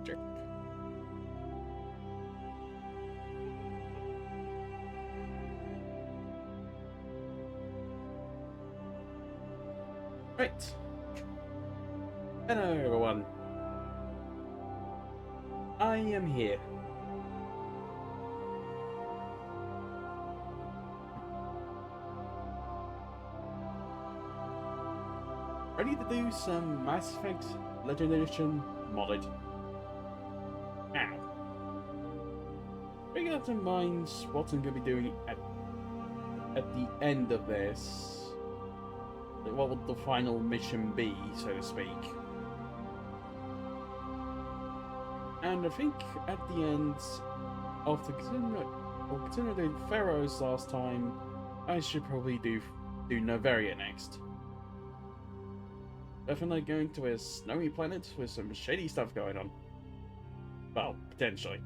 Check. Right. Hello, everyone. I am here. Ready to do some Mass Effect Legend Edition modded. Now, bring up in mind what I'm going to be doing at the end of this. What would the final mission be, so to speak? And I think at the end, after considering doing Pharaohs last time, I should probably do Noveria next. Definitely going to a snowy planet with some shady stuff going on. Well, potentially.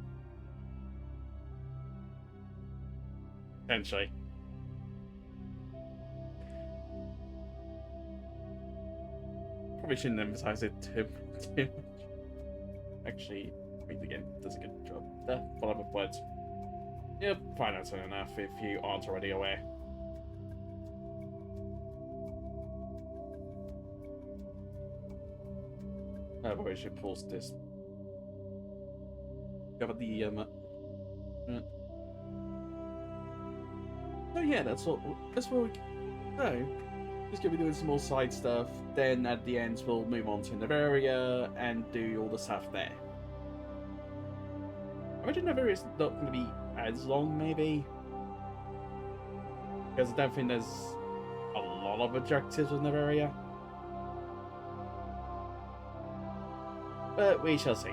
Potentially. Probably shouldn't emphasize it too much. Actually, read again. Does a good job. The follow up words. Yep, fine, that's enough if you aren't already aware. I probably should pause this. Cover the So yeah, that's what we so just gonna be doing some more side stuff. Then at the end we'll move on to Noveria and do all the stuff there. I imagine Noveria is not gonna be as long, maybe. Because I don't think there's a lot of objectives with Noveria. But we shall see.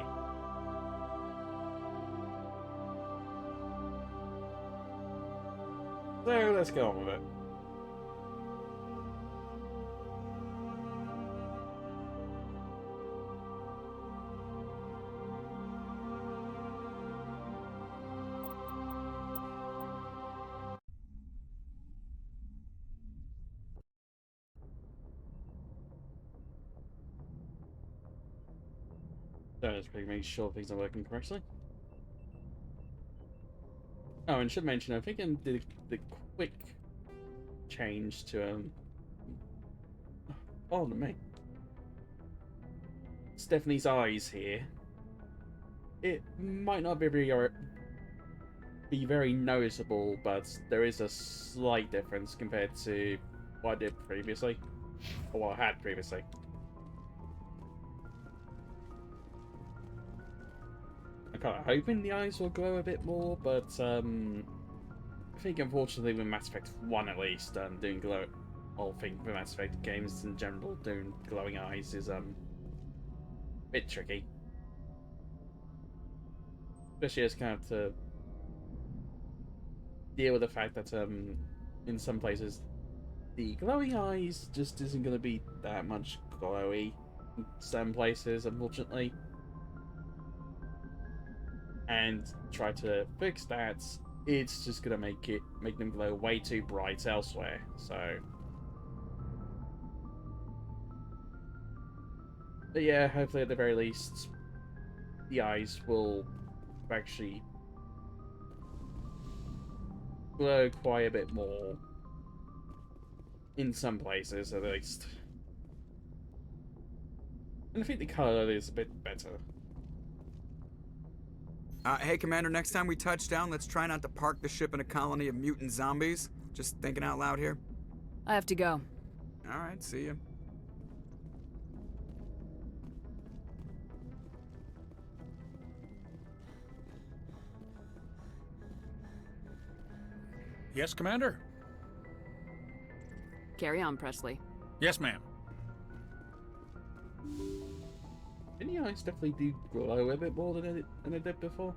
So let's go on with it. So just make sure things are working correctly. Oh, and should mention, I think I did the quick change to pardon me. Stephanie's eyes here. It might not be very noticeable, but there is a slight difference compared to what I did previously, or what I had previously. I'm kind of hoping the eyes will glow a bit more, but I think unfortunately with Mass Effect 1 at least, doing glow, or think with Mass Effect games in general, doing glowing eyes is a bit tricky. Especially as kind of to deal with the fact that in some places the glowing eyes just isn't going to be that much glowy in some places, unfortunately. And try to fix that, it's just gonna make them glow way too bright elsewhere. So, but yeah, hopefully at the very least, the eyes will actually glow quite a bit more in some places, at least. And I think the color is a bit better. Hey, Commander, next time we touch down, let's try not to park the ship in a colony of mutant zombies. Just thinking out loud here. I have to go. Alright, see ya. Yes, Commander? Carry on, Presley. Yes, ma'am. Didn't the eyes definitely do glow a bit more than it did before?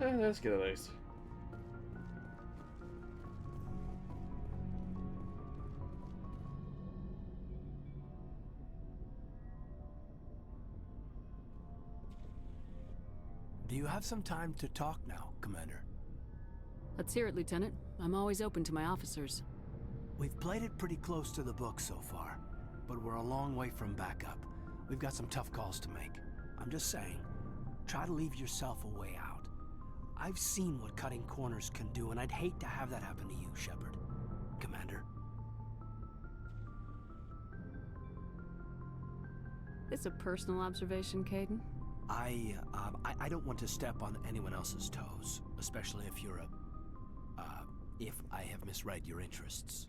Let's get at least. Do you have some time to talk now, Commander? Let's hear it, Lieutenant. I'm always open to my officers. We've played it pretty close to the book so far, but we're a long way from backup. We've got some tough calls to make. I'm just saying, try to leave yourself a way out. I've seen what cutting corners can do, and I'd hate to have that happen to you, Shepard. Commander. This a personal observation, Caden? I don't want to step on anyone else's toes, especially if you're if I have misread your interests.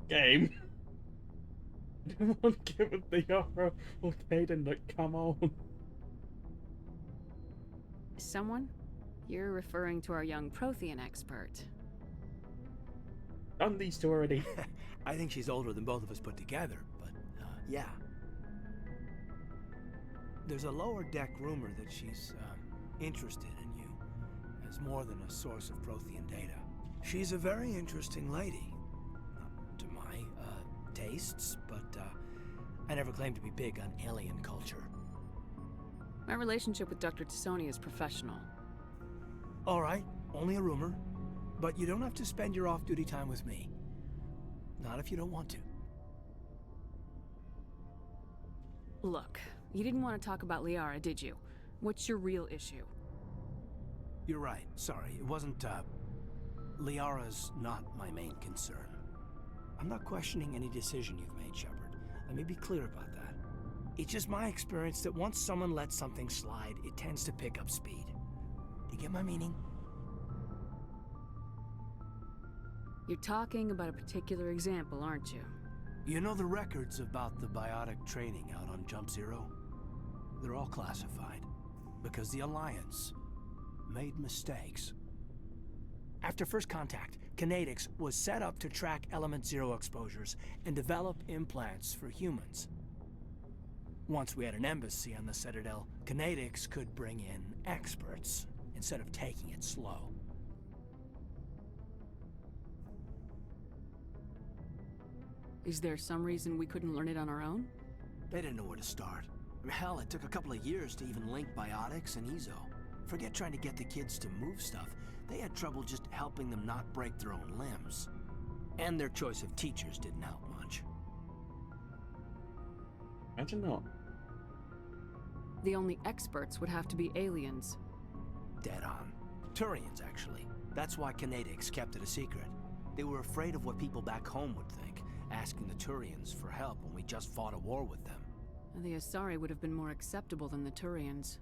Game. I don't want to give it the Yara or Caden, like, come on. Someone? You're referring to our young Prothean expert. Done these two already. I think she's older than both of us put together, but, yeah. There's a lower deck rumor that she's, interested in you, as more than a source of Prothean data. She's a very interesting lady. Not to my, tastes, but, I never claimed to be big on alien culture. My relationship with Dr. T'Soni is professional. All right, only a rumor, but you don't have to spend your off-duty time with me. Not if you don't want to. Look, you didn't want to talk about Liara, did you? What's your real issue? You're right, sorry, it wasn't, Liara's not my main concern. I'm not questioning any decision you've made, Shepard. Let me be clear about that. It's just my experience that once someone lets something slide, it tends to pick up speed. Do you get my meaning? You're talking about a particular example, aren't you? You know the records about the biotic training out on Jump Zero? They're all classified, because the Alliance made mistakes. After first contact, Kinetics was set up to track Element Zero exposures and develop implants for humans. Once we had an embassy on the Citadel, Kinetics could bring in experts instead of taking it slow. Is there some reason we couldn't learn it on our own? They didn't know where to start. Hell, it took a couple of years to even link biotics and Ezo. Forget trying to get the kids to move stuff. They had trouble just helping them not break their own limbs. And their choice of teachers didn't help much. Imagine not. The only experts would have to be aliens. Dead on. Turians, actually. That's why Kinetics kept it a secret. They were afraid of what people back home would think, asking the Turians for help when we just fought a war with them. The Asari would have been more acceptable than the Turians.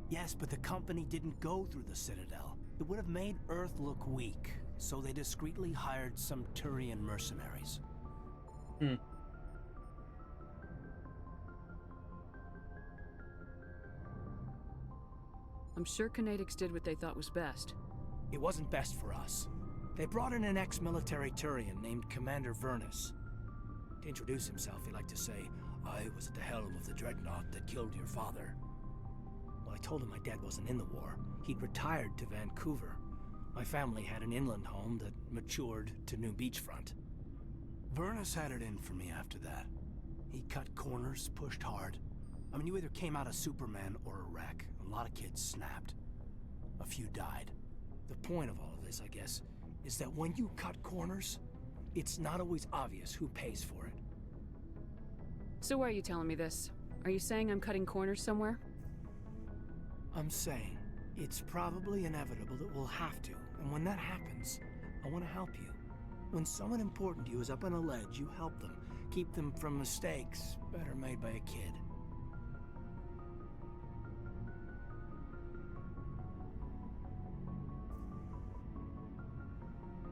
Yes, but the company didn't go through the Citadel. It would have made Earth look weak, so they discreetly hired some Turian mercenaries. I'm sure Kinetics did what they thought was best. It wasn't best for us. They brought in an ex-military Turian named Commander Vernus. To introduce himself, he liked to say, "I was at the helm of the dreadnought that killed your father." Well, I told him my dad wasn't in the war. He'd retired to Vancouver. My family had an inland home that matured to New Beachfront. Vernus had it in for me after that. He cut corners, pushed hard. I mean, you either came out a Superman or a wreck. A lot of kids snapped. A few died. The point of all of this, I guess, is that when you cut corners, it's not always obvious who pays for it. So why are you telling me this? Are you saying I'm cutting corners somewhere? I'm saying it's probably inevitable that we'll have to, and when that happens, I want to help you. When someone important to you is up on a ledge, you help them. Keep them from mistakes better made by a kid.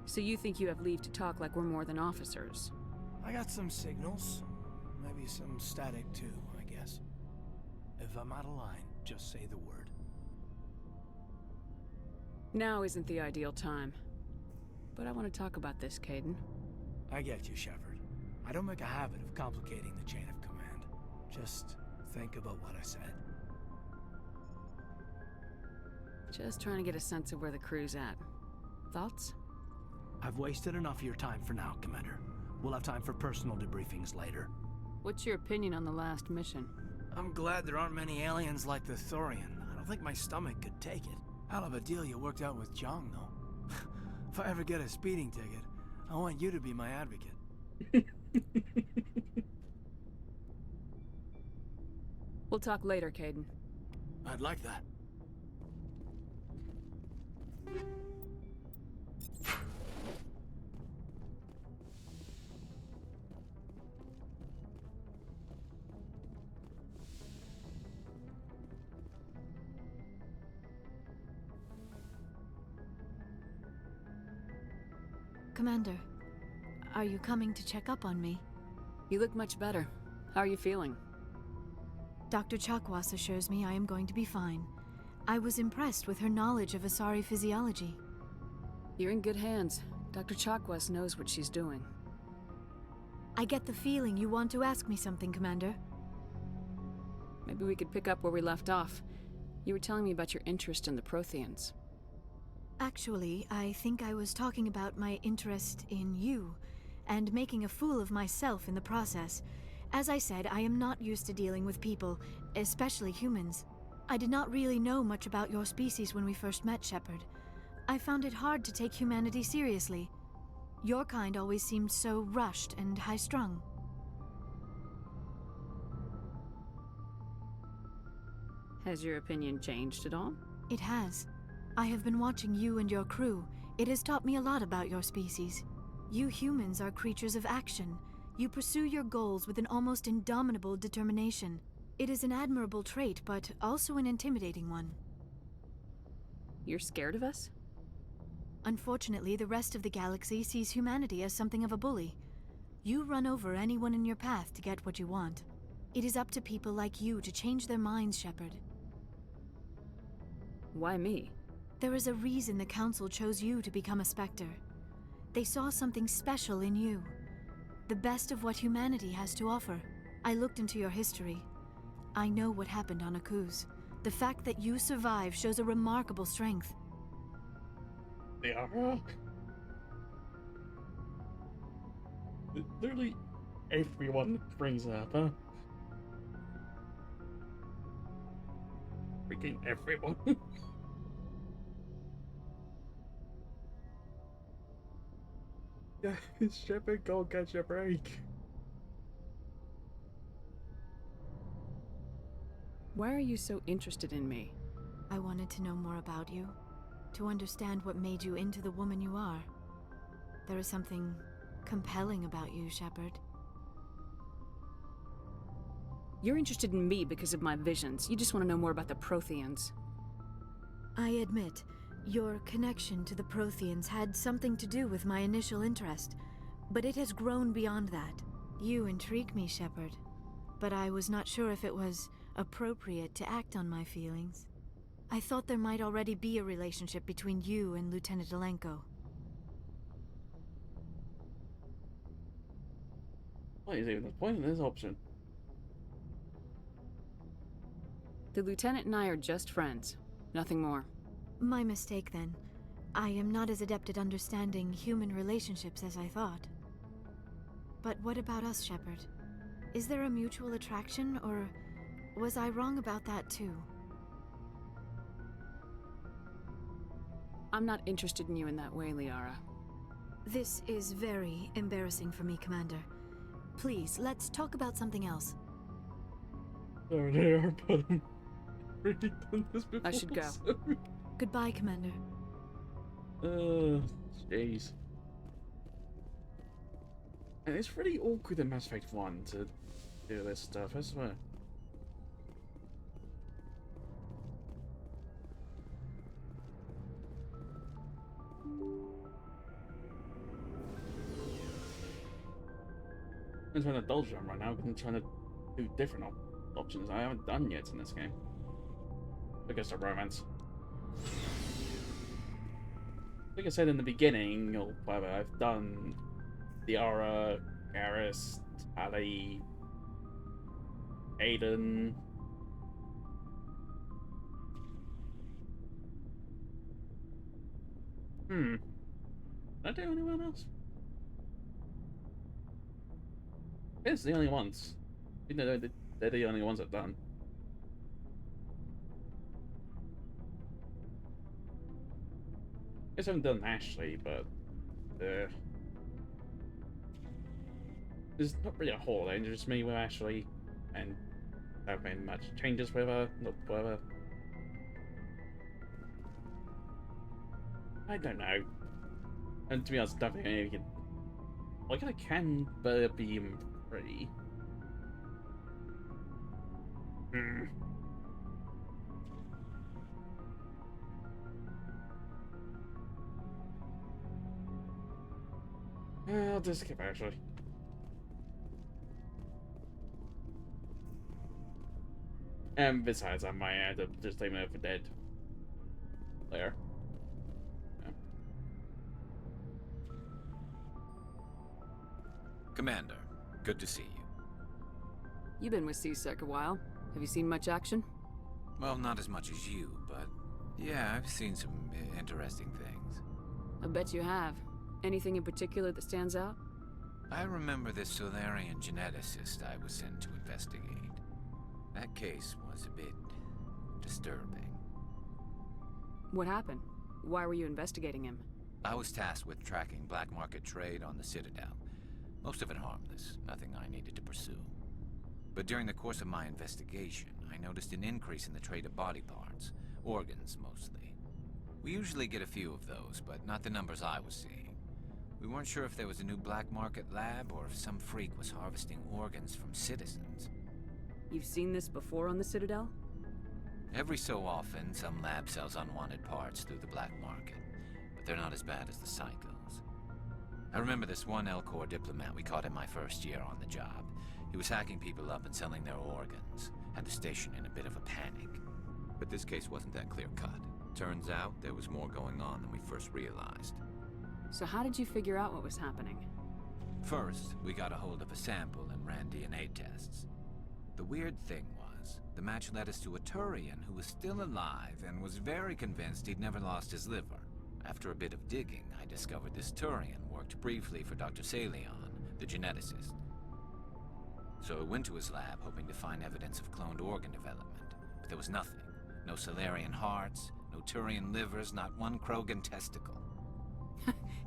So you think you have leave to talk like we're more than officers? I got some signals. Maybe some static too, I guess. If I'm out of line, just say the word. Now isn't the ideal time. But I want to talk about this, Caden. I get you, Shepard. I don't make a habit of complicating the chain of command. Just think about what I said. Just trying to get a sense of where the crew's at. Thoughts? I've wasted enough of your time for now, Commander. We'll have time for personal debriefings later. What's your opinion on the last mission? I'm glad there aren't many aliens like the Thorian. I don't think my stomach could take it. Hell of a deal you worked out with Jong, though. If I ever get a speeding ticket, I want you to be my advocate. We'll talk later, Caden. I'd like that. Commander, are you coming to check up on me? You look much better. How are you feeling? Dr. Chakwas assures me I am going to be fine. I was impressed with her knowledge of Asari physiology. You're in good hands. Dr. Chakwas knows what she's doing. I get the feeling you want to ask me something, Commander. Maybe we could pick up where we left off. You were telling me about your interest in the Protheans. Actually, I think I was talking about my interest in you, and making a fool of myself in the process. As I said, I am not used to dealing with people, especially humans. I did not really know much about your species when we first met, Shepard. I found it hard to take humanity seriously. Your kind always seemed so rushed and high-strung. Has your opinion changed at all? It has. I have been watching you and your crew. It has taught me a lot about your species. You humans are creatures of action. You pursue your goals with an almost indomitable determination. It is an admirable trait, but also an intimidating one. You're scared of us? Unfortunately, the rest of the galaxy sees humanity as something of a bully. You run over anyone in your path to get what you want. It is up to people like you to change their minds, Shepard. Why me? There is a reason the Council chose you to become a Spectre. They saw something special in you. The best of what humanity has to offer. I looked into your history. I know what happened on Akuz. The fact that you survived shows a remarkable strength. They are. Literally everyone brings it up, huh? Freaking everyone. Yeah, Shepard, go catch a break. Why are you so interested in me? I wanted to know more about you, to understand what made you into the woman you are. There is something compelling about you, Shepard. You're interested in me because of my visions. You just want to know more about the Protheans. I admit, your connection to the Protheans had something to do with my initial interest, but it has grown beyond that. You intrigue me, Shepard, but I was not sure if it was appropriate to act on my feelings. I thought there might already be a relationship between you and Lieutenant Alenko. What is even the point of this option? The Lieutenant and I are just friends. Nothing more. My mistake, then. I am not as adept at understanding human relationships as I thought. But what about us, Shepard? Is there a mutual attraction, or was I wrong about that too? I'm not interested in you in that way, Liara. This is very embarrassing for me, Commander. Please, let's talk about something else. There they are, but I'm really done this before. I should go. So... Goodbye, Commander. Jeez. And it's really awkward in Mass Effect 1 to do this stuff, I swear. I'm trying to indulge them right now. I'm trying to do different options I haven't done yet in this game. I guess a romance. Like I said in the beginning, or whatever, I've done Liara, Garrus, Ali, Aiden. Did I do anyone else? It's the only ones. You know, they're the only ones I've done. guess I haven't done Ashley, but there's not really a whole lot. It's just me with Ashley, and I haven't made much changes with her. Not whatever. I don't know. And to be honest, I don't think I can. Like I can, but be free. I'll just skip Ashley. And besides, I might end up just leaving her for dead later. Yeah. Commander, good to see you. You've been with C-Sec a while. Have you seen much action? Well, not as much as you, but yeah, I've seen some interesting things. I bet you have. Anything in particular that stands out? I remember this Solarian geneticist I was sent to investigate. That case was a bit disturbing. What happened? Why were you investigating him? I was tasked with tracking black market trade on the Citadel. Most of it harmless, nothing I needed to pursue. But during the course of my investigation, I noticed an increase in the trade of body parts, organs mostly. We usually get a few of those, but not the numbers I was seeing. We weren't sure if there was a new black market lab or if some freak was harvesting organs from citizens. You've seen this before on the Citadel? Every so often, some lab sells unwanted parts through the black market, but they're not as bad as the cycles. I remember this one Elcor diplomat we caught in my first year on the job. He was hacking people up and selling their organs, had the station in a bit of a panic. But this case wasn't that clear-cut. Turns out there was more going on than we first realized. So how did you figure out what was happening? First, we got a hold of a sample and ran DNA tests. The weird thing was, the match led us to a Turian who was still alive and was very convinced he'd never lost his liver. After a bit of digging, I discovered this Turian worked briefly for Dr. Salion, the geneticist. So I went to his lab hoping to find evidence of cloned organ development, but there was nothing. No Solarian hearts, no Turian livers, not one Krogan testicle.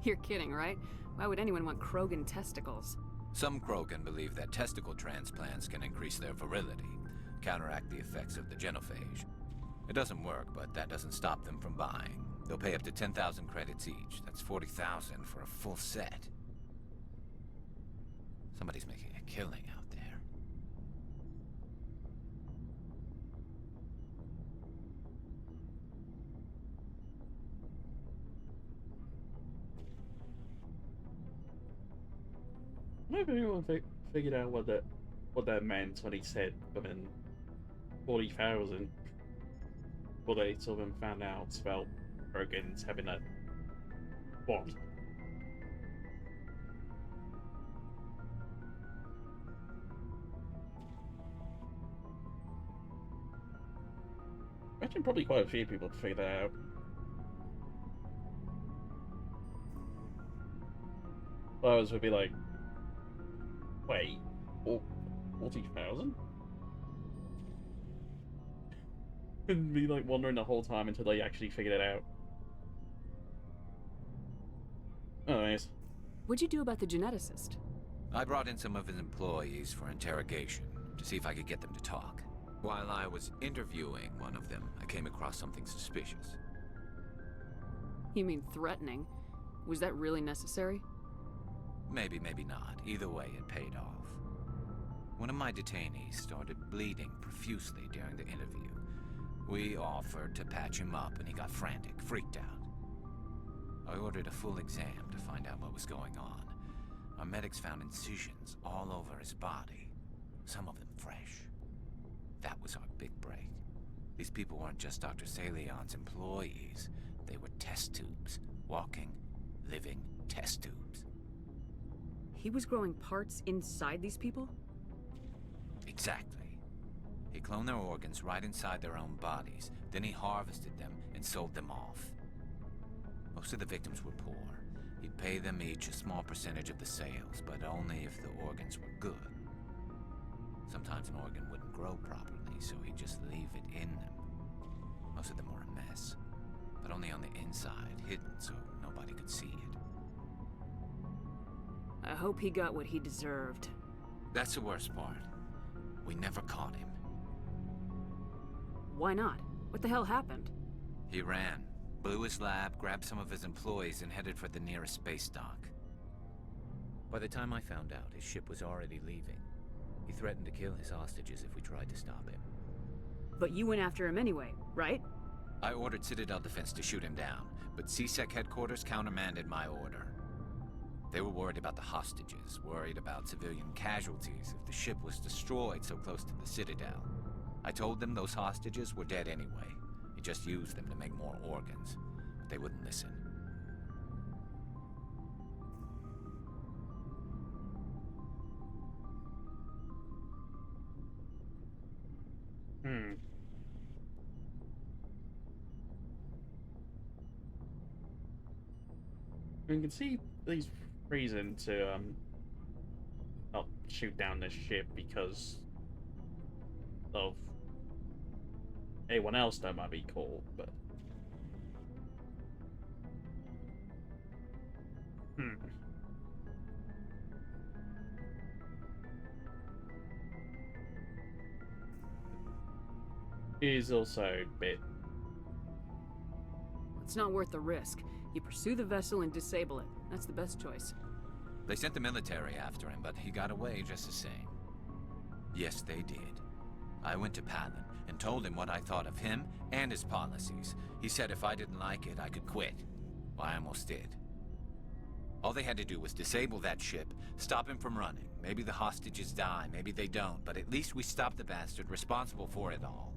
You're kidding, right? Why would anyone want Krogan testicles? Some Krogan believe that testicle transplants can increase their virility, counteract the effects of the genophage. It doesn't work, but that doesn't stop them from buying. They'll pay up to 10,000 credits each. That's 40,000 for a full set. Somebody's making a killing out there. Maybe anyone figured out what that meant when he said within 40,000. Well, they sort of found out about Krogans having a what? I imagine probably quite a few people to figure that out. Others would be like, wait, 40,000? And be like wondering the whole time until they actually figured it out. Anyways. What'd you do about the geneticist? I brought in some of his employees for interrogation to see if I could get them to talk. While I was interviewing one of them, I came across something suspicious. You mean threatening? Was that really necessary? Maybe, maybe not. Either way, it paid off. One of my detainees started bleeding profusely during the interview. We offered to patch him up and he got frantic, freaked out. I ordered a full exam to find out what was going on. Our medics found incisions all over his body, some of them fresh. That was our big break. These people weren't just Dr. Salion's employees. They were test tubes. Walking, living test tubes. He was growing parts inside these people? Exactly. He cloned their organs right inside their own bodies. Then he harvested them and sold them off. Most of the victims were poor. He'd pay them each a small percentage of the sales, but only if the organs were good. Sometimes an organ wouldn't grow properly, so he'd just leave it in them. Most of them were a mess. But but only on the inside, hidden so nobody could see it. I hope he got what he deserved. That's the worst part. We never caught him. Why not? What the hell happened? He ran, blew his lab, grabbed some of his employees, and headed for the nearest space dock. By the time I found out, his ship was already leaving. He threatened to kill his hostages if we tried to stop him. But you went after him anyway, right? I ordered Citadel Defense to shoot him down, but CSEC headquarters countermanded my order. They were worried about the hostages, worried about civilian casualties if the ship was destroyed so close to the Citadel. I told them those hostages were dead anyway. He just used them to make more organs. But they wouldn't listen. You can see these reason to not shoot down this ship because of anyone else that might be caught, but is also a bit. It's not worth the risk. You pursue the vessel and disable it. That's the best choice. They sent the military after him, but he got away just the same. Yes, they did. I went to Palin and told him what I thought of him and his policies. He said if I didn't like it, I could quit. Well, I almost did. All they had to do was disable that ship, stop him from running. Maybe the hostages die, maybe they don't, but at least we stopped the bastard responsible for it all.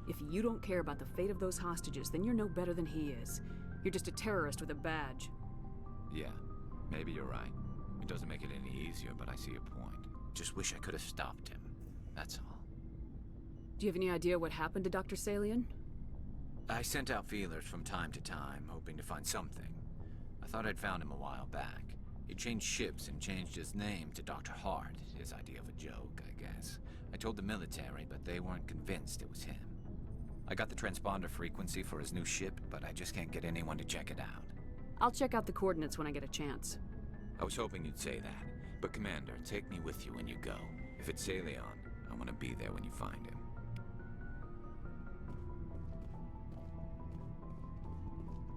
If you don't care about the fate of those hostages, then you're no better than he is. You're just a terrorist with a badge. Yeah, maybe you're right. It doesn't make it any easier, but I see your point. Just wish I could have stopped him. That's all. Do you have any idea what happened to Dr. Salian? I sent out feelers from time to time, hoping to find something. I thought I'd found him a while back. He changed ships and changed his name to Dr. Hart, his idea of a joke, I guess. I told the military, but they weren't convinced it was him. I got the transponder frequency for his new ship, but I just can't get anyone to check it out. I'll check out the coordinates when I get a chance. I was hoping you'd say that. But Commander, take me with you when you go. If it's Salion, I want to be there when you find him.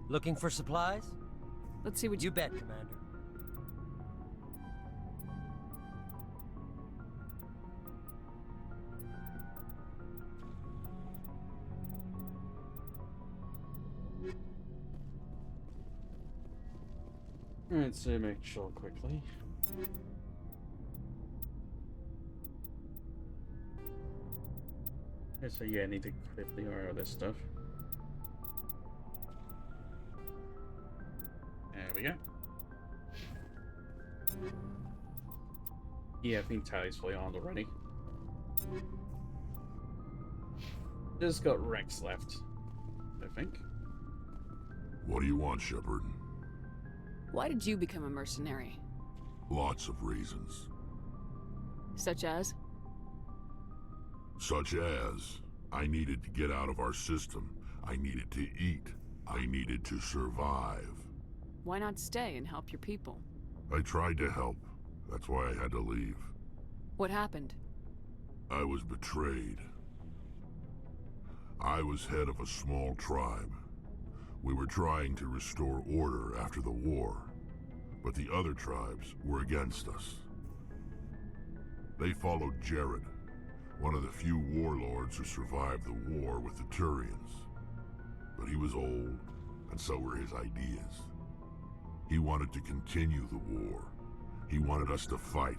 Looking for supplies? Let's see what You bet, Commander. Let's make sure quickly. So yeah, I need to quickly order all this stuff. There we go. Yeah, I think Tally's fully armed already. Just got Rex left, I think. What do you want, Shepard? Why did you become a mercenary? Lots of reasons. Such as? Such as, I needed to get out of our system. I needed to eat. I needed to survive. Why not stay and help your people? I tried to help. That's why I had to leave. What happened? I was betrayed. I was head of a small tribe. We were trying to restore order after the war, but the other tribes were against us. They followed Jared, one of the few warlords who survived the war with the Turians. But he was old, and so were his ideas. He wanted to continue the war. He wanted us to fight.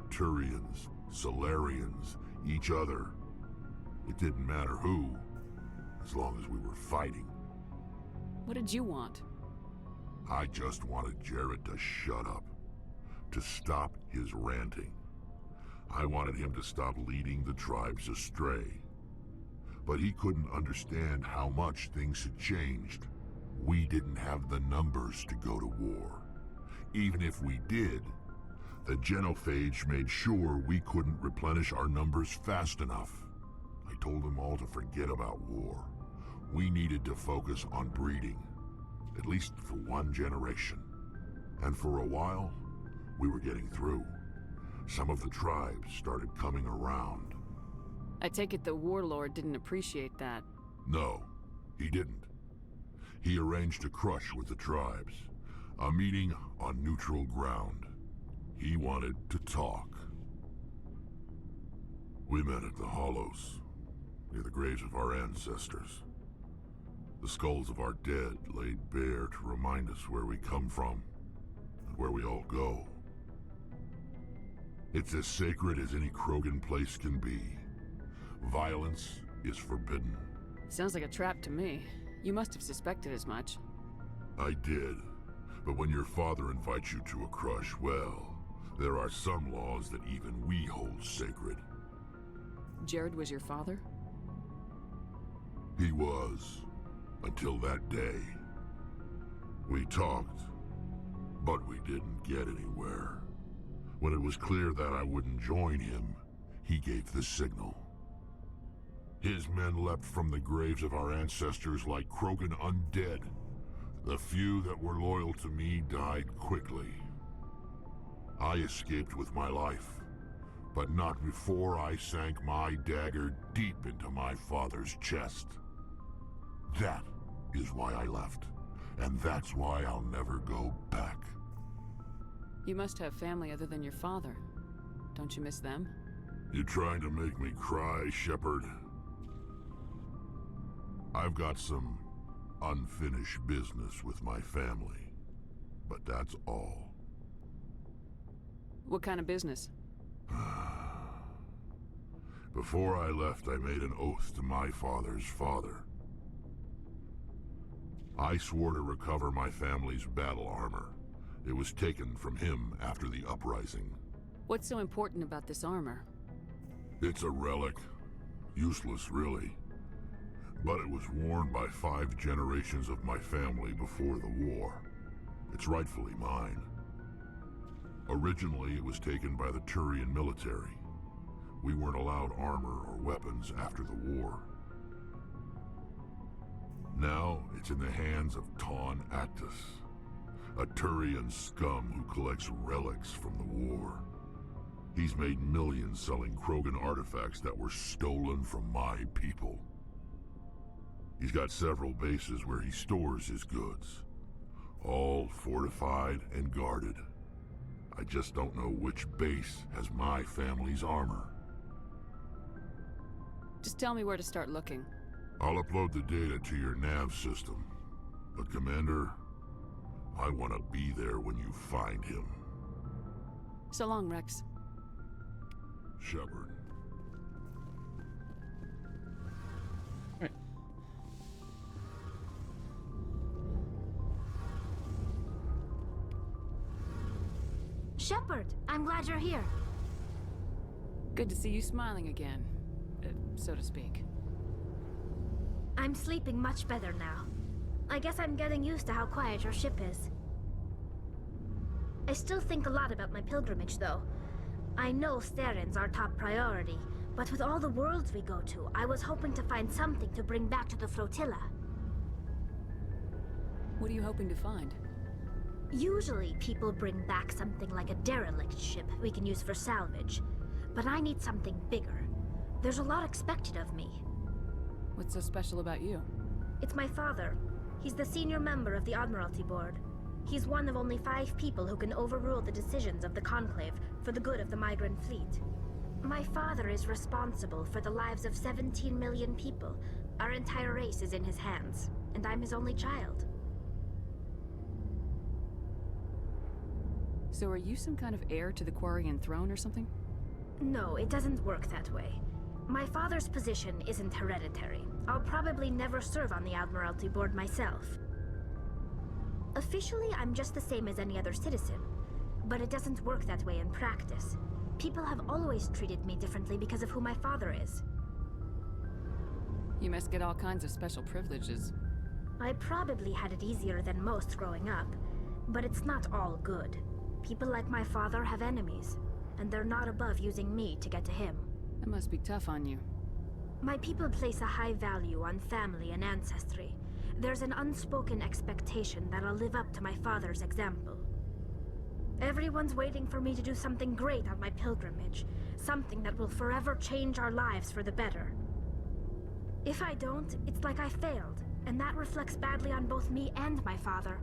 Turians, Solarians, each other. It didn't matter who, as long as we were fighting. What did you want? I just wanted Jared to shut up, to stop his ranting. I wanted him to stop leading the tribes astray. but he couldn't understand how much things had changed. We didn't have the numbers to go to war. Even if we did, the genophage made sure we couldn't replenish our numbers fast enough. I told them all to forget about war. We needed to focus on breeding, at least for one generation. And for a while, we were getting through. Some of the tribes started coming around. I take it the warlord didn't appreciate that. No, he didn't. He arranged a crush with the tribes, a meeting on neutral ground. He wanted to talk. We met at the Hollows, near the graves of our ancestors. The skulls of our dead laid bare to remind us where we come from and where we all go. It's as sacred as any Krogan place can be. Violence is forbidden. Sounds like a trap to me. You must have suspected as much. I did. But when your father invites you to a crush, well, there are some laws that even we hold sacred. Jared was your father? He was, until that day. We talked, but we didn't get anywhere. When it was clear that I wouldn't join him, he gave the signal. His men leapt from the graves of our ancestors like Krogan undead. The few that were loyal to me died quickly. I escaped with my life, but not before I sank my dagger deep into my father's chest. That is why I left, and that's why I'll never go back. You must have family other than your father. Don't you miss them? You trying to make me cry, Shepard? I've got some unfinished business with my family, but that's all. What kind of business? Before I left, I made an oath to my father's father. I swore to recover my family's battle armor. It was taken from him after the uprising. What's so important about this armor? It's a relic. Useless, really. But it was worn by 5 generations of my family before the war. It's rightfully mine. Originally, it was taken by the Turian military. We weren't allowed armor or weapons after the war. Now, it's in the hands of Ton Actus, a Turian scum who collects relics from the war. He's made millions selling Krogan artifacts that were stolen from my people. He's got several bases where he stores his goods, all fortified and guarded. I just don't know which base has my family's armor. Just tell me where to start looking. I'll upload the data to your nav system. But Commander, I want to be there when you find him. So long, Rex. Shepard. Right. Shepard, I'm glad you're here. Good to see you smiling again, so to speak. I'm sleeping much better now. I guess I'm getting used to how quiet your ship is. I still think a lot about my pilgrimage, though. I know Steren's our top priority, but with all the worlds we go to, I was hoping to find something to bring back to the flotilla. What are you hoping to find? Usually, people bring back something like a derelict ship we can use for salvage. But I need something bigger. There's a lot expected of me. What's so special about you? It's my father. He's the senior member of the Admiralty Board. He's one of only 5 people who can overrule the decisions of the Conclave for the good of the migrant fleet. My father is responsible for the lives of 17 million people. Our entire race is in his hands, and I'm his only child. So are you some kind of heir to the Quarian throne or something? No, it doesn't work that way. My father's position isn't hereditary. I'll probably never serve on the Admiralty Board myself. Officially, I'm just the same as any other citizen, but it doesn't work that way in practice. People have always treated me differently because of who my father is. You must get all kinds of special privileges. I probably had it easier than most growing up, but it's not all good. People like my father have enemies, and they're not above using me to get to him. That must be tough on you. My people place a high value on family and ancestry. There's an unspoken expectation that I'll live up to my father's example. Everyone's waiting for me to do something great on my pilgrimage, something that will forever change our lives for the better. If I don't, it's like I failed, and that reflects badly on both me and my father.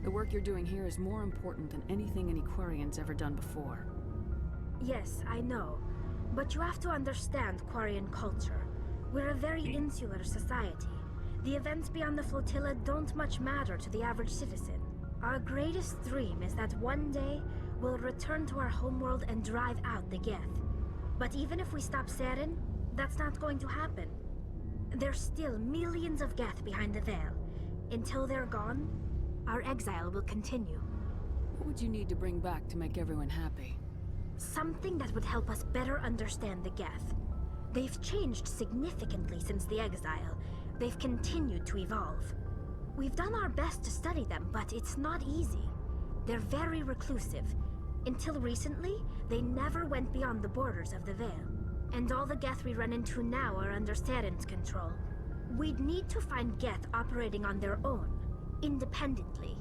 The work you're doing here is more important than anything any Quarian's ever done before. Yes, I know. But you have to understand Quarian culture. We're a very insular society. The events beyond the flotilla don't much matter to the average citizen. Our greatest dream is that one day we'll return to our homeworld and drive out the Geth. But even if we stop Seren, that's not going to happen. There's still millions of Geth behind the veil. Until they're gone, our exile will continue. What would you need to bring back to make everyone happy? Something that would help us better understand the Geth. They've changed significantly since the exile. They've continued to evolve. We've done our best to study them, but it's not easy. They're very reclusive. Until recently, they never went beyond the borders of the Veil. And all the Geth we run into now are under Seren's control. We'd need to find Geth operating on their own, independently.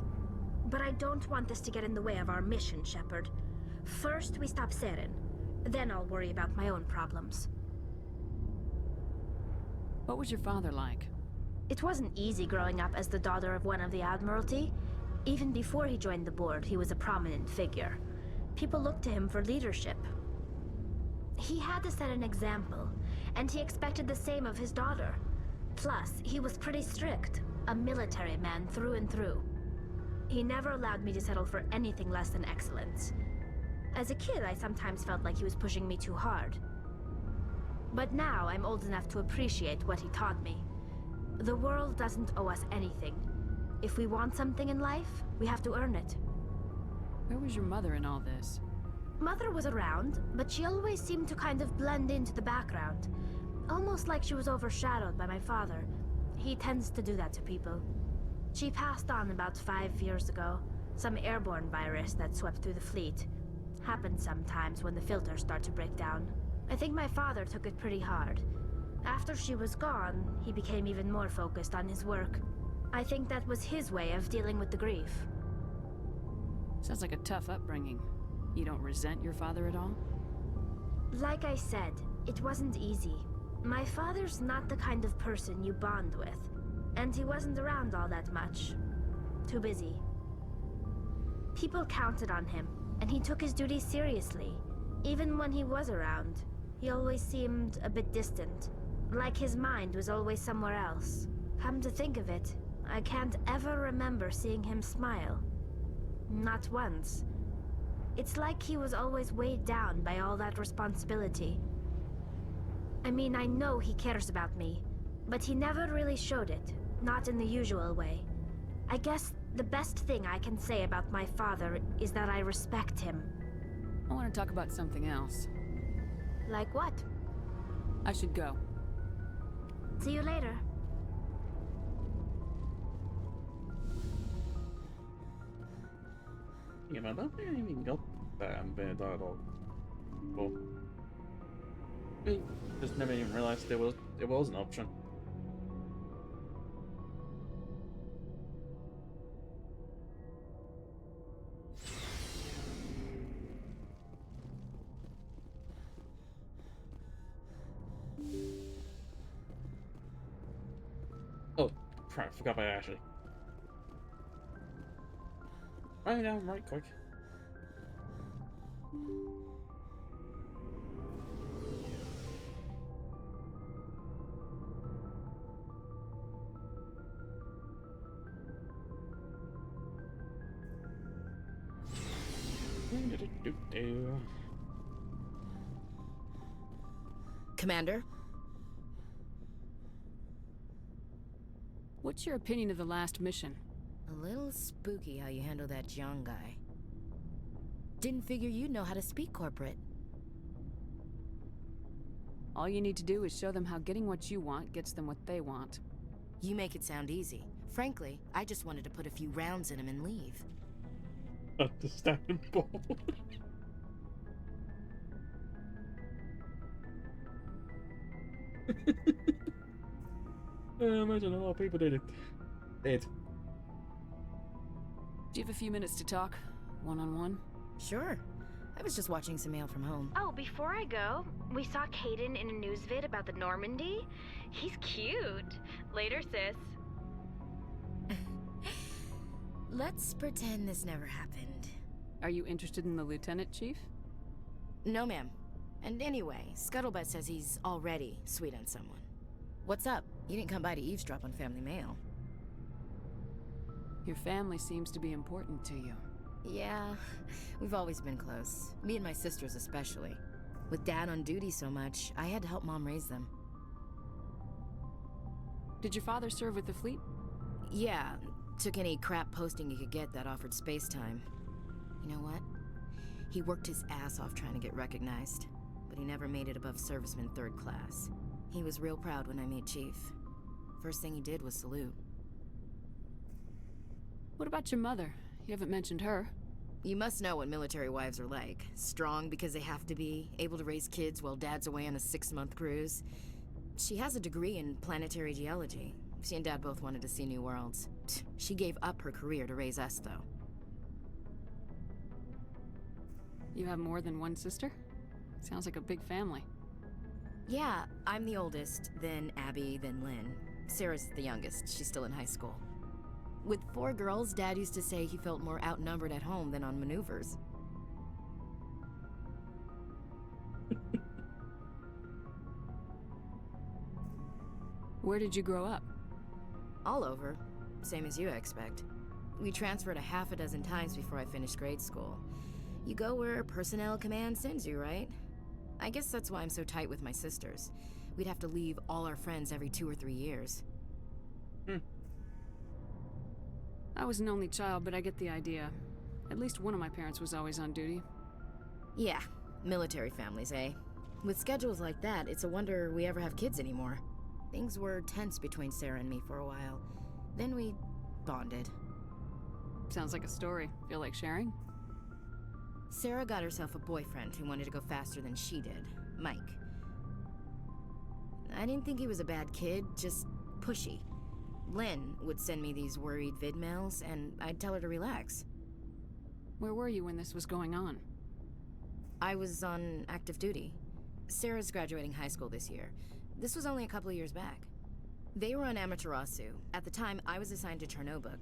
But I don't want this to get in the way of our mission, Shepard. First, we stop Seren. Then I'll worry about my own problems. What was your father like? It wasn't easy growing up as the daughter of one of the Admiralty. Even before he joined the board, he was a prominent figure. People looked to him for leadership. He had to set an example, and he expected the same of his daughter. Plus, he was pretty strict, a military man through and through. He never allowed me to settle for anything less than excellence. As a kid, I sometimes felt like he was pushing me too hard. But now I'm old enough to appreciate what he taught me. The world doesn't owe us anything. If we want something in life, we have to earn it. Where was your mother in all this? Mother was around, but she always seemed to kind of blend into the background. Almost like she was overshadowed by my father. He tends to do that to people. She passed on about 5 years ago. Some airborne virus that swept through the fleet. Happens sometimes when the filters start to break down. I think my father took it pretty hard. After she was gone, he became even more focused on his work. I think that was his way of dealing with the grief. Sounds like a tough upbringing. You don't resent your father at all? Like I said, it wasn't easy. My father's not the kind of person you bond with. And he wasn't around all that much. Too busy. People counted on him, and he took his duties seriously. Even when he was around, he always seemed a bit distant. Like his mind was always somewhere else. Come to think of it, I can't ever remember seeing him smile. Not once. It's like he was always weighed down by all that responsibility. I mean, I know he cares about me, but he never really showed it, not in the usual way. I guess the best thing I can say about my father is that I respect him. I want to talk about something else. Like what? I should go. See you later. Yeah, man, I don't think I even got that bit of dialogue. Well, I just never even realized it was an option. Oh, crap, forgot about Ashley. Right down right quick. Commander? What's your opinion of the last mission? A little spooky how you handle that young guy. Didn't figure you'd know how to speak corporate. All you need to do is show them how getting what you want gets them what they want. You make it sound easy. Frankly, I just wanted to put a few rounds in him and leave. Understandable. I imagine a lot of people did it. Do you have a few minutes to talk? One-on-one? Sure. I was just watching some mail from home. Oh, before I go, we saw Caden in a news vid about the Normandy. He's cute. Later, sis. Let's pretend this never happened. Are you interested in the lieutenant, Chief? No, ma'am. And anyway, Scuttlebutt says he's already sweet on someone. What's up? You didn't come by to eavesdrop on family mail. Your family seems to be important to you. Yeah, we've always been close. Me and my sisters especially. With Dad on duty so much, I had to help Mom raise them. Did your father serve with the fleet? Yeah, took any crap posting he could get that offered space time. You know what? He worked his ass off trying to get recognized, but he never made it above serviceman 3rd class. He was real proud when I met Chief. First thing he did was salute. What about your mother? You haven't mentioned her. You must know what military wives are like. Strong because they have to be, able to raise kids while Dad's away on a 6-month cruise. She has a degree in planetary geology. She and Dad both wanted to see new worlds. She gave up her career to raise us, though. You have more than one sister? Sounds like a big family. Yeah, I'm the oldest, then Abby, then Lynn. Sarah's the youngest. She's still in high school. With 4 girls, Dad used to say he felt more outnumbered at home than on maneuvers. Where did you grow up? All over. Same as you, I expect. We transferred a half a dozen times before I finished grade school. You go where personnel command sends you, right? I guess that's why I'm so tight with my sisters. We'd have to leave all our friends every 2 or 3 years. I was an only child, but I get the idea. At least one of my parents was always on duty. Yeah, military families, eh? With schedules like that, it's a wonder we ever have kids anymore. Things were tense between Sarah and me for a while. Then we bonded. Sounds like a story. Feel like sharing? Sarah got herself a boyfriend who wanted to go faster than she did, Mike. I didn't think he was a bad kid, just pushy. Lynn would send me these worried vid mails, and I'd tell her to relax. Where were you when this was going on? I was on active duty. Sarah's graduating high school this year. This was only a couple of years back. They were on Amaterasu. At the time, I was assigned to Chernobog.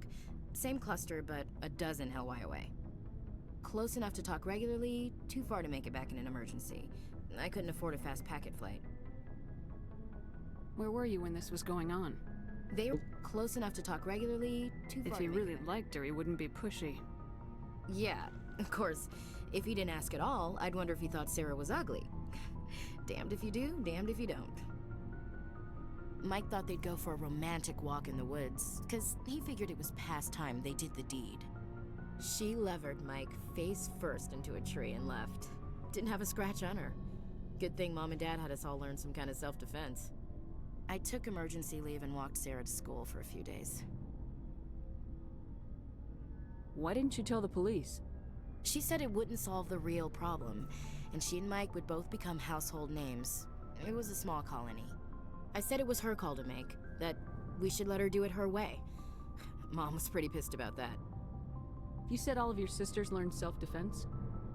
Same cluster, but a dozen LY away. Close enough to talk regularly, too far to make it back in an emergency. I couldn't afford a fast packet flight. Where were you when this was going on? They were close enough to talk regularly, too far If to he make really it. liked her, he wouldn't be pushy. Yeah, of course. If he didn't ask at all, I'd wonder if he thought Sarah was ugly. Damned if you do, damned if you don't. Mike thought they'd go for a romantic walk in the woods, because he figured it was past time they did the deed. She levered Mike face first into a tree and left. Didn't have a scratch on her. Good thing Mom and Dad had us all learn some kind of self-defense. I took emergency leave and walked Sarah to school for a few days. Why didn't you tell the police? She said it wouldn't solve the real problem, and she and Mike would both become household names. It was a small colony. I said it was her call to make, that we should let her do it her way. Mom was pretty pissed about that. You said all of your sisters learned self-defense?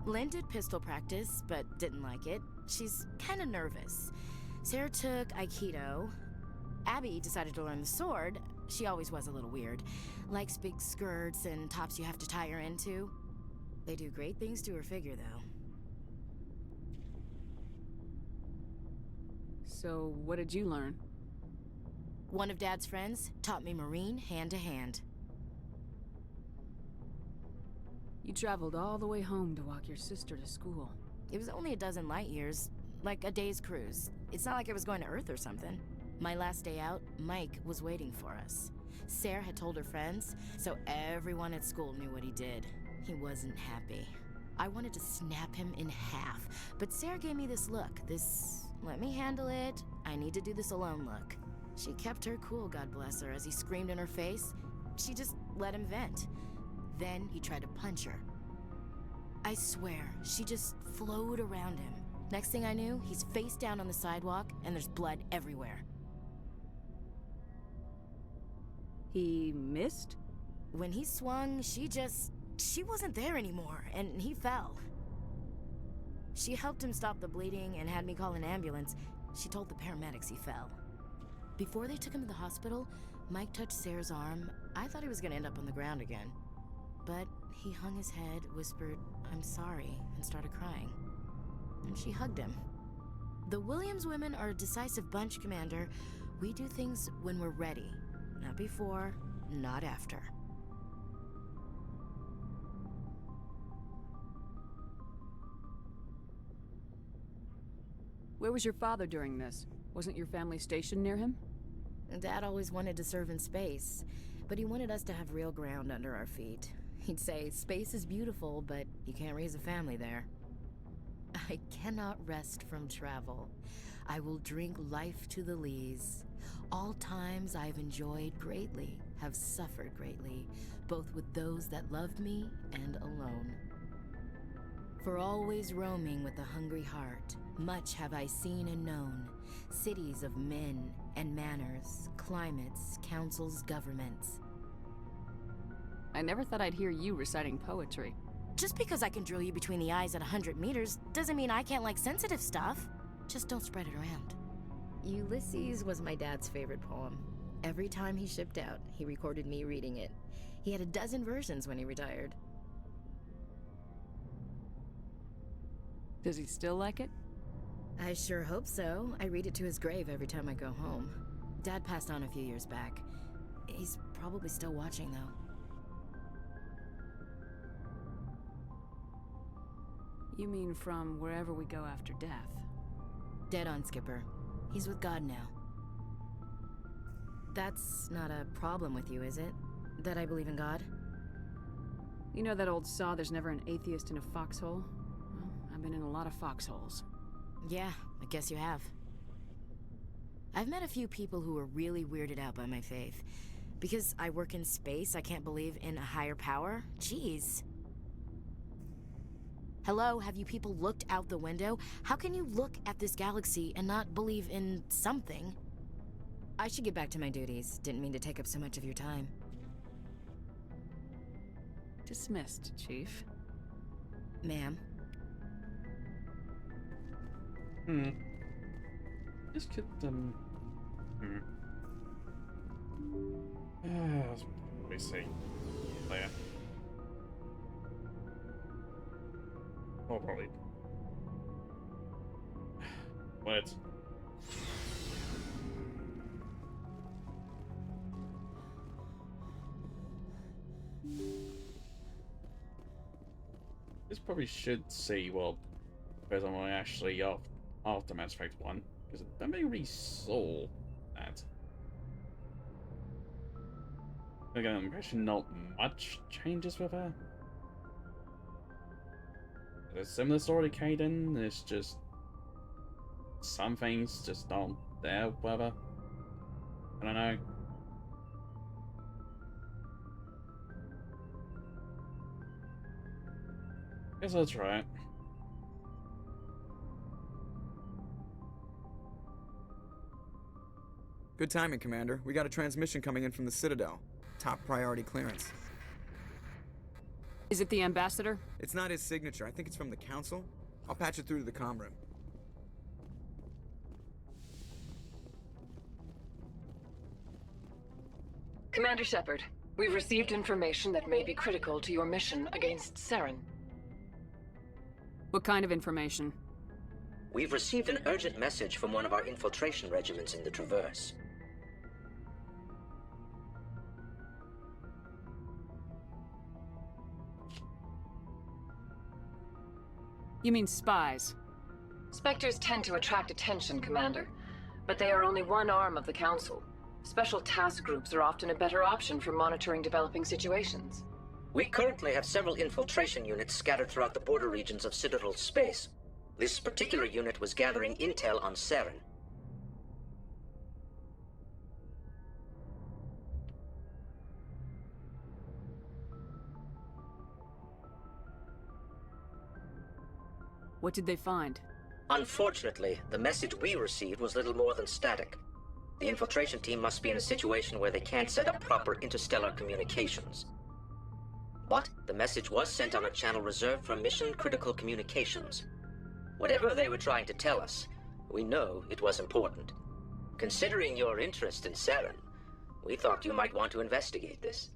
Lynn did pistol practice, but didn't like it. She's kinda nervous. Sarah took Aikido. Abby decided to learn the sword. She always was a little weird. Likes big skirts and tops you have to tie her into. They do great things to her figure, though. So, what did you learn? One of Dad's friends taught me Marine hand to hand. You traveled all the way home to walk your sister to school. It was only a dozen light years, like a day's cruise. It's not like I was going to Earth or something. My last day out, Mike was waiting for us. Sarah had told her friends, so everyone at school knew what he did. He wasn't happy. I wanted to snap him in half, but Sarah gave me this look, this let me handle it. I need to do this alone look. She kept her cool, God bless her, as he screamed in her face. She just let him vent. Then he tried to punch her. I swear, she just flowed around him. Next thing I knew, he's face down on the sidewalk, and there's blood everywhere. He missed? When he swung, she wasn't there anymore, and he fell. She helped him stop the bleeding and had me call an ambulance. She told the paramedics he fell. Before they took him to the hospital, Mike touched Sarah's arm. I thought he was gonna end up on the ground again. But he hung his head, whispered, "I'm sorry," and started crying. And she hugged him. The Williams women are a decisive bunch, Commander. We do things when we're ready. Not before, not after. Where was your father during this? Wasn't your family stationed near him? Dad always wanted to serve in space, but he wanted us to have real ground under our feet. He'd say, space is beautiful, but you can't raise a family there. I cannot rest from travel. I will drink life to the lees. All times I've enjoyed greatly, have suffered greatly, both with those that loved me and alone. For always roaming with a hungry heart, much have I seen and known, cities of men and manners, climates, councils, governments. I never thought I'd hear you reciting poetry. Just because I can drill you between the eyes at 100 meters doesn't mean I can't like sensitive stuff. Just don't spread it around. Ulysses was my dad's favorite poem. Every time he shipped out, he recorded me reading it. He had a dozen versions when he retired. Does he still like it? I sure hope so. I read it to his grave every time I go home. Dad passed on a few years back. He's probably still watching, though. You mean from wherever we go after death? Dead on, Skipper. He's with God now. That's not a problem with you, is it? That I believe in God? You know that old saw, there's never an atheist in a foxhole? Well, I've been in a lot of foxholes. Yeah, I guess you have. I've met a few people who were really weirded out by my faith. Because I work in space, I can't believe in a higher power? Jeez. Hello, have you people looked out the window? How can you look at this galaxy and not believe in something? I should get back to my duties. Didn't mean to take up so much of your time. Dismissed, Chief. Ma'am. This could, let me see. Later. Oh, probably. What? This probably should see what goes on actually after Mass Effect 1, because I don't think we really saw that. I get the impression not much changes with her. There's a similar story to Kaden, it's just some things just aren't there, whatever. I don't know. Guess I'll try it. Good timing, Commander. We got a transmission coming in from the Citadel. Top priority clearance. Is it the ambassador? It's not his signature. I think it's from the Council. I'll patch it through to the comm room. Commander Shepard, we've received information that may be critical to your mission against Saren. What kind of information? We've received an urgent message from one of our infiltration regiments in the Traverse. You mean spies? Spectres tend to attract attention, Commander, but they are only one arm of the Council. Special task groups are often a better option for monitoring developing situations. We currently have several infiltration units scattered throughout the border regions of Citadel space. This particular unit was gathering intel on Saren. What did they find? Unfortunately, the message we received was little more than static. The infiltration team must be in a situation where they can't set up proper interstellar communications. But the message was sent on a channel reserved for mission-critical communications. Whatever they were trying to tell us, we know it was important. Considering your interest in Saren, we thought you might want to investigate this.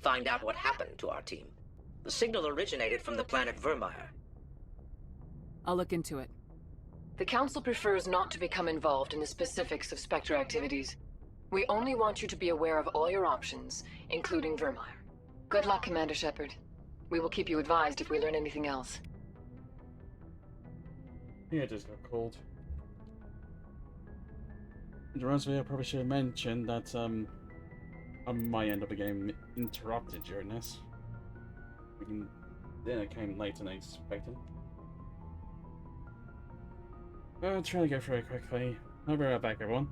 Find out what happened to our team. The signal originated from the planet Vermeer. I'll look into it. The Council prefers not to become involved in the specifics of Spectre activities. We only want you to be aware of all your options, including Vermeer. Good luck, Commander Shepard. We will keep you advised if we learn anything else. Yeah, it just got cold. Honestly, I probably should have mentioned that I might end up getting interrupted during this. Dinner came later than I expected. I'll try to go through it quickly. I'll be right back, everyone.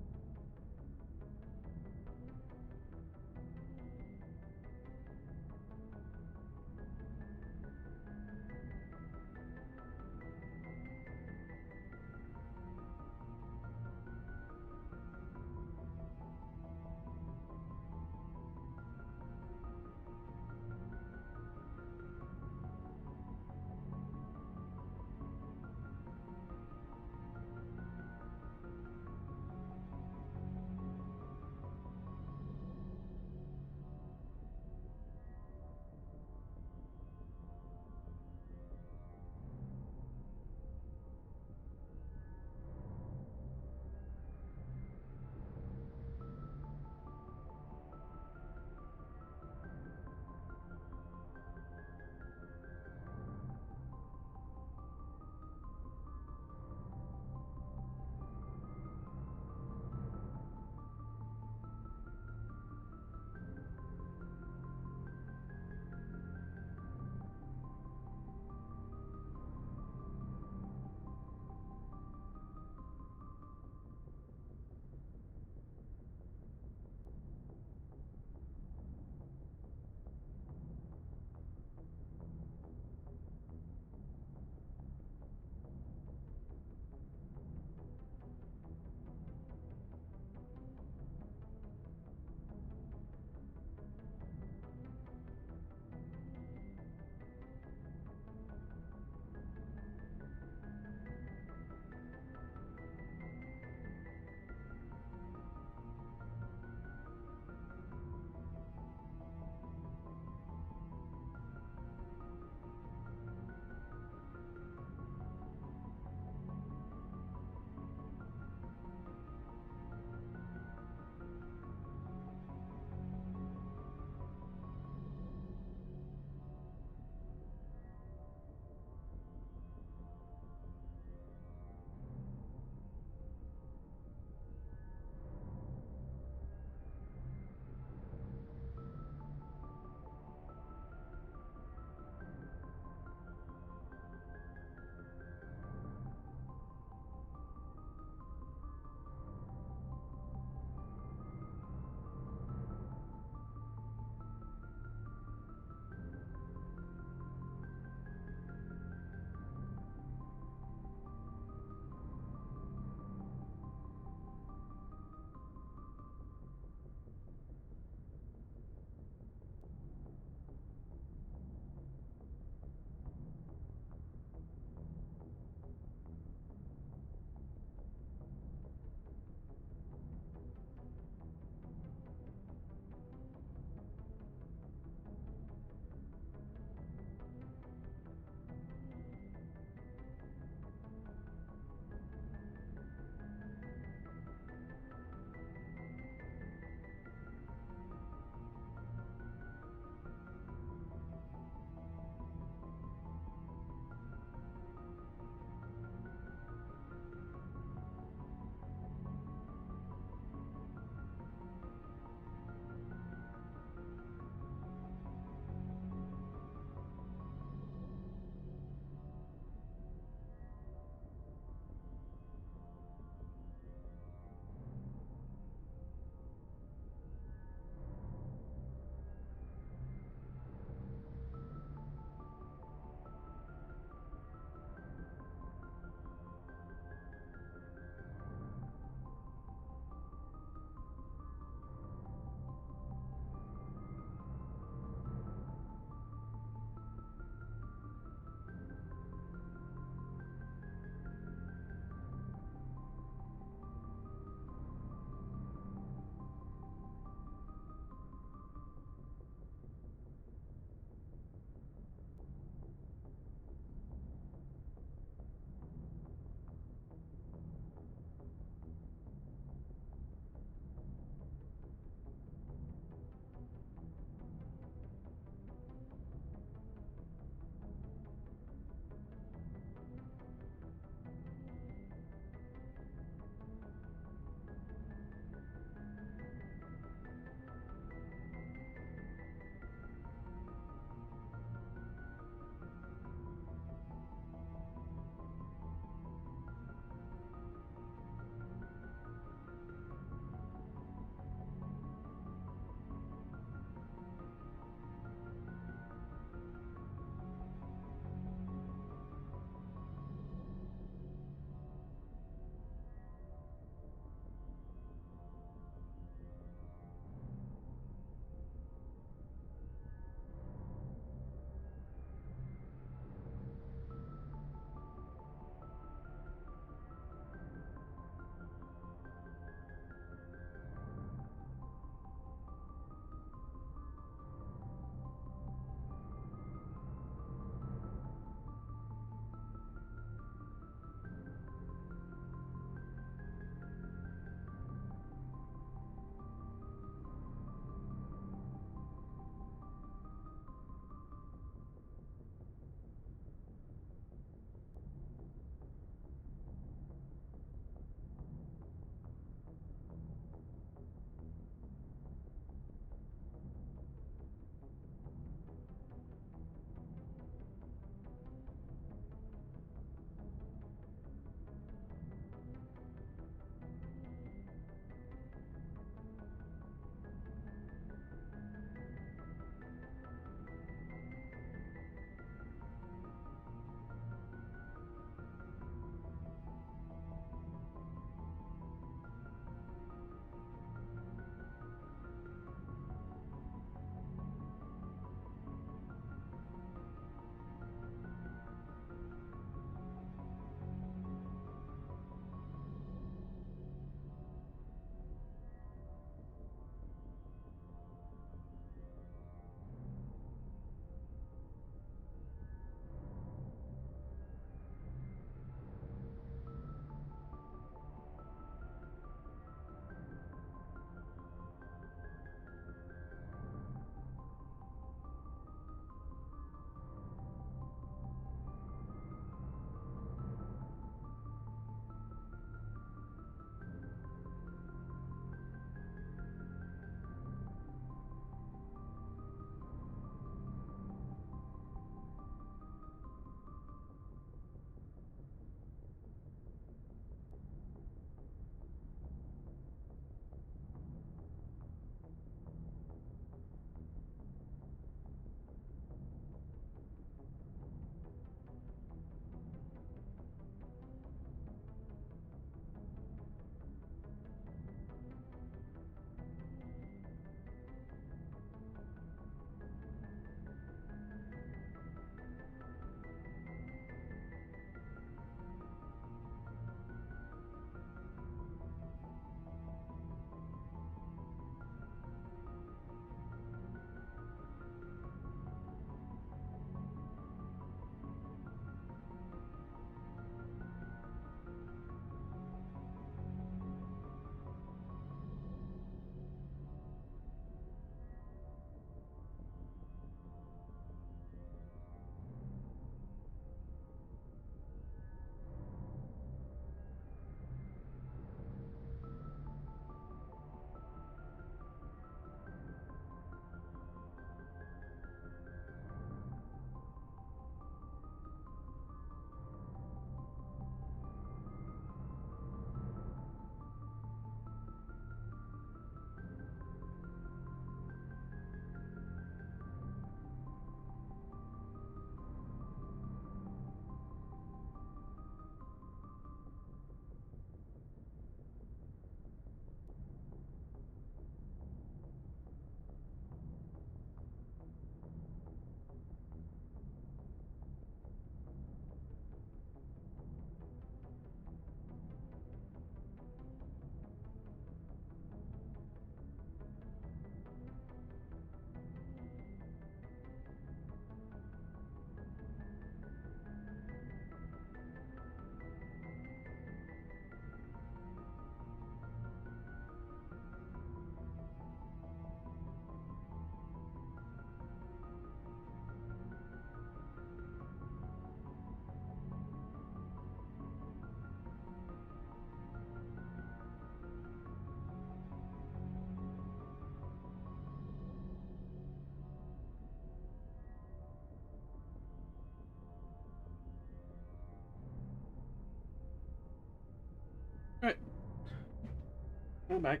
I'm back.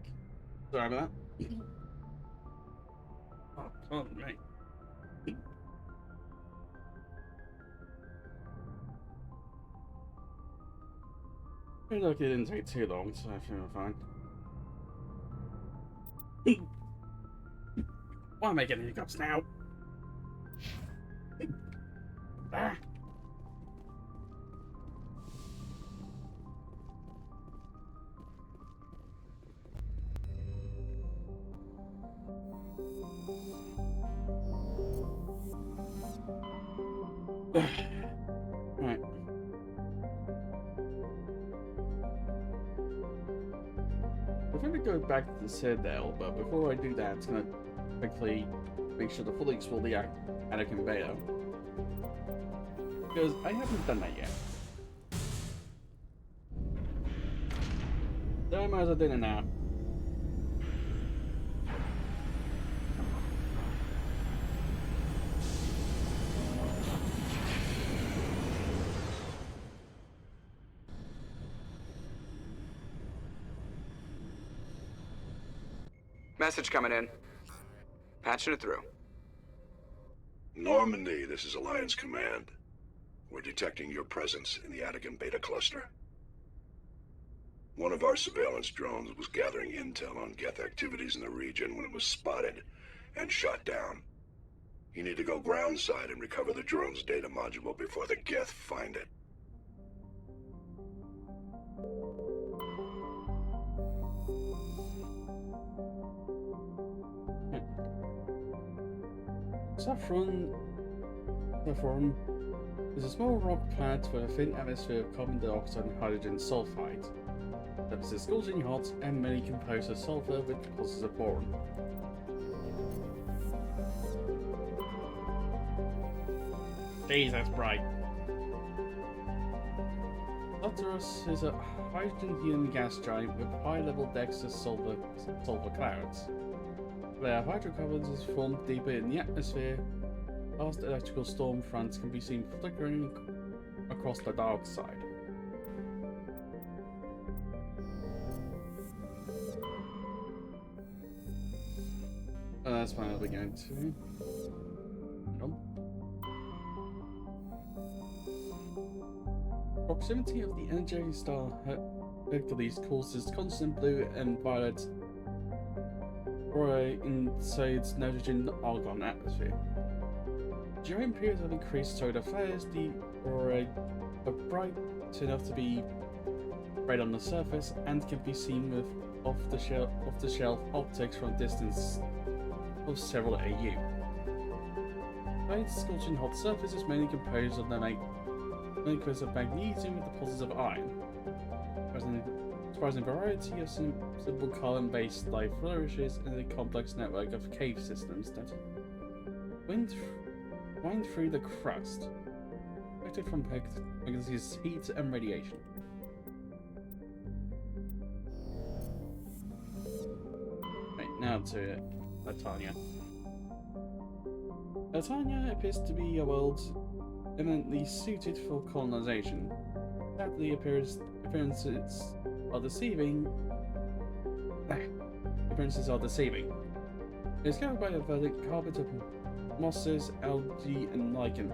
Sorry about that. Oh, pardon me. Feel like it didn't take too long, so I think we're fine. Why am I getting hiccups now? Ah. Right. We're going to go back to the Citadel, but before I do that, it's going to quickly make sure to fully explore the Anakin Beta. Because I haven't done that yet. So I might as well do it now. Message coming in. Patching it through. Normandy, this is Alliance Command. We're detecting your presence in the Anakin Beta cluster. One of our surveillance drones was gathering intel on Geth activities in the region when it was spotted and shot down. You need to go groundside and recover the drone's data module before the Geth find it. Saffron is a small rock planet with a thin atmosphere of carbon dioxide and hydrogen sulfide. That is scorching hot and many composed of sulfur with deposits of boron. Jeez, that's bright. Tartarus is a hydrogen-helium gas giant with high-level dextrous sulfur clouds. Where hydrocarbons is formed deeper in the atmosphere, vast electrical storm fronts can be seen flickering across the dark side. Oh, that's fine, I'll be going to. Proximity of the energetic star Hercules causes constant blue and violet aura inside nitrogen-argon atmosphere. During periods of increased solar flares, the aura are bright enough to be red on the surface and can be seen with off-the-shelf optics from a distance of several AU. Its scorching hot surface is mainly composed of magnesium with deposits of iron. Surprising variety of simple carbon-based life flourishes in a complex network of cave systems that wind through the crust, protected from Pegasus' heat and radiation. Right, now to Latanya. Latanya appears to be a world eminently suited for colonization. Sadly, appearances are deceiving. It is covered by a verdant carpet of mosses, algae, and lichen.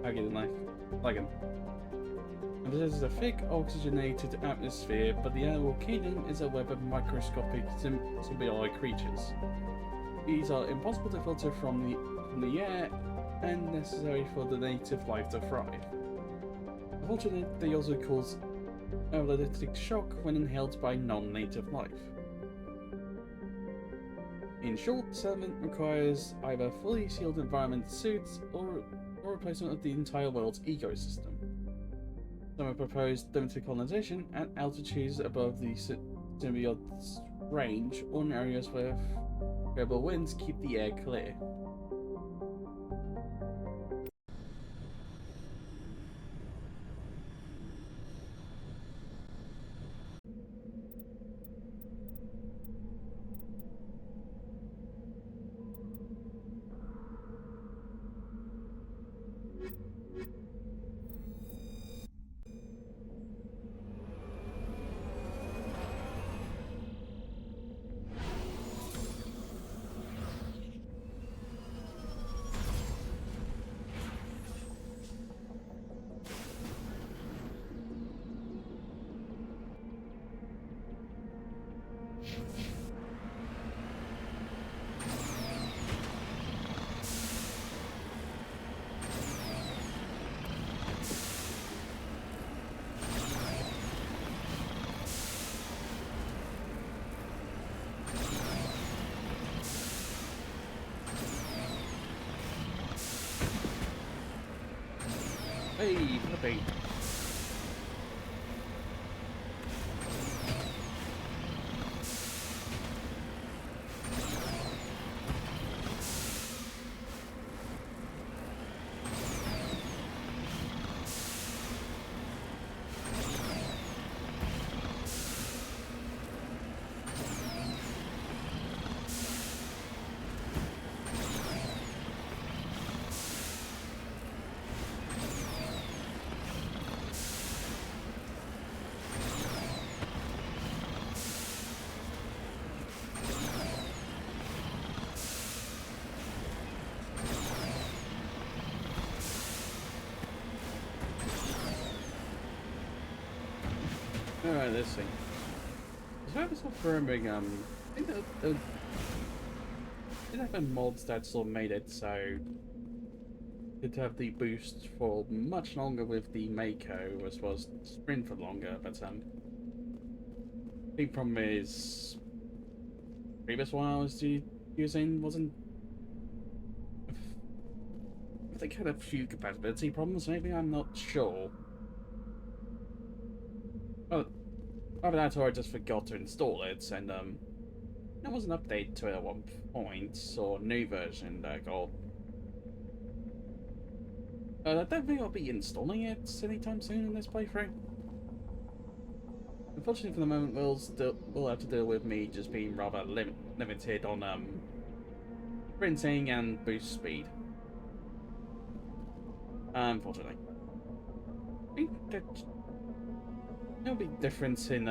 And this is a thick, oxygenated atmosphere, but the animal kingdom is a web of microscopic symbiotic creatures. These are impossible to filter from the air and necessary for the native life to thrive. Unfortunately, they also cause epileptic shock when inhaled by non-native life. In short, settlement requires either fully sealed environment suits or replacement of the entire world's ecosystem. Some have proposed limited colonization at altitudes above the symbiote's range or in areas where favorable winds keep the air clear. Hey, flippy. Alright, let's see. So I was confirming, I think that did have a mods that sort of made it so it have the boost for much longer with the Mako as well as sprint for longer, but the big problem is previous one I was using wasn't, I think had a few compatibility problems, maybe, I'm not sure. Well, either that or I just forgot to install it, and there was an update to it at one point, or a new version that I got. I don't think I'll be installing it anytime soon in this playthrough. Unfortunately for the moment, we'll have to deal with me just being rather limited on sprinting and boost speed. Unfortunately. I think that no big difference in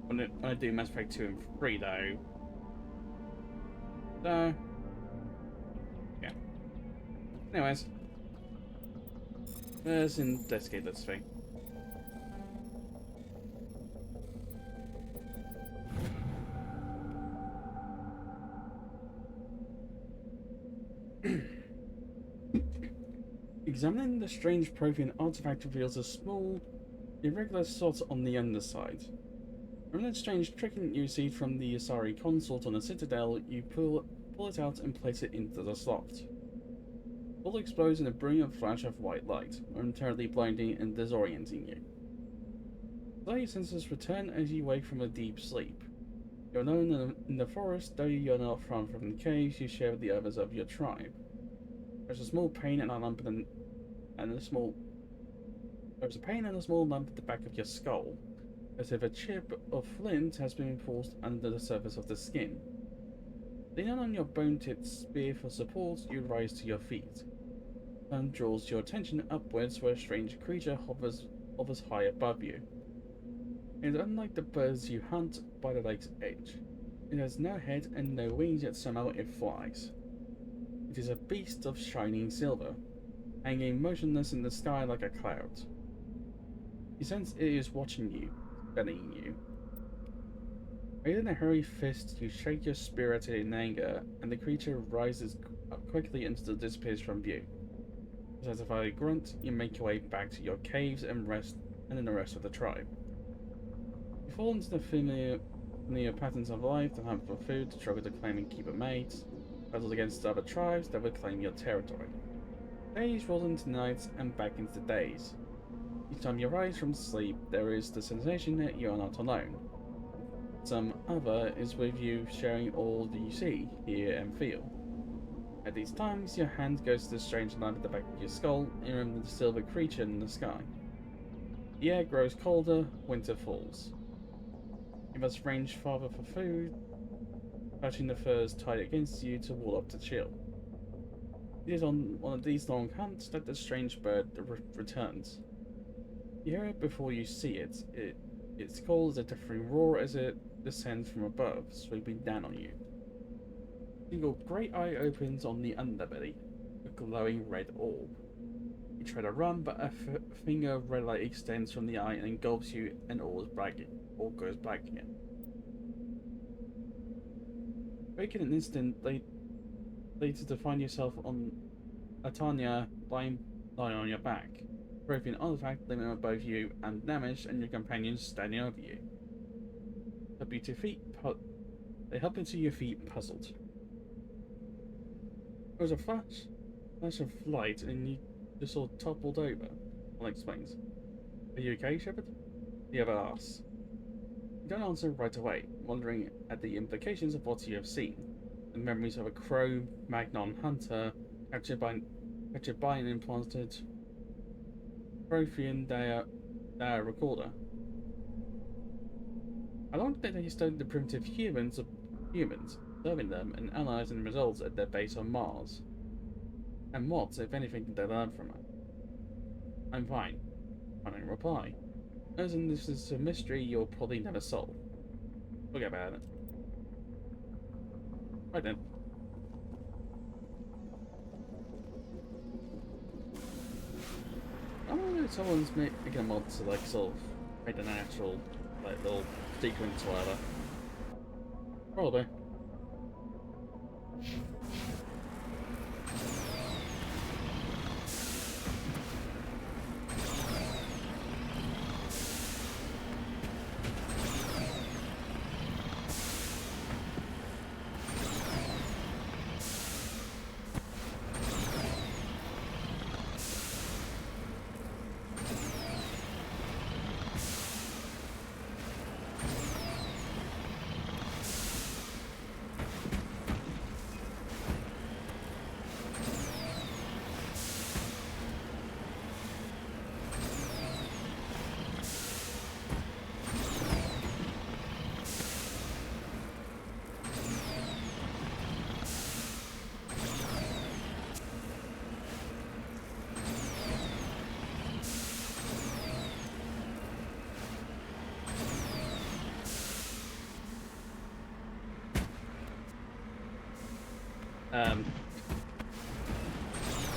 when I do Mass Effect 2 and 3 though. So yeah. Anyways, let's investigate this thing. Examining the strange Prothean artifact reveals a small, irregular spot on the underside. From that strange trinket you received from the Asari consort on the Citadel, you pull it out and place it into the slot. All explodes in a brilliant flash of white light, momentarily blinding and disorienting you. Though your senses return as you wake from a deep sleep. You're alone in the forest, though you're not far from the caves you share with the others of your tribe. There's a small pain and a lump There's a pain and a small lump at the back of your skull, as if a chip of flint has been forced under the surface of the skin. Leaning on your bone-tipped spear for support, you rise to your feet. And draws your attention upwards where a strange creature hovers high above you. It is unlike the birds you hunt by the lake's edge. It has no head and no wings, yet somehow it flies. It is a beast of shining silver, hanging motionless in the sky like a cloud. You sense it is watching you, studying you. Made in a hurry fist, you shake your spear at it in anger, and the creature rises up quickly and disappears from view. As if I grunt, you make your way back to your caves and then the rest of the tribe. You fall into the familiar patterns of life, the hunt for food, the struggle to claim and keep a mate, battles against other tribes that will claim your territory. Days roll into nights and back into days. Each time you rise from sleep, there is the sensation that you are not alone. Some other is with you, sharing all that you see, hear, and feel. At these times, your hand goes to the strange lamp at the back of your skull, and you remember the silver creature in the sky. The air grows colder, winter falls. You must range farther for food, touching the furs tied against you to wall off the chill. It is on one of these long hunts that the strange bird returns. You hear it before you see it. Its call is a differing roar as it descends from above, sweeping down on you. A single great eye opens on the underbelly, a glowing red orb. You try to run, but a finger of red light extends from the eye and engulfs you, and all goes black again. Breaking an instant later to find yourself on Atanya lying on your back. Broken artifact limit both you and Namish and your companions standing over you. They help you to your feet puzzled. There was a flash of light and you just sort of toppled over. One explains. Are you okay, Shepard? The other asks. You don't answer right away, wondering at the implications of what you have seen. The memories of a crow Magnon hunter captured by an implanted Prothean Dea recorder. How long did they study the primitive humans, serving them and analysing the results at their base on Mars? And what, if anything, did they learn from it? I'm fine. I don't reply. As in, this is a mystery you'll probably never solve. Forget about it. Right then. I wonder if someone's making a mod to like sort of make an actual like little sequence or whatever. Probably.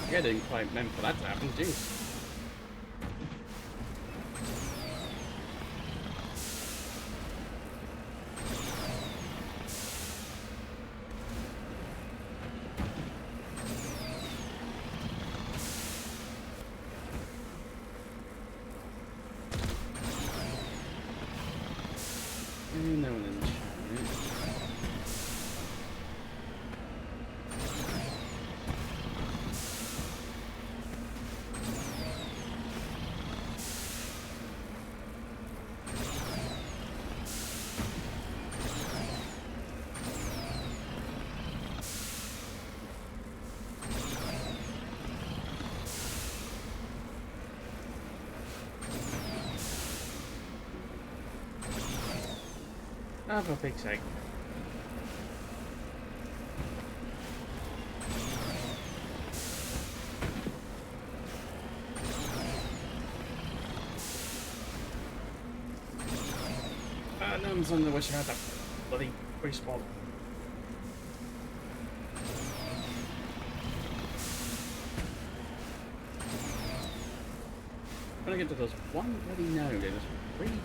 Yeah, I didn't quite meant for that to happen, jeez. No one in the chat. Oh, for pig's sake. No one's on the wish I had that bloody respawn. When I get to those one bloody node, it is really.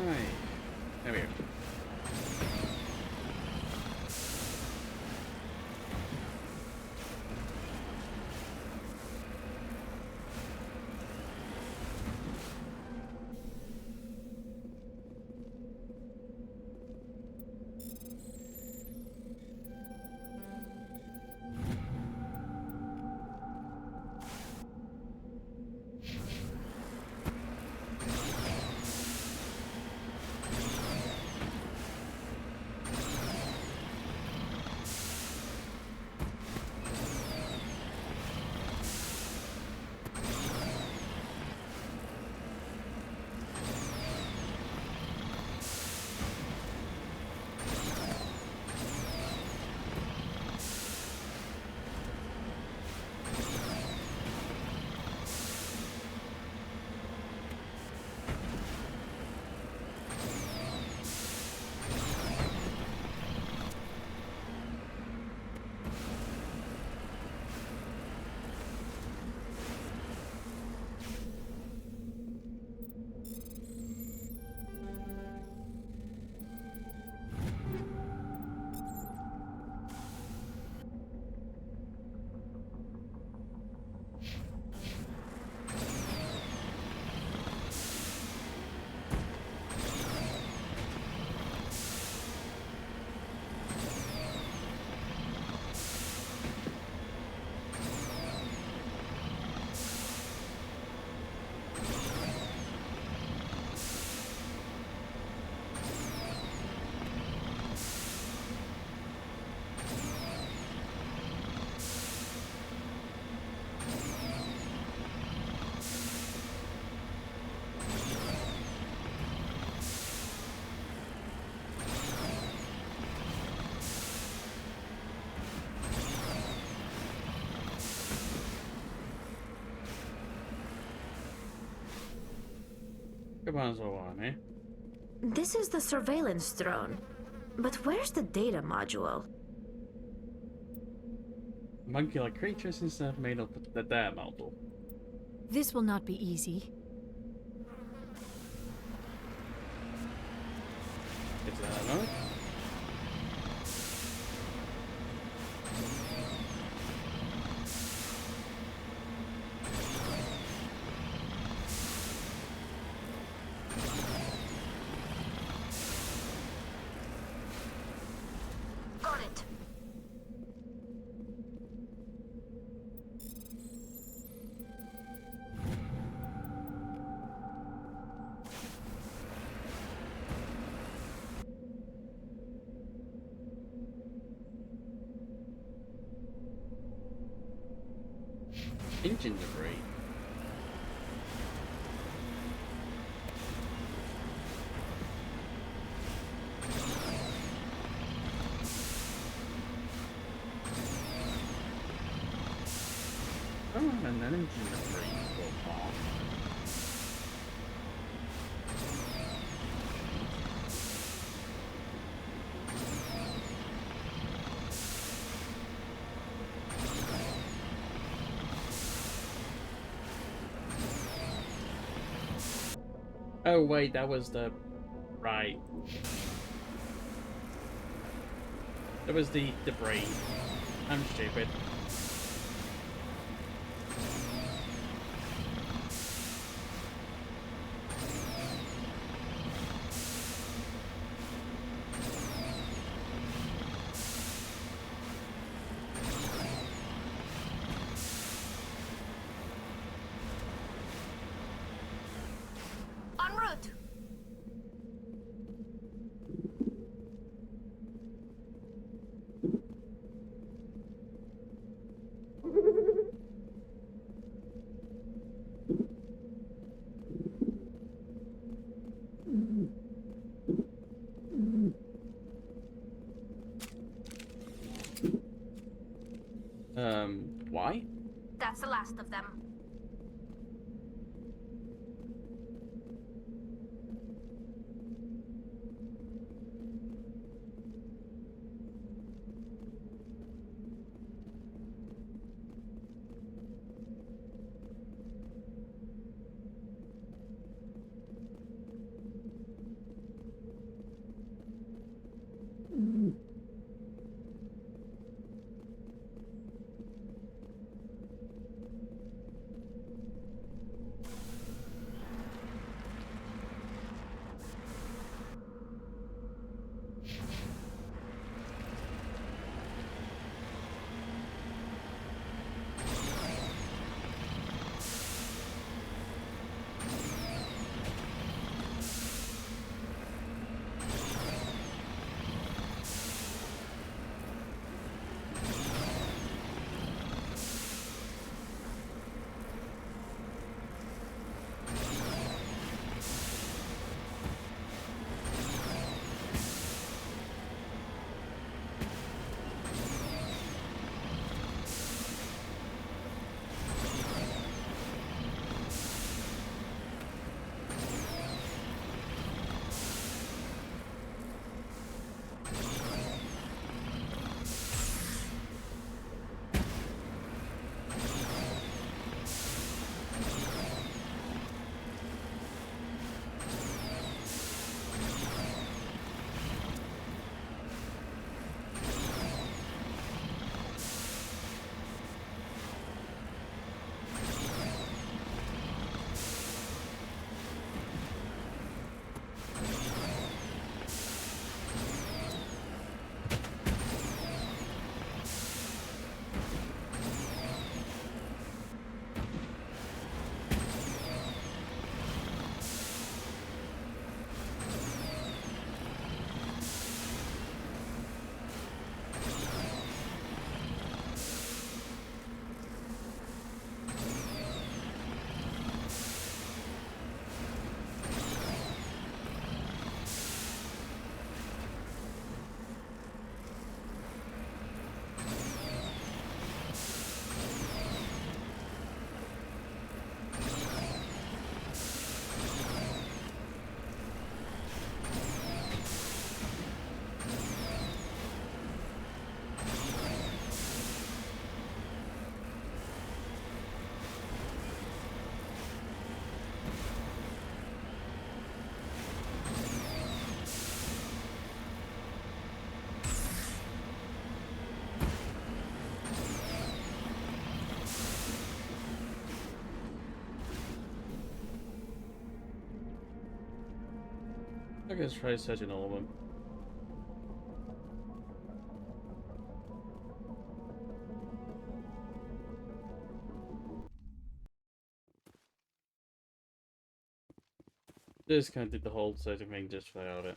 Right. There we go. might as well on, eh? This is the surveillance drone. But where's the data module? Monkey-like creatures instead made up the dare model. This will not be easy. Is that another? Got it. Engine debris. Oh, and an engine debris will off. Oh wait, that was the... right. That was the debris. I'm stupid. En route. Why? That's the last of them. I guess try searching all of them. Just kind of did the whole searching thing just without it.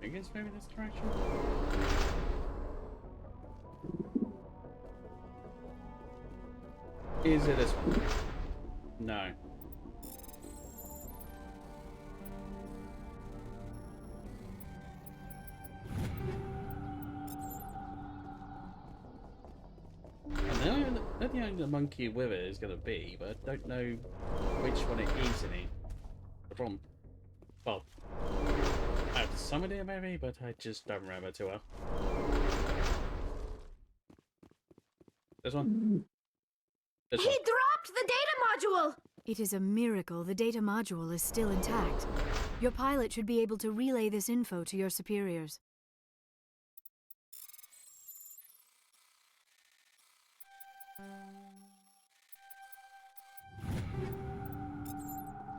I guess maybe this direction? Is it this one? No. I know the monkey with it is going to be, but I don't know which one it is in it. From, well, I have some idea maybe, but I just don't remember too well. This one? This He one. dropped the data module! It is a miracle the data module is still intact. Your pilot should be able to relay this info to your superiors.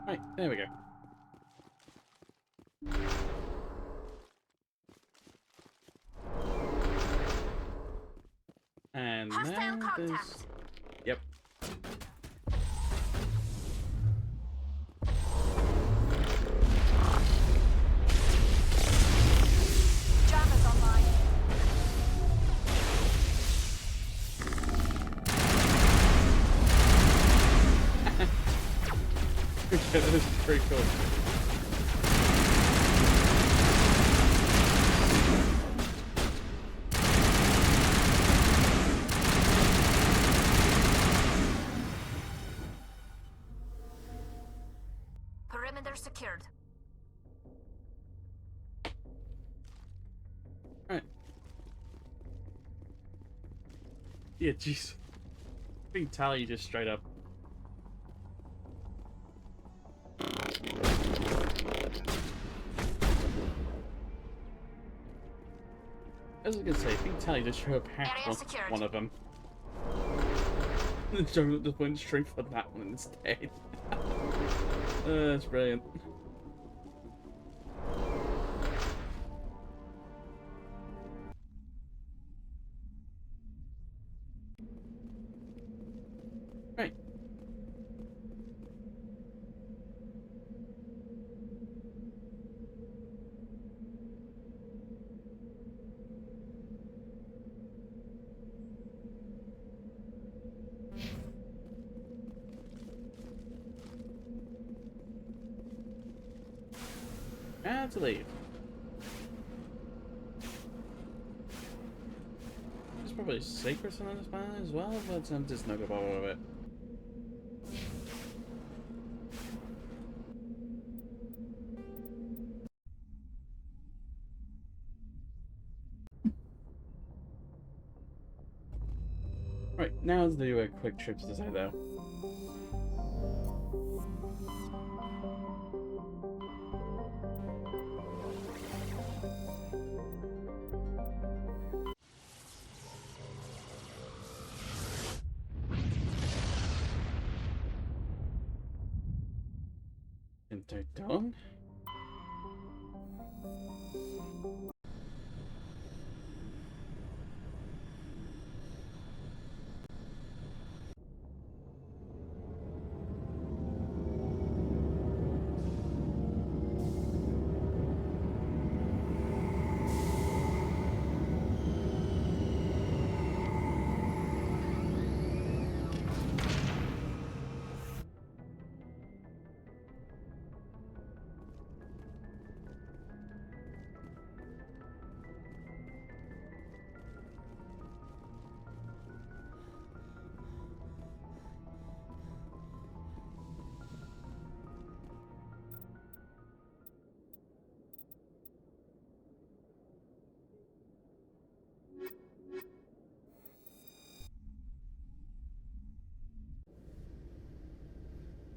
Right, there we go. And now there's... Yep. Java's online. Okay, that is pretty cool. Perimeter secured. Right. Yeah, jeez. Big tally just straight up. I was gonna say, Big Tally just showed up half one of them. And Joe just went straight for that one instead. That's brilliant. Right. And to leave. There's probably secrets on this planet as well, but I'm just not gonna bother with it. Right, now let's do a quick trip to the side though. Into done.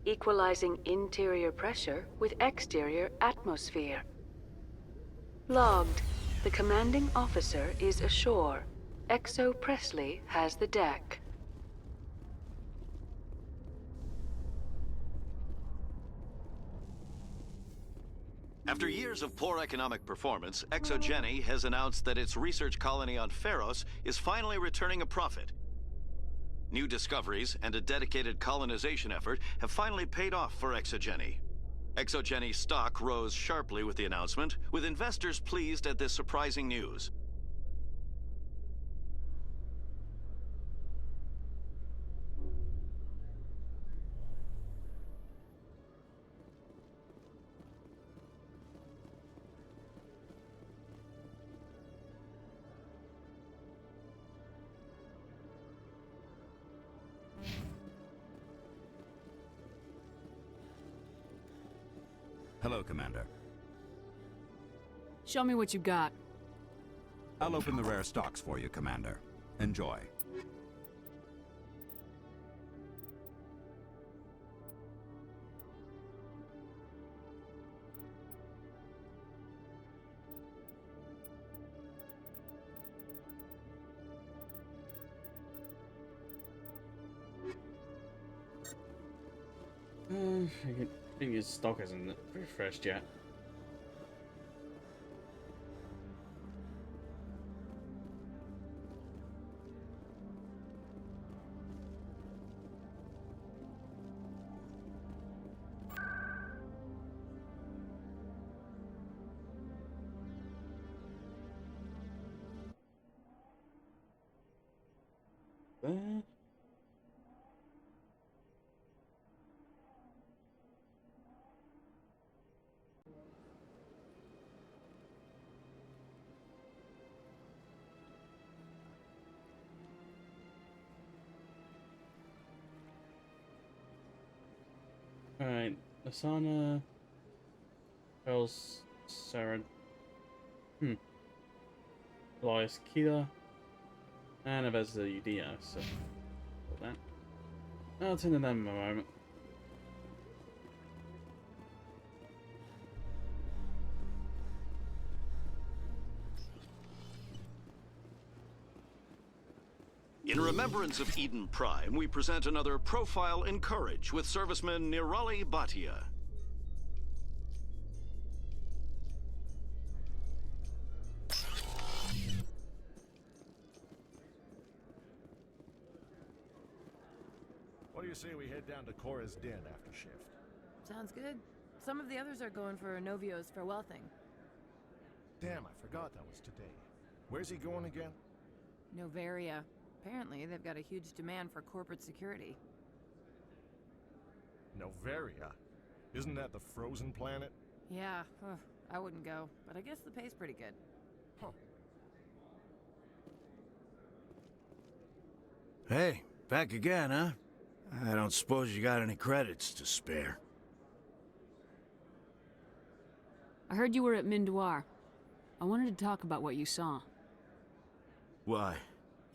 Equalizing interior pressure with exterior atmosphere. Logged. The commanding officer is ashore. Exo Presley has the deck. After years of poor economic performance, ExoGeni has announced that its research colony on Pharos is finally returning a profit. New discoveries and a dedicated colonization effort have finally paid off for ExoGeni. ExoGeni stock rose sharply with the announcement, with investors pleased at this surprising news. Hello, Commander. Show me what you got. I'll open the rare stocks for you, Commander. Enjoy. I think his stock isn't refreshed yet. Alright, Asana, Charles, Sarah, Elias Keeler, and Aveza Udea, so that. I'll turn to them in a moment. In remembrance of Eden Prime, we present another Profile in Courage with serviceman Nirali Bhatia. What do you say we head down to Cora's den after shift? Sounds good. Some of the others are going for Novio's farewell thing. Damn, I forgot that was today. Where's he going again? Noveria. Apparently, they've got a huge demand for corporate security. Noveria? Isn't that the frozen planet? Yeah, I wouldn't go, but I guess the pay's pretty good. Huh. Hey, back again, huh? I don't suppose you got any credits to spare. I heard you were at Mindoir. I wanted to talk about what you saw. Why?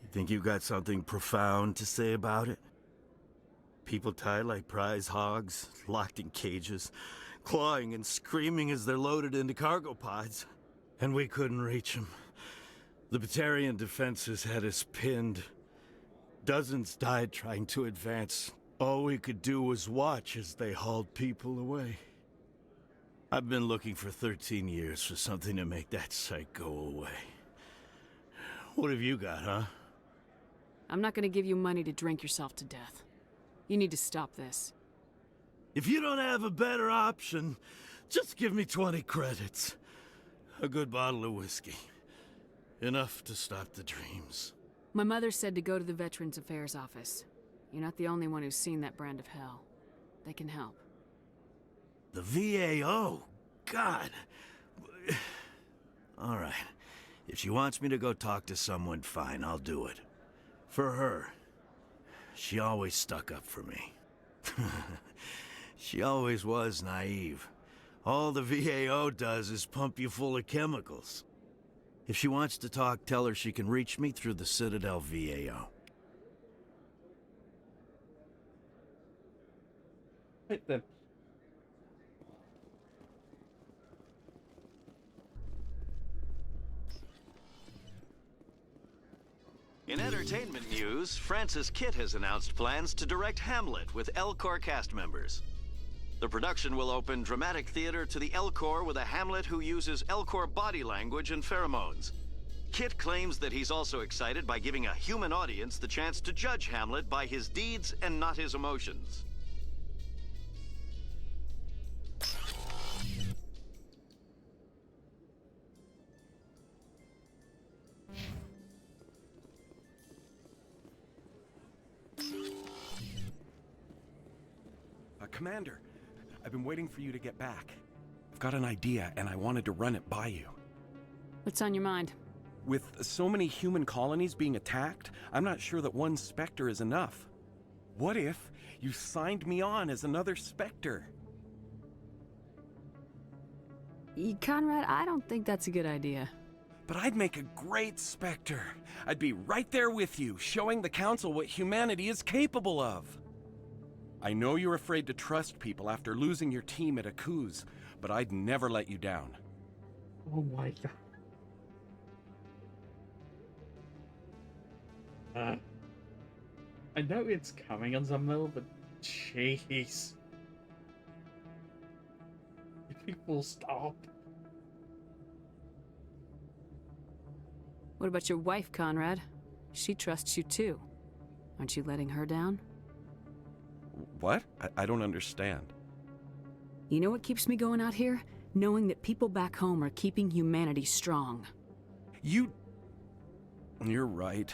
You think you got something profound to say about it? People tied like prize hogs, locked in cages, clawing and screaming as they're loaded into cargo pods. And we couldn't reach them. The Batarian defenses had us pinned. Dozens died trying to advance. All we could do was watch as they hauled people away. I've been looking for 13 years for something to make that sight go away. What have you got, huh? I'm not gonna give you money to drink yourself to death. You need to stop this. If you don't have a better option, just give me 20 credits. A good bottle of whiskey. Enough to stop the dreams. My mother said to go to the Veterans Affairs office. You're not the only one who's seen that brand of hell. They can help. The VAO? God. All right. If she wants me to go talk to someone, fine, I'll do it. For her. She always stuck up for me. She always was naive. All the VAO does is pump you full of chemicals. If she wants to talk, tell her she can reach me through the Citadel VAO. Right then. In entertainment news, Francis Kitt has announced plans to direct Hamlet with L-Corps cast members. The production will open dramatic theater to the L-Corps with a Hamlet who uses L-Corps body language and pheromones. Kitt claims that he's also excited by giving a human audience the chance to judge Hamlet by his deeds and not his emotions. Commander, I've been waiting for you to get back. I've got an idea, and I wanted to run it by you. What's on your mind? With so many human colonies being attacked, I'm not sure that one Spectre is enough. What if you signed me on as another Spectre? Conrad, I don't think that's a good idea. But I'd make a great Spectre. I'd be right there with you, showing the Council what humanity is capable of. I know you're afraid to trust people after losing your team at Akuz, but I'd never let you down. Oh my god. I know it's coming on some level, but jeez. If people stop. What about your wife, Conrad? She trusts you too. Aren't you letting her down? What? I don't understand. You know what keeps me going out here? Knowing that people back home are keeping humanity strong. You're right.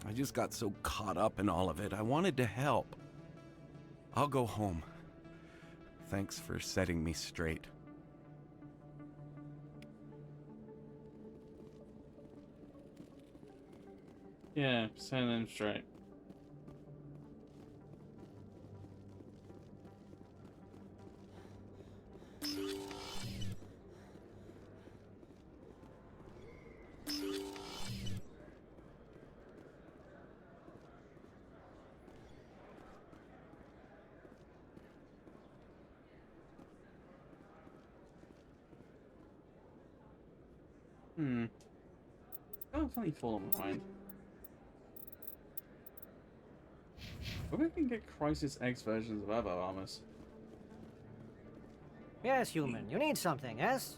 I just got so caught up in all of it. I wanted to help. I'll go home. Thanks for setting me straight. Yeah, setting them straight. Oh, funny fallen behind. But we can get Crisis X versions of other armors. Yes, human. You need something, yes?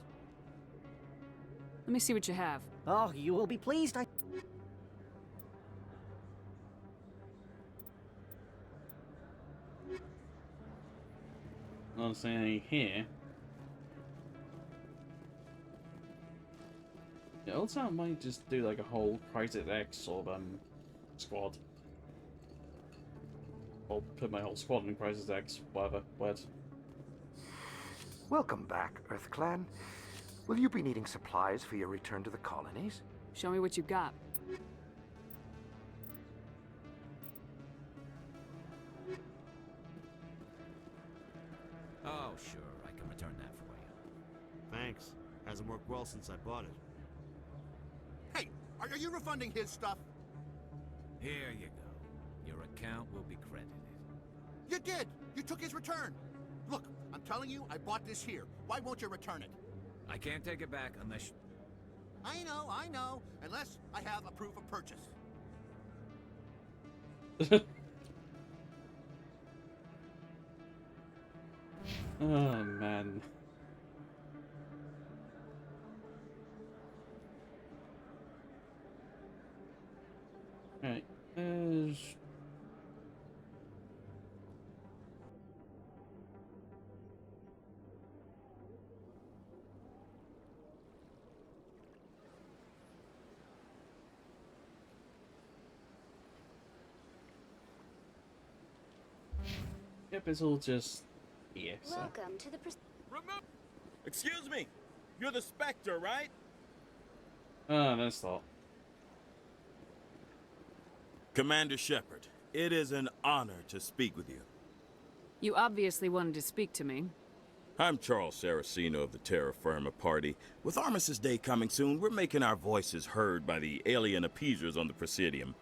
Let me see what you have. Oh, you will be pleased. Not seeing anything here. Yeah, also I might just do like a whole Crisis X sort of squad. I'll put my whole squad in Crisis X, whatever, but... Welcome back, Earth Clan. Will you be needing supplies for your return to the colonies? Show me what you've got. Oh, sure. I can return that for you. Thanks. Hasn't worked well since I bought it. Hey, are you refunding his stuff? Here you go. Your account will be credited. You did! You took his return! Look, I'm telling you, I bought this here. Why won't you return it? I can't take it back unless... I know. Unless I have a proof of purchase. Oh, man. Yep, it's all just here, so. Welcome to the... Excuse me! You're the Spectre, right? That's not. Commander Shepard, it is an honor to speak with you. You obviously wanted to speak to me. I'm Charles Saraceno of the Terra Firma Party. With Armistice Day coming soon, we're making our voices heard by the alien appeasers on the Presidium.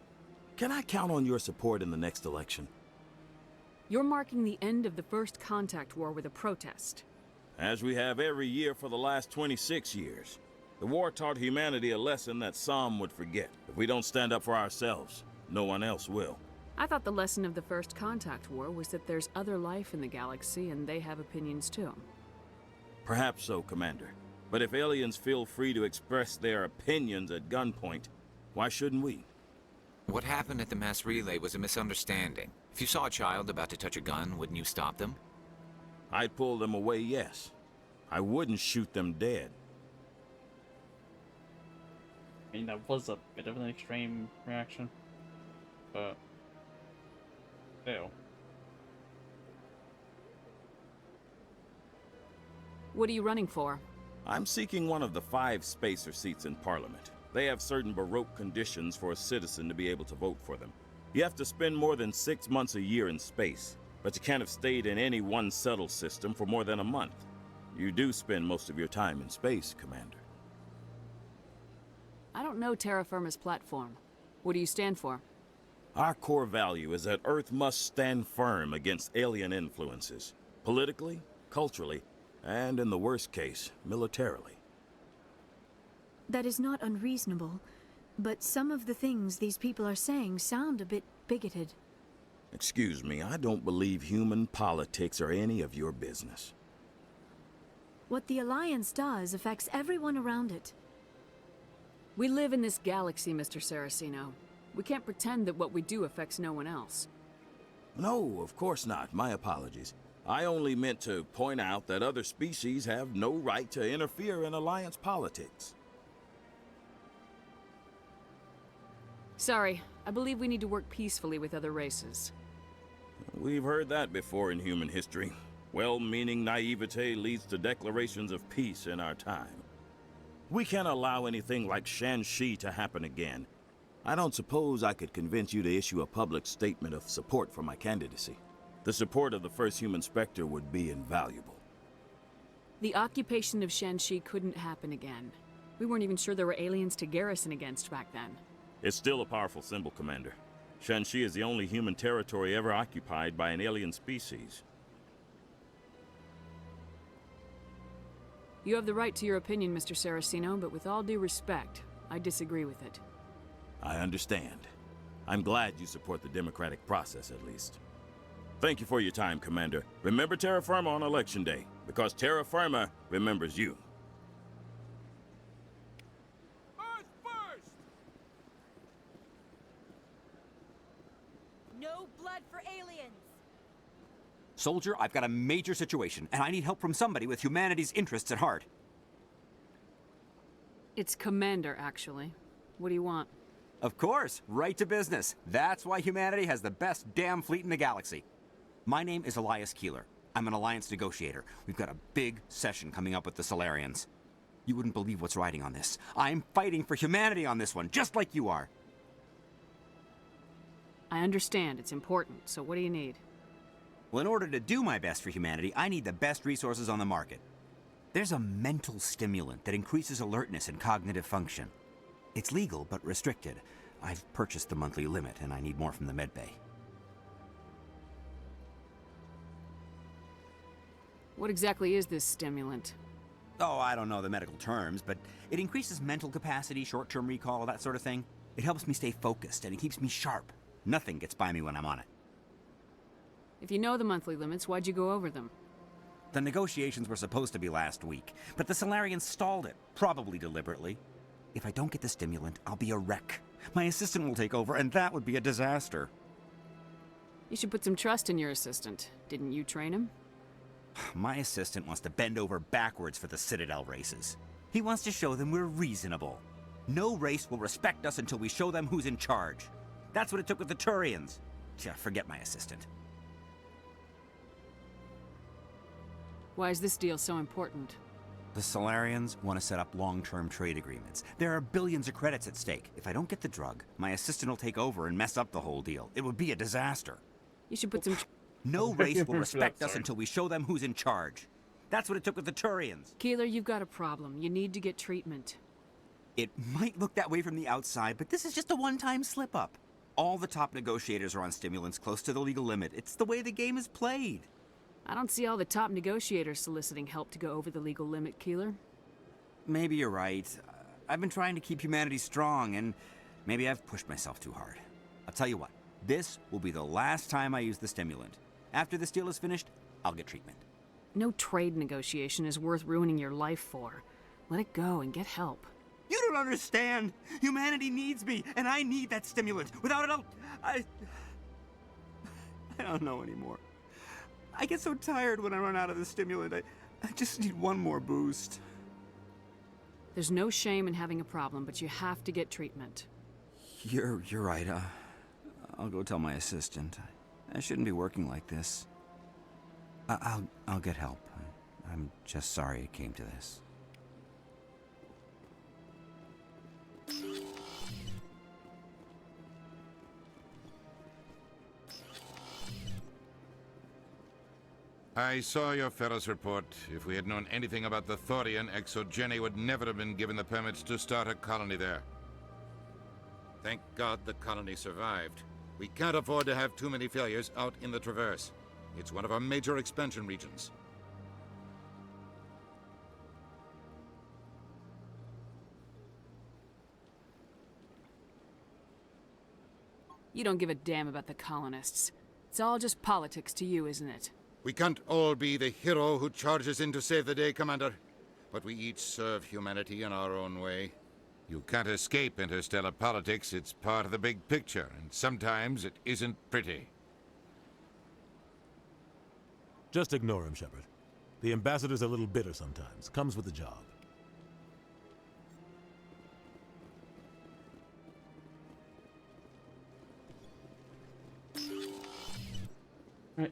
Can I count on your support in the next election? You're marking the end of the First Contact War with a protest. As we have every year for the last 26 years. The war taught humanity a lesson that some would forget. If we don't stand up for ourselves, no one else will. I thought the lesson of the First Contact War was that there's other life in the galaxy and they have opinions too. Perhaps so, Commander. But if aliens feel free to express their opinions at gunpoint, why shouldn't we? What happened at the mass relay was a misunderstanding. If you saw a child about to touch a gun, wouldn't you stop them? I'd pull them away, yes. I wouldn't shoot them dead. I mean, that was a bit of an extreme reaction, but still. What are you running for? I'm seeking one of the 5 spacer seats in Parliament. They have certain Baroque conditions for a citizen to be able to vote for them. You have to spend more than 6 months a year in space, but you can't have stayed in any one settled system for more than a month. You do spend most of your time in space, Commander. I don't know Terra Firma's platform. What do you stand for? Our core value is that Earth must stand firm against alien influences. Politically, culturally, and in the worst case, militarily. That is not unreasonable, but some of the things these people are saying sound a bit bigoted. Excuse me, I don't believe human politics are any of your business. What the Alliance does affects everyone around it. We live in this galaxy, Mr. Saraceno. We can't pretend that what we do affects no one else. No, of course not. My apologies. I only meant to point out that other species have no right to interfere in Alliance politics. Sorry, I believe we need to work peacefully with other races. We've heard that before in human history. Well-meaning naivete leads to declarations of peace in our time. We can't allow anything like Shan-Shi to happen again. I don't suppose I could convince you to issue a public statement of support for my candidacy. The support of the first human Spectre would be invaluable. The occupation of Shan-Shi couldn't happen again. We weren't even sure there were aliens to garrison against back then. It's still a powerful symbol, Commander. Shan-Shi is the only human territory ever occupied by an alien species. You have the right to your opinion, Mr. Saraceno, but with all due respect, I disagree with it. I understand. I'm glad you support the democratic process, at least. Thank you for your time, Commander. Remember Terra Firma on Election Day, because Terra Firma remembers you. Earth first! No blood for aliens! Soldier, I've got a major situation, and I need help from somebody with humanity's interests at heart. It's Commander, actually. What do you want? Of course, right to business. That's why humanity has the best damn fleet in the galaxy. My name is Elias Keeler. I'm an Alliance negotiator. We've got a big session coming up with the Solarians. You wouldn't believe what's riding on this. I'm fighting for humanity on this one, just like you are. I understand. It's important. So what do you need? Well, in order to do my best for humanity, I need the best resources on the market. There's a mental stimulant that increases alertness and cognitive function. It's legal, but restricted. I've purchased the monthly limit, and I need more from the medbay. What exactly is this stimulant? Oh, I don't know the medical terms, but it increases mental capacity, short-term recall, that sort of thing. It helps me stay focused, and it keeps me sharp. Nothing gets by me when I'm on it. If you know the monthly limits, why'd you go over them? The negotiations were supposed to be last week, but the Solarians stalled it, probably deliberately. If I don't get the stimulant, I'll be a wreck. My assistant will take over, and that would be a disaster. You should put some trust in your assistant. Didn't you train him? My assistant wants to bend over backwards for the Citadel races. He wants to show them we're reasonable. No race will respect us until we show them who's in charge. That's what it took with the Turians. Forget my assistant. Why is this deal so important? The Solarians want to set up long-term trade agreements. There are billions of credits at stake. If I don't get the drug, my assistant will take over and mess up the whole deal. It would be a disaster. You should put some... No race will respect us until we show them who's in charge. That's what it took with the Turians. Keeler, you've got a problem. You need to get treatment. It might look that way from the outside, but this is just a one-time slip-up. All the top negotiators are on stimulants close to the legal limit. It's the way the game is played. I don't see all the top negotiators soliciting help to go over the legal limit, Keeler. Maybe you're right. I've been trying to keep humanity strong, and maybe I've pushed myself too hard. I'll tell you what, this will be the last time I use the stimulant. After this deal is finished, I'll get treatment. No trade negotiation is worth ruining your life for. Let it go and get help. You don't understand! Humanity needs me, and I need that stimulant. Without it, I don't know anymore. I get so tired when I run out of the stimulant. I just need one more boost. There's no shame in having a problem, but you have to get treatment. You're right. I'll go tell my assistant. I shouldn't be working like this. I'll get help. I'm just sorry it came to this. I saw your Ferris report. If we had known anything about the Thorian, ExoGeni would never have been given the permits to start a colony there. Thank God the colony survived. We can't afford to have too many failures out in the Traverse. It's one of our major expansion regions. You don't give a damn about the colonists. It's all just politics to you, isn't it? We can't all be the hero who charges in to save the day, Commander. But we each serve humanity in our own way. You can't escape interstellar politics. It's part of the big picture, and sometimes it isn't pretty. Just ignore him, Shepard. The ambassador's a little bitter sometimes. Comes with the job. Right.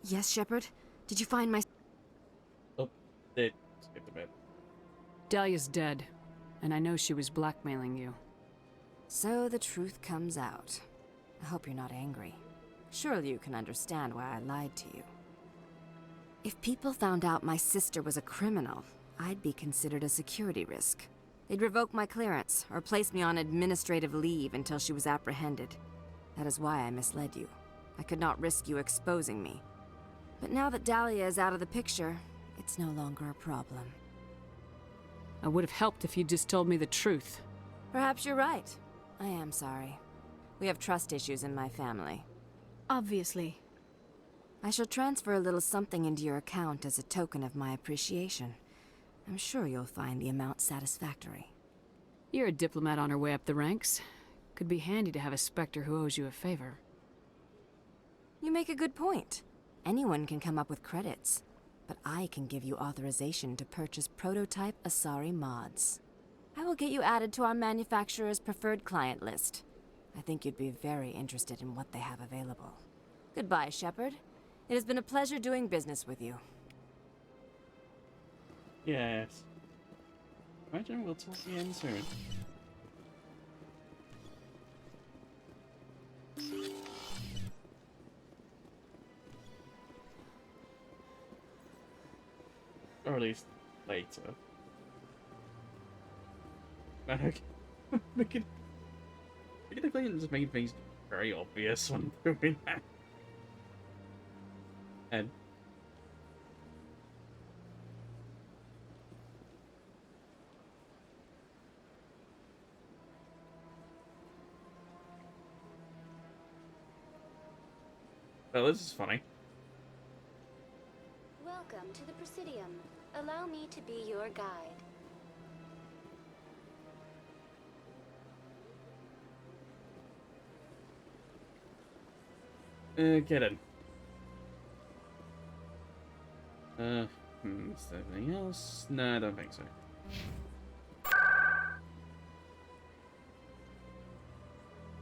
Yes, Shepard? Did you find my... Oh, they skipped a bit. Dahlia's dead, and I know she was blackmailing you. So the truth comes out. I hope you're not angry. Surely you can understand why I lied to you. If people found out my sister was a criminal, I'd be considered a security risk. They'd revoke my clearance, or place me on administrative leave until she was apprehended. That is why I misled you. I could not risk you exposing me. But now that Dahlia is out of the picture, it's no longer a problem. I would have helped if you'd just told me the truth. Perhaps you're right. I am sorry. We have trust issues in my family. Obviously. I shall transfer a little something into your account as a token of my appreciation. I'm sure you'll find the amount satisfactory. You're a diplomat on her way up the ranks. Could be handy to have a Spectre who owes you a favor. You make a good point. Anyone can come up with credits, but I can give you authorization to purchase prototype Asari mods. I will get you added to our manufacturer's preferred client list. I think you'd be very interested in what they have available. Goodbye, Shepard. It has been a pleasure doing business with you. Yes. Imagine we'll talk again soon. Or at least later. Okay. Making the clean just made things very obvious when doing that. And well, this is funny. Welcome to the Presidium. Allow me to be your guide. Get in. Is there anything else? No, I don't think so.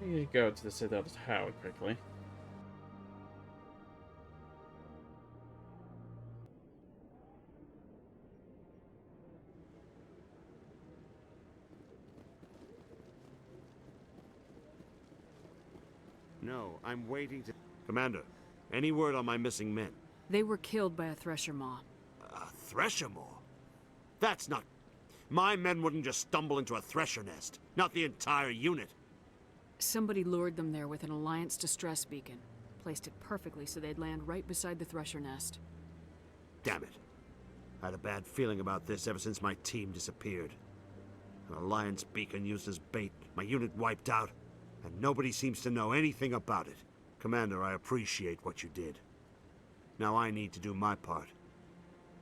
I'm gonna go to the Citadel Tower quickly. No, I'm waiting to... Commander, any word on my missing men? They were killed by a Thresher Maw. A Thresher Maw? That's not... My men wouldn't just stumble into a Thresher nest. Not the entire unit. Somebody lured them there with an Alliance distress beacon. Placed it perfectly so they'd land right beside the Thresher nest. Damn it. I had a bad feeling about this ever since my team disappeared. An Alliance beacon used as bait, my unit wiped out, and nobody seems to know anything about it. Commander, I appreciate what you did. Now I need to do my part.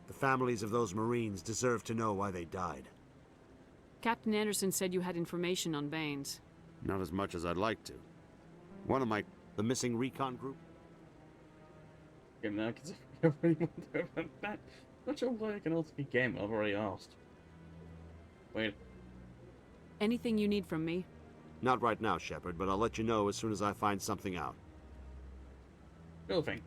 The families of those Marines deserve to know why they died. Captain Anderson said you had information on Baines. Not as much as I'd like to. One of the missing recon group? Okay, now, because I really want to know about that. Not sure why I can also be game. I've already asked. Wait. Anything you need from me? Not right now, Shepard, but I'll let you know as soon as I find something out. Cool thing.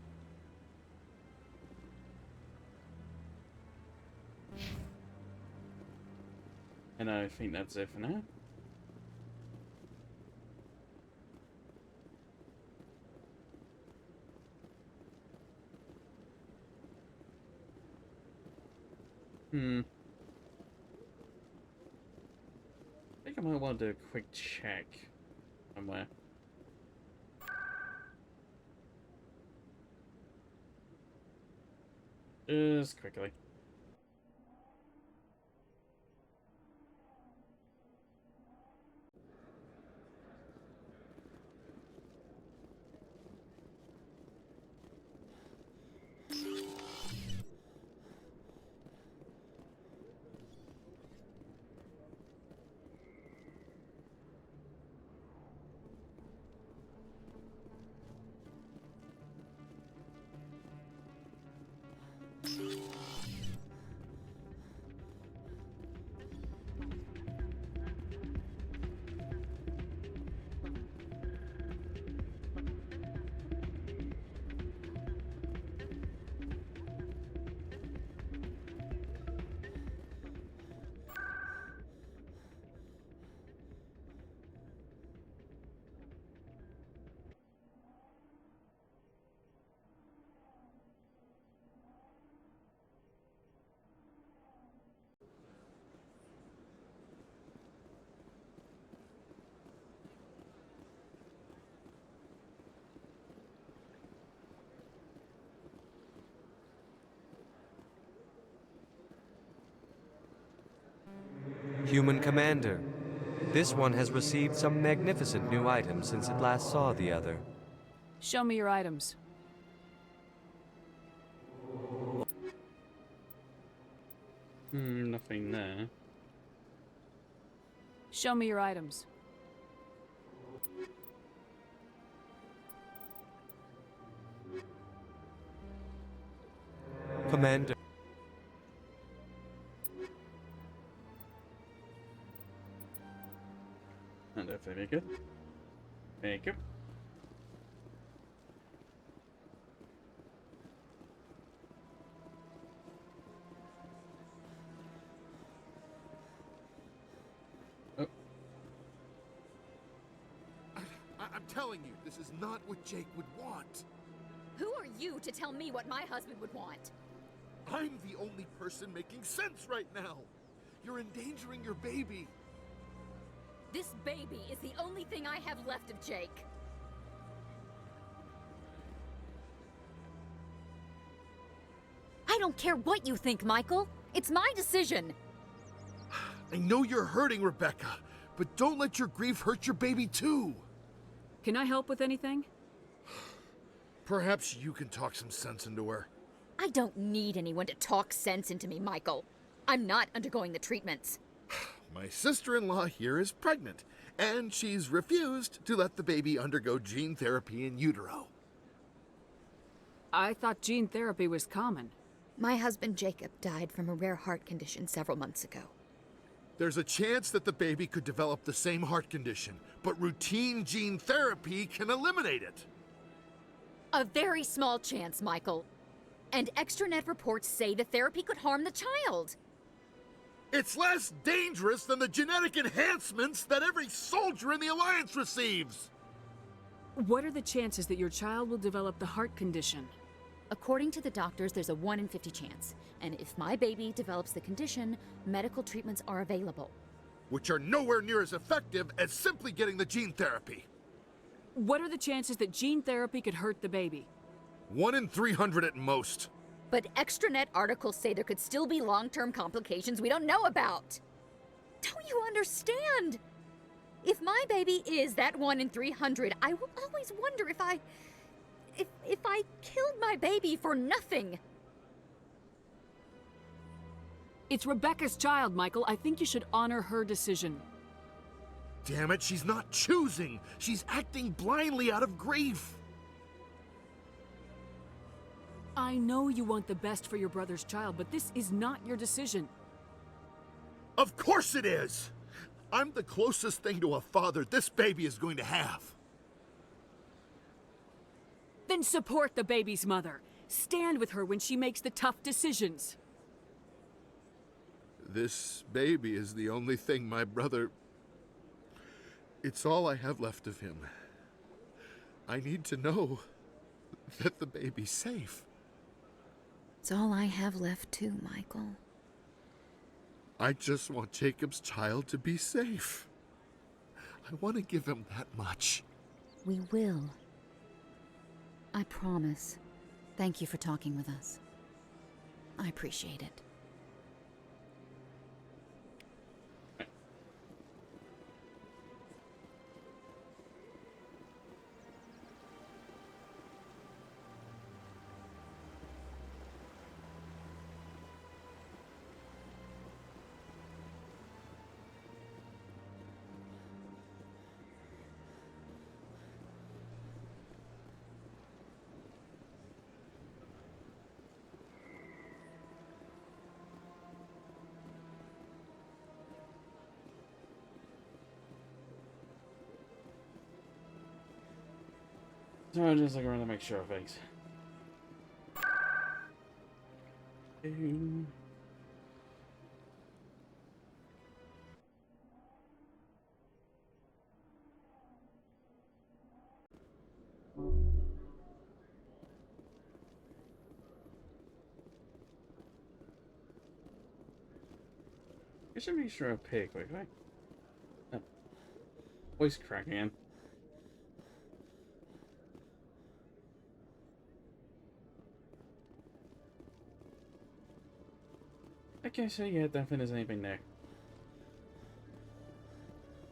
And I think that's it for now. I think I might want to do a quick check somewhere. Just quickly. Human Commander, this one has received some magnificent new items since it last saw the other. Show me your items. Nothing there. Show me your items. Commander. And if they make it. Thank you. I'm telling you, this is not what Jake would want. Who are you to tell me what my husband would want? I'm the only person making sense right now. You're endangering your baby. This baby is the only thing I have left of Jake. I don't care what you think, Michael. It's my decision. I know you're hurting, Rebecca, but don't let your grief hurt your baby too. Can I help with anything? Perhaps you can talk some sense into her. I don't need anyone to talk sense into me, Michael. I'm not undergoing the treatments. My sister-in-law here is pregnant, and she's refused to let the baby undergo gene therapy in utero. I thought gene therapy was common. My husband Jacob died from a rare heart condition several months ago. There's a chance that the baby could develop the same heart condition, but routine gene therapy can eliminate it. A very small chance, Michael. And extranet reports say the therapy could harm the child. It's less dangerous than the genetic enhancements that every soldier in the Alliance receives. What are the chances that your child will develop the heart condition? According to the doctors, there's a 1 in 50 chance. And if my baby develops the condition, medical treatments are available. Which are nowhere near as effective as simply getting the gene therapy. What are the chances that gene therapy could hurt the baby? 1 in 300 at most. But extranet articles say there could still be long-term complications we don't know about. Don't you understand? If my baby is that 1 in 300, I will always wonder if I killed my baby for nothing. It's Rebecca's child, Michael. I think you should honor her decision. Damn it, she's not choosing. She's acting blindly out of grief. I know you want the best for your brother's child, but this is not your decision. Of course it is! I'm the closest thing to a father this baby is going to have. Then support the baby's mother. Stand with her when she makes the tough decisions. This baby is the only thing my brother... It's all I have left of him. I need to know that the baby's safe. It's all I have left too, Michael. I just want Jacob's child to be safe. I want to give him that much. We will. I promise. Thank you for talking with us. I appreciate it. So I'm just looking around to make sure of things. I should make sure I pay quickly. Oh. Voice crack again. Okay, so yeah, definitely there's anything there.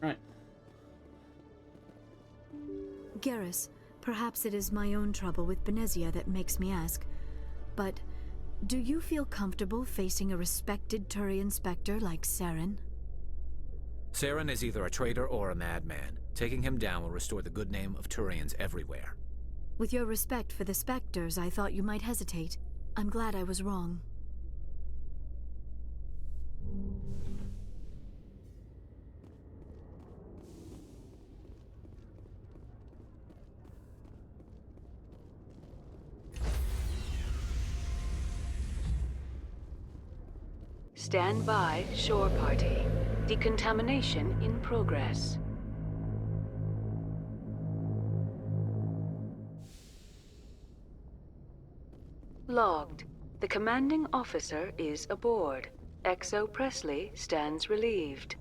Right. Garrus, perhaps it is my own trouble with Benezia that makes me ask, but do you feel comfortable facing a respected Turian Spectre like Saren? Saren is either a traitor or a madman. Taking him down will restore the good name of Turians everywhere. With your respect for the Spectres, I thought you might hesitate. I'm glad I was wrong. Stand by, shore party. Decontamination in progress. Logged. The commanding officer is aboard. Exo Presley stands relieved.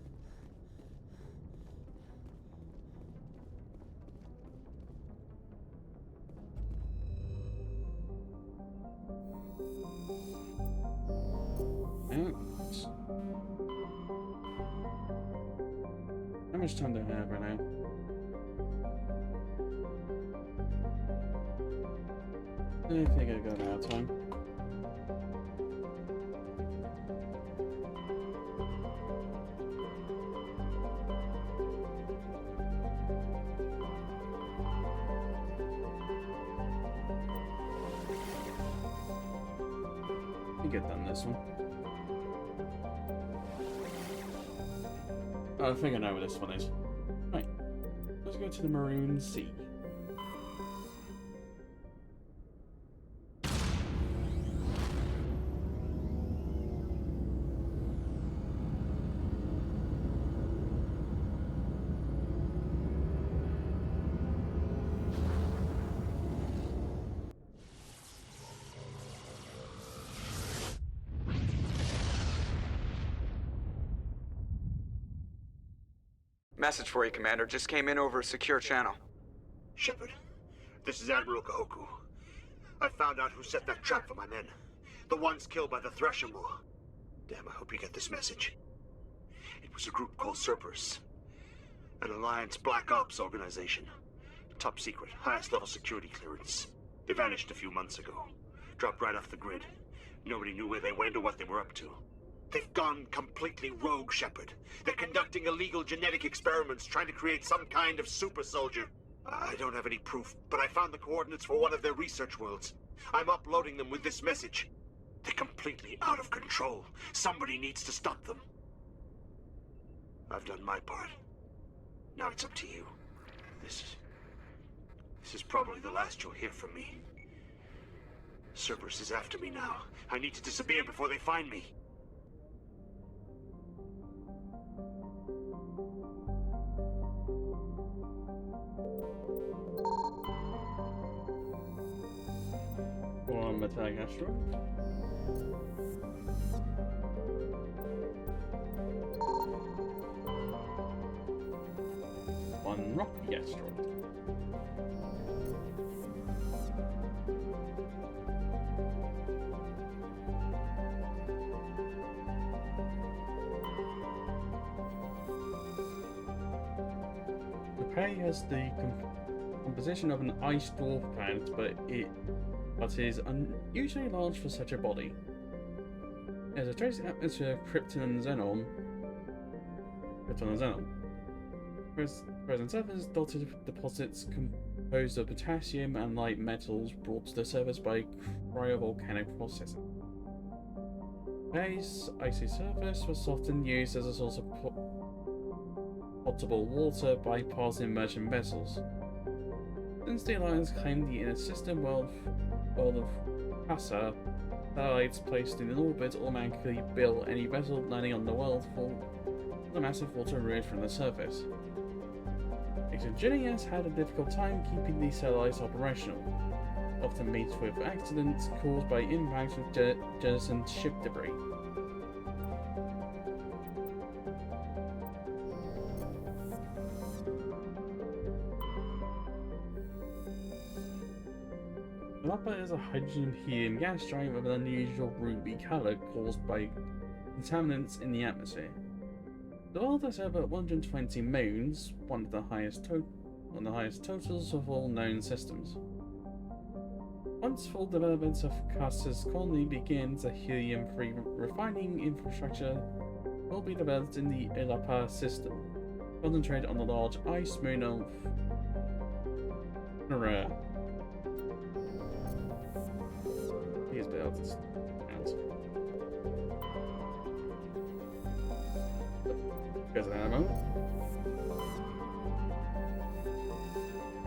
How much time do I have right now? I think I got out of time. We get done this one. I think I know where this one is. Right, let's go to the Maroon Sea. Message for you, Commander. Just came in over a secure channel. Shepard, this is Admiral Kahoku. I found out who set that trap for my men. The ones killed by the Thresher Maw. Damn, I hope you get this message. It was a group called Cerberus. An Alliance Black Ops organization. Top secret, highest level security clearance. They vanished a few months ago. Dropped right off the grid. Nobody knew where they went or what they were up to. They've gone completely rogue, Shepard. They're conducting illegal genetic experiments, trying to create some kind of super soldier. I don't have any proof, but I found the coordinates for one of their research worlds. I'm uploading them with this message. They're completely out of control. Somebody needs to stop them. I've done my part. Now it's up to you. This is probably the last you'll hear from me. Cerberus is after me now. I need to disappear before they find me. One metallic asteroid. One rocky asteroid. The prey has the composition of an ice dwarf planet, but is unusually large for such a body. There's a trace atmosphere of krypton and xenon. Present surface dotted with deposits composed of potassium and light metals brought to the surface by cryovolcanic processing. Base icy surface was often used as a source of potable water by passing merchant vessels. Since the Alliance claimed the inner system world of Passa, satellites placed in orbit automatically bill any vessel landing on the world for the massive water removed from the surface. ExoGeni has had a difficult time keeping these satellites operational, often meets with accidents caused by impacts with jettisoned ship debris. The upper is a hydrogen-helium gas giant with an unusual ruby colour caused by contaminants in the atmosphere. The world has over 120 moons, one of the highest totals of all known systems. Once full development of Castor's colony begins, a helium-free refining infrastructure will be developed in the Elapa system, concentrated on the large ice moon of Noveria. Here's the eldest out. Goes an ammo.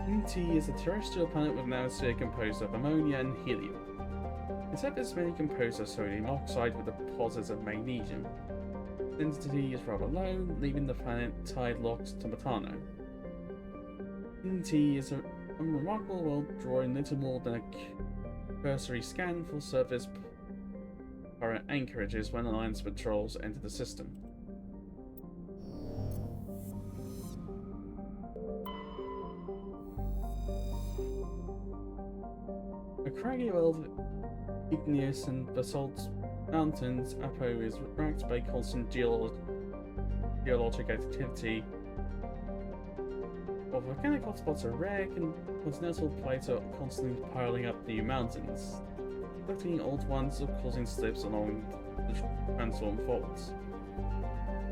NT is a terrestrial planet with an atmosphere composed of ammonia and helium. Its surface is mainly composed of sodium oxide with deposits of magnesium. Density is rather low, leaving the planet tide-locked to Metano. NT is a remarkable world drawing little more than a cursory scan for surface pirate anchorages when Alliance patrols enter the system. A craggy world of igneous and basalt mountains, Apo is racked by constant geologic activity. While volcanic hotspots are rare, continental plates are constantly piling up new mountains, collecting old ones or causing slips along the transform faults.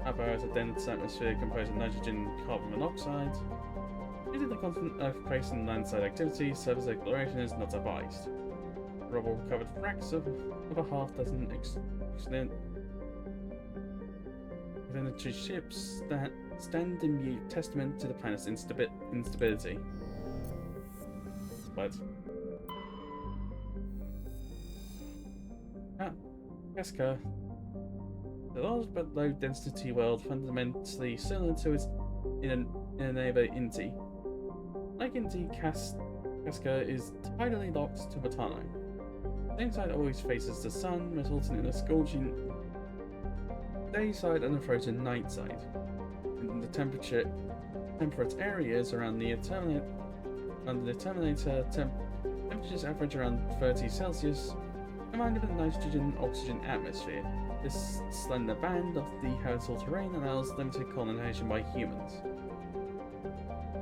Apo has a dense atmosphere composed of nitrogen and carbon monoxide. Due to the constant earthquakes and landslide activity, surface exploration is not advised. rubble-covered wrecks of a half-dozen explanatory ships that stand in mute testament to the planet's instability. But at Casca, the large but low-density world fundamentally similar to its inner neighbor Inti. Like Inti, Casca is tidally locked to Matano. The same side always faces the sun, resulting in a scorching day side and a frozen night side. In the temperate areas around the Terminator, temperatures average around 30 Celsius, combined with a nitrogen-oxygen atmosphere. This slender band of the habitable terrain allows limited colonization by humans.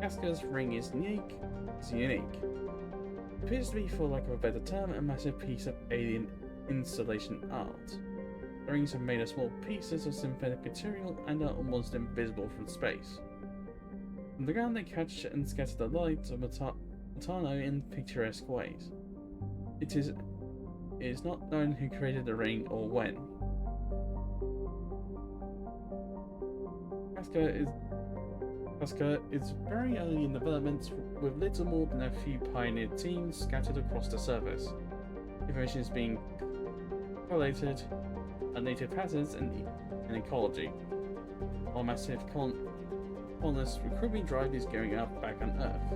Casca's ring is unique. It appears to be, for lack of a better term, a massive piece of alien installation art. The rings are made of small pieces of synthetic material and are almost invisible from space. From the ground, they catch and scatter the light of Matano in picturesque ways. It is not known who created the ring or when. Casca is very early in development, with little more than a few pioneer teams scattered across the surface. Information is being collated on native patterns and ecology, while massive colonist recruitment drive is going up back on Earth.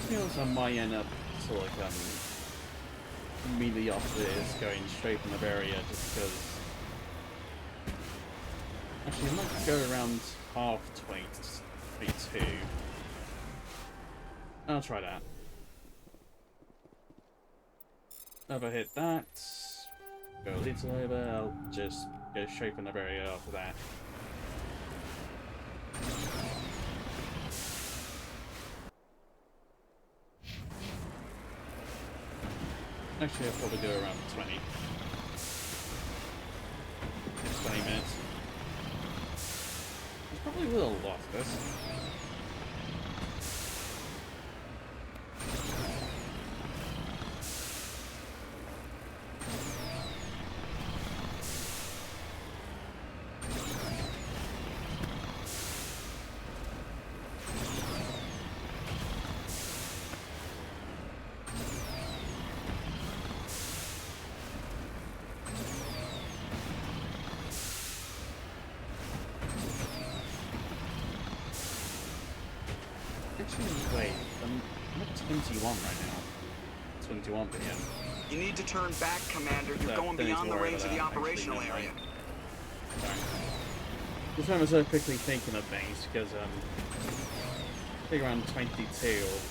Feels I might end up sort of like immediately after this going straight from Noveria, just because actually I might go around half 22. I'll try that. Overhit that, go a little over, I'll just go straight from Noveria after that. Actually, I'll probably go around 20 minutes. There's probably a little lot of this. Wait, I'm at 21 right now. 21 p.m. You need to turn back, Commander. You're going beyond the range of the operational area. Sorry. Just remember so quickly thinking of things, because I think around 22 or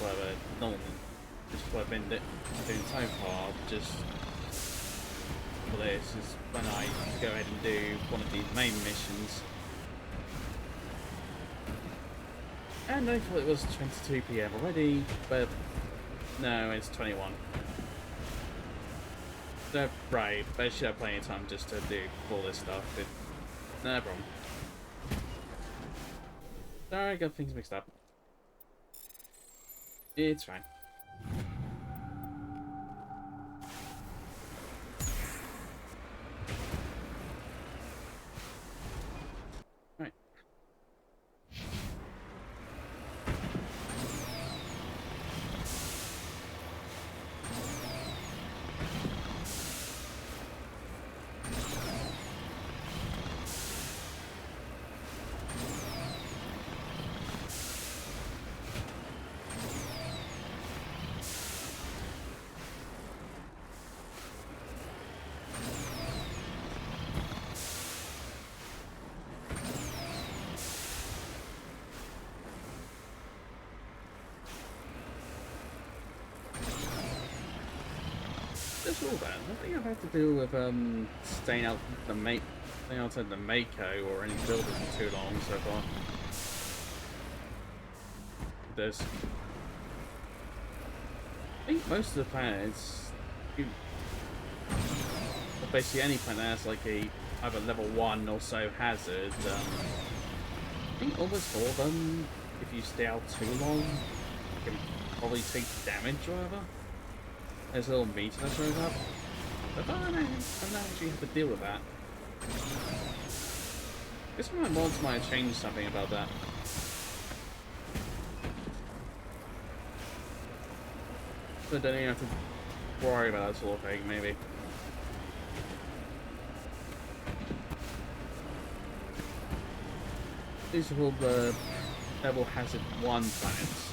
whatever, normal, just what I've been doing so far, just for this is when I go ahead and do one of these main missions. And I thought it was 22 PM already, but no, it's 21. So, right, but I should have plenty of time just to do all this stuff. No problem. Sorry, I got things mixed up. It's fine. Right. That's all bad. I think I've had to deal with staying outside the Mako or any buildings for too long so far. This. I think most of the planets, or basically any planet has like a either level 1 or so hazard. I think almost all of them, if you stay out too long, you can probably take damage or whatever. There's a little meter that shows up. But I don't actually have to deal with that. I guess my mods might have changed something about that. So I don't even have to worry about that sort of thing, maybe. These are all the level hazard 1 planets.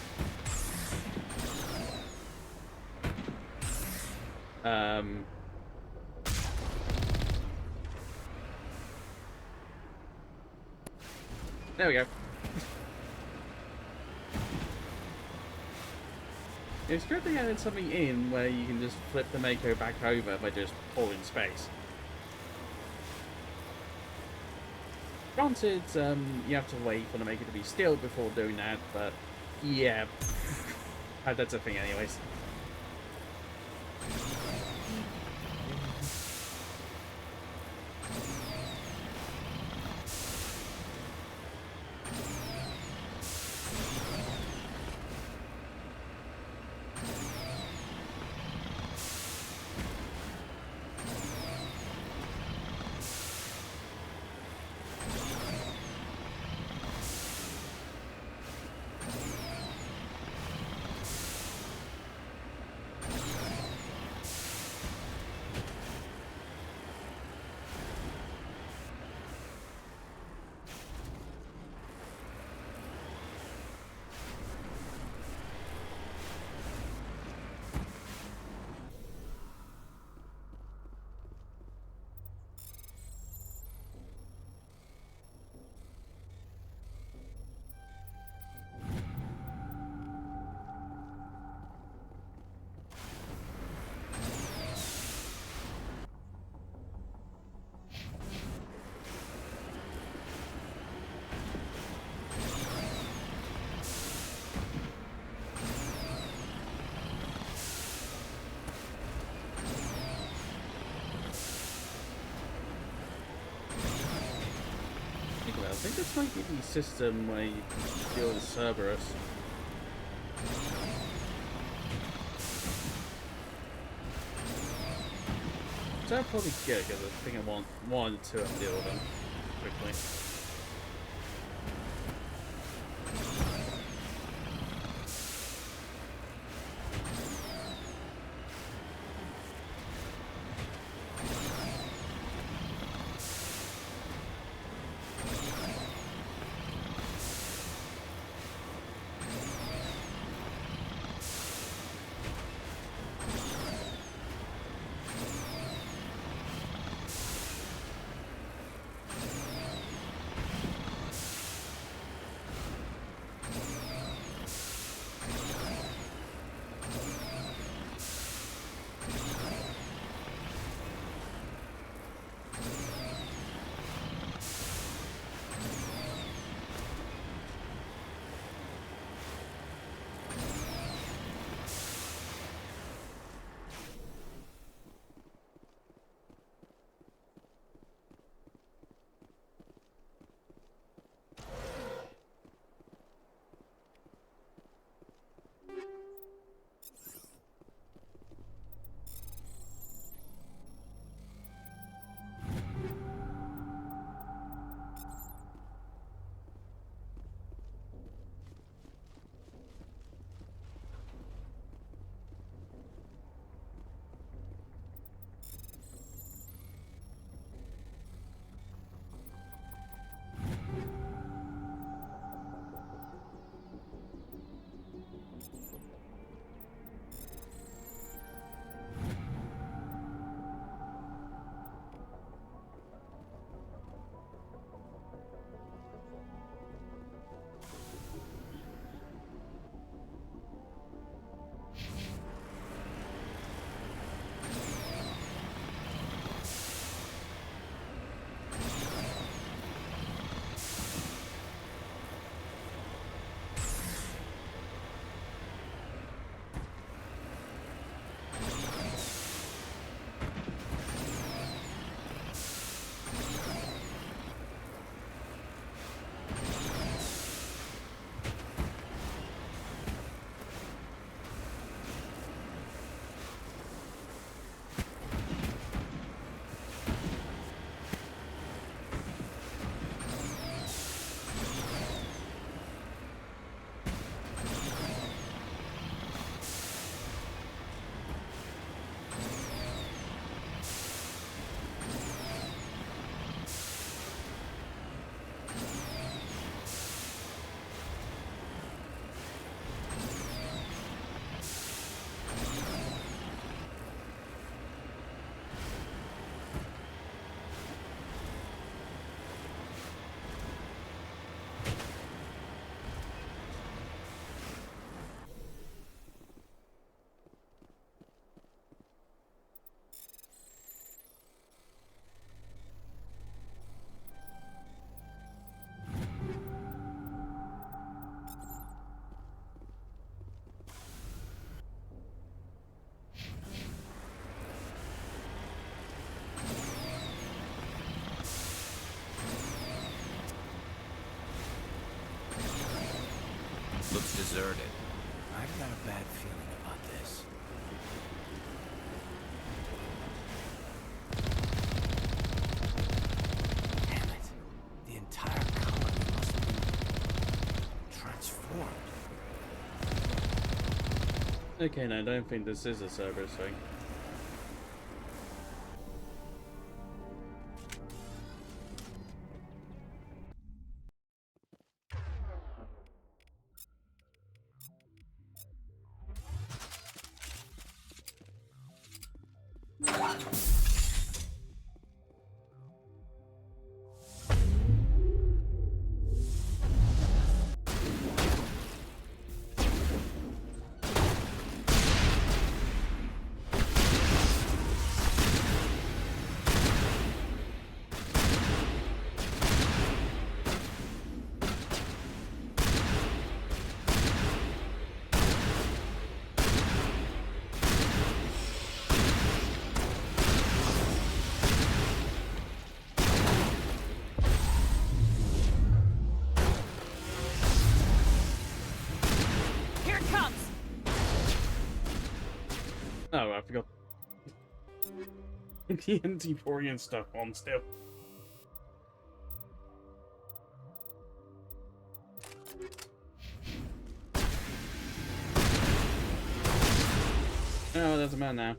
There we go. It's good they added something in where you can just flip the Mako back over by just holding space. Granted, you have to wait for the Mako to be still before doing that, but yeah, that's a thing anyways. I think this might be the system where you deal with Cerberus. So I'll probably get it because I think I wanted to deal with them quickly. Looks deserted. I've got a bad feeling about this. Damn it. The entire colony must have been transformed. Okay, no, I don't think this is a Cerberus thing. Oh, I forgot. The anti-Borean stuff on still. Oh, there's a man now.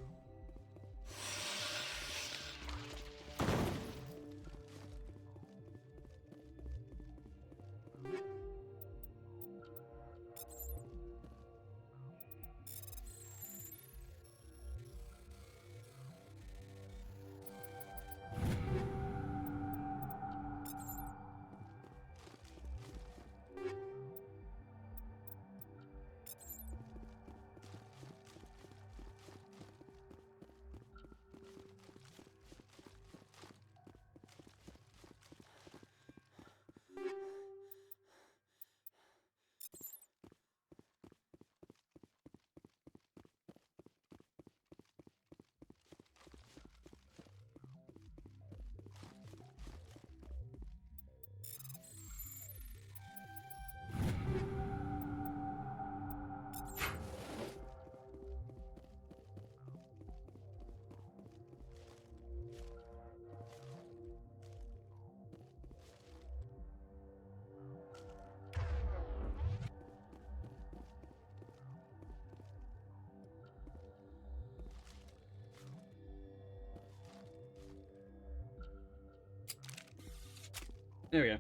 There we go.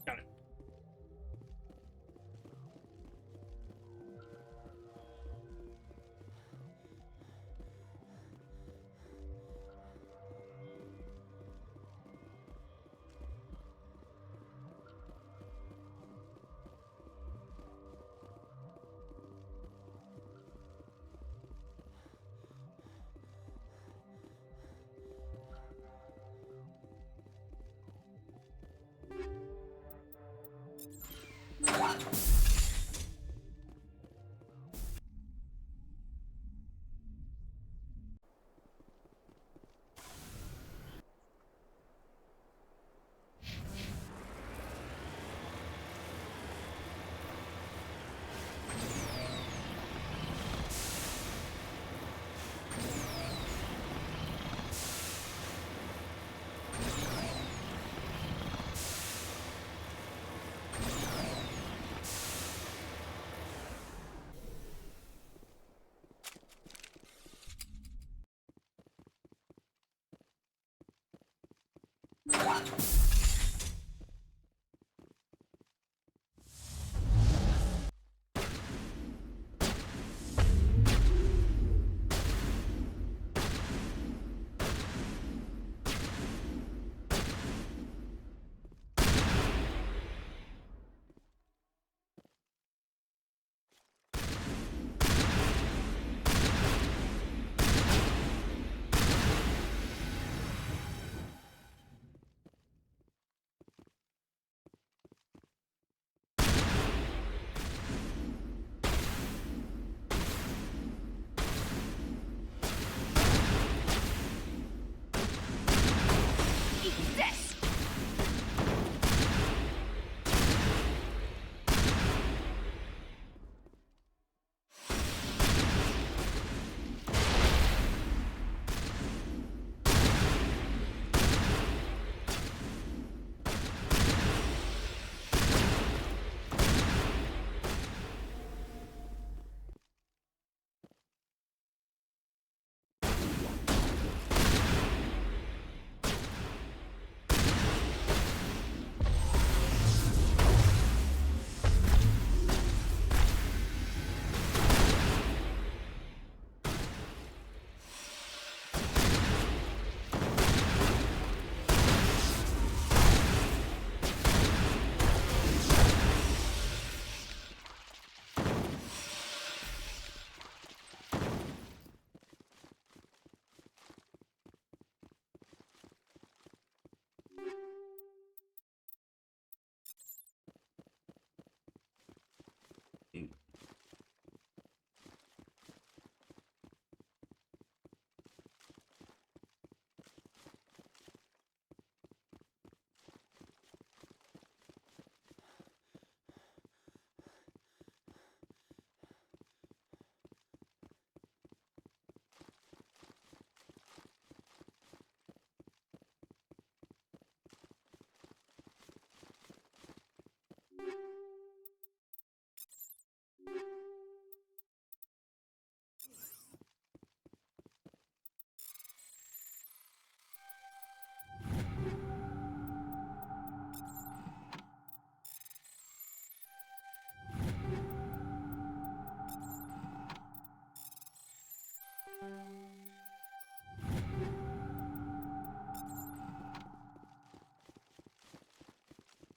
Got it.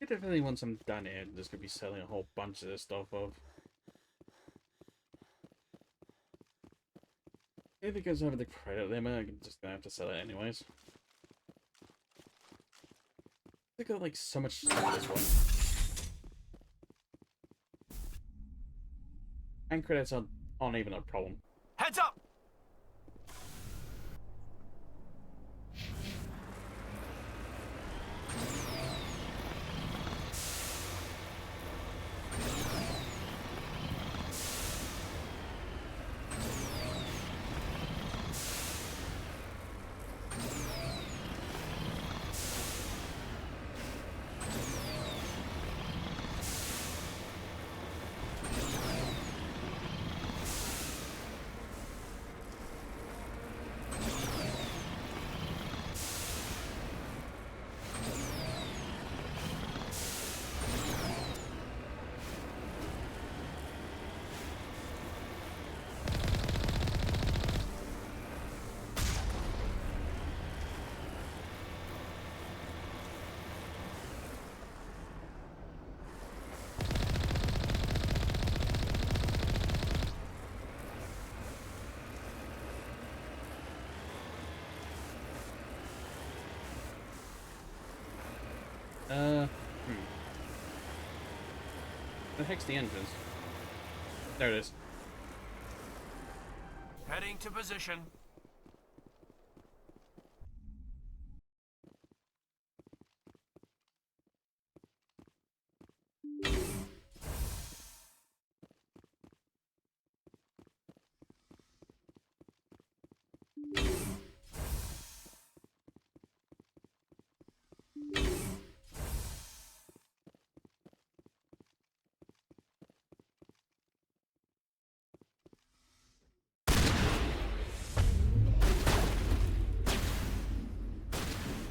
I definitely once I'm done here, there's gonna be selling a whole bunch of this stuff off. If it goes over the credit limit, I'm just gonna have to sell it anyways. They got like so much stuff in this one. And credits aren't even a problem. Heads up! The heck's the entrance? There it is. Heading to position.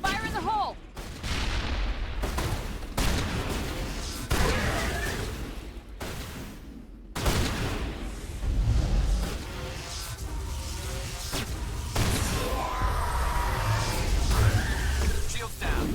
Fire in the hole! Shields down.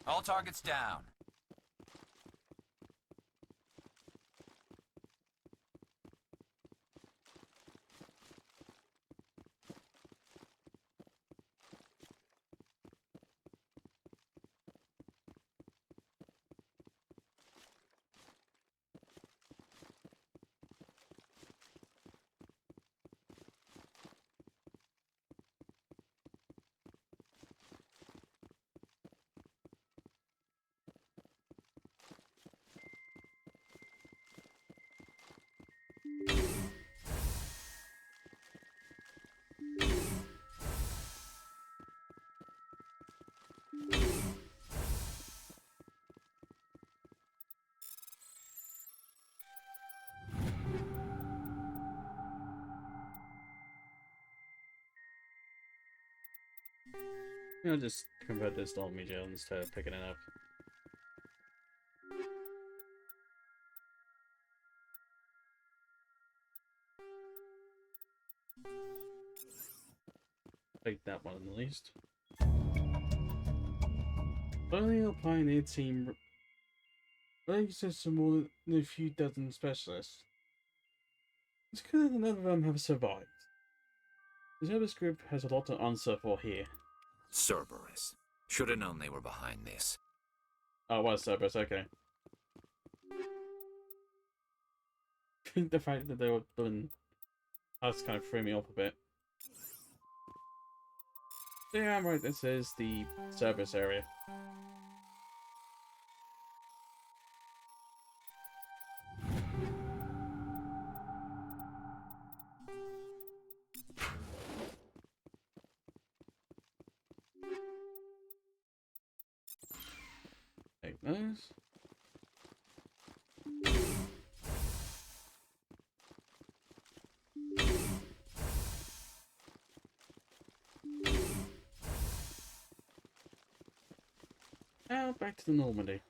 All targets down. I'll just convert this to media instead of picking it up. Take that one at least. Only our pioneer team exists to more than a few dozen specialists. It's clear that none of them have survived. The Cerberus group has a lot to answer for here. Cerberus. Should have known they were behind this. Oh, it was Cerberus, okay. I think the fact that they were doing us kind of threw me off a bit. So yeah, I'm right, this is the Cerberus area. take those. Now back to the Normandy.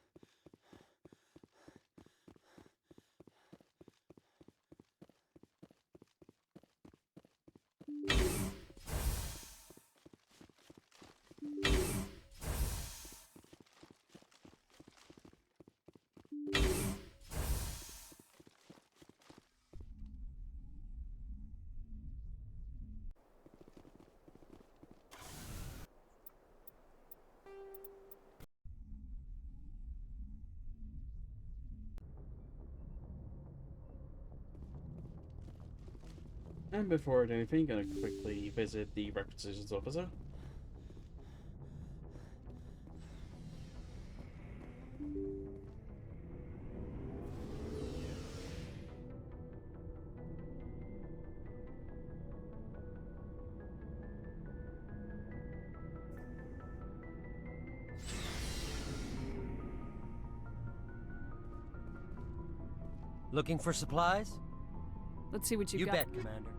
And before I do anything, I'm going to quickly visit the requisitions officer. Looking for supplies? Let's see what you got. got. You bet, Commander.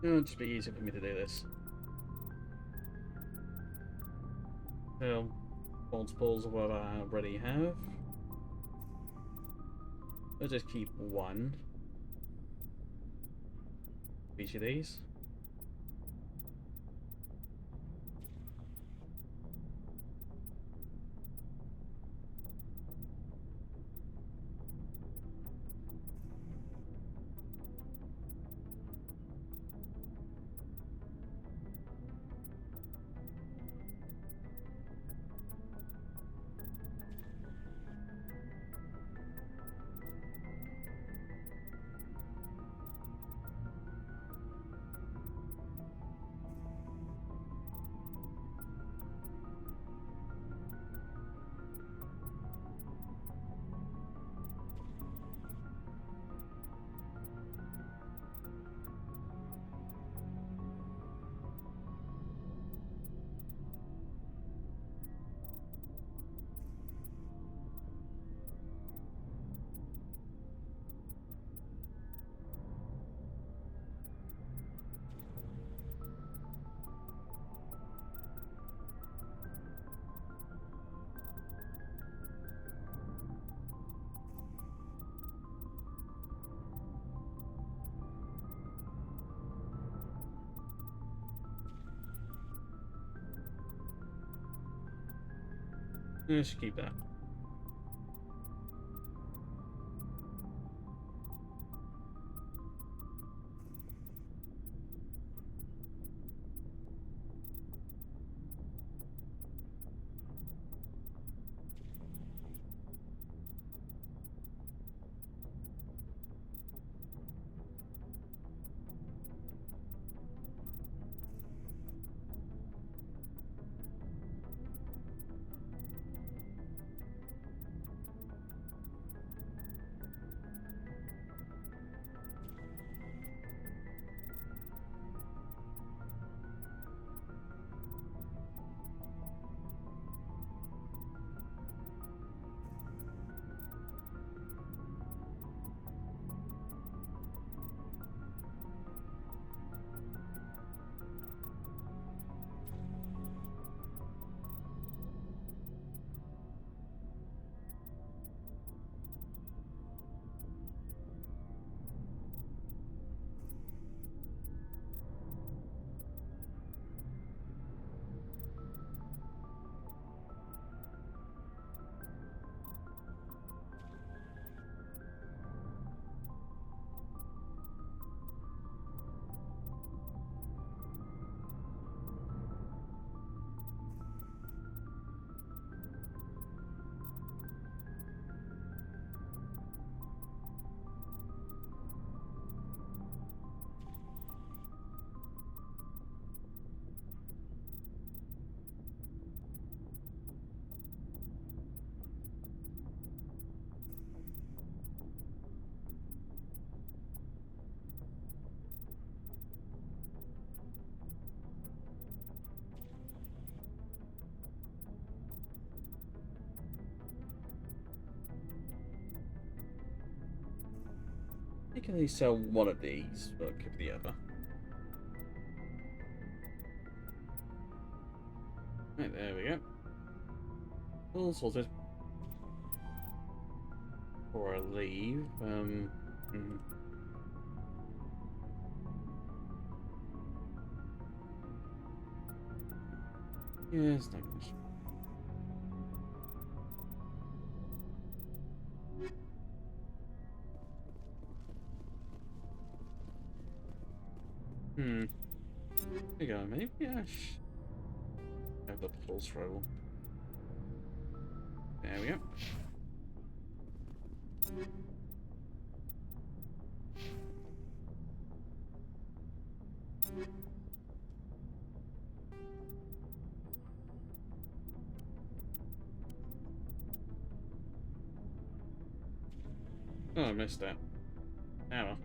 It'll just be easier for me to do this. So, multiples of what I already have. I'll just keep one. Each of these. I should keep that. You can only sell one of these, but keep the other. Right, there we go. All sorted. Before I leave, yes, no question. There you go, maybe I should have the pulse roll. There we go. Oh, I missed that. Oh well.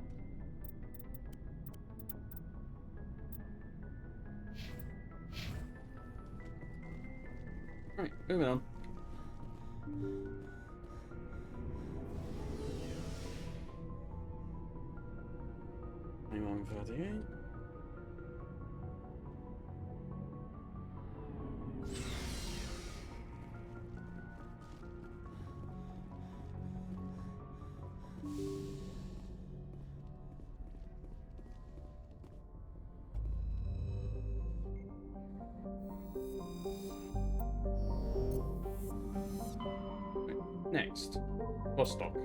Right, moving on. $21.38. Next, Vostok.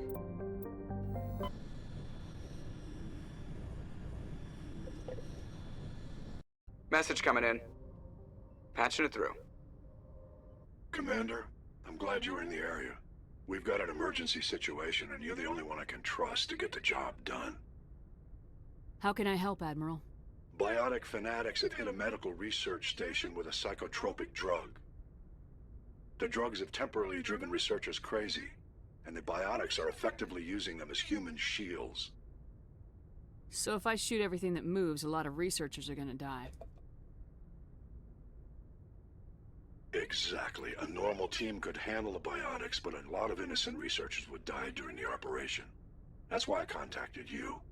Message coming in. Patching it through. Commander, I'm glad you were in the area. We've got an emergency situation, and you're the only one I can trust to get the job done. How can I help, Admiral? Biotic fanatics have hit a medical research station with a psychotropic drug. The drugs have temporarily driven researchers crazy, and the biotics are effectively using them as human shields. So if I shoot everything that moves, a lot of researchers are gonna die. Exactly. A normal team could handle the biotics, but a lot of innocent researchers would die during the operation. That's why I contacted you.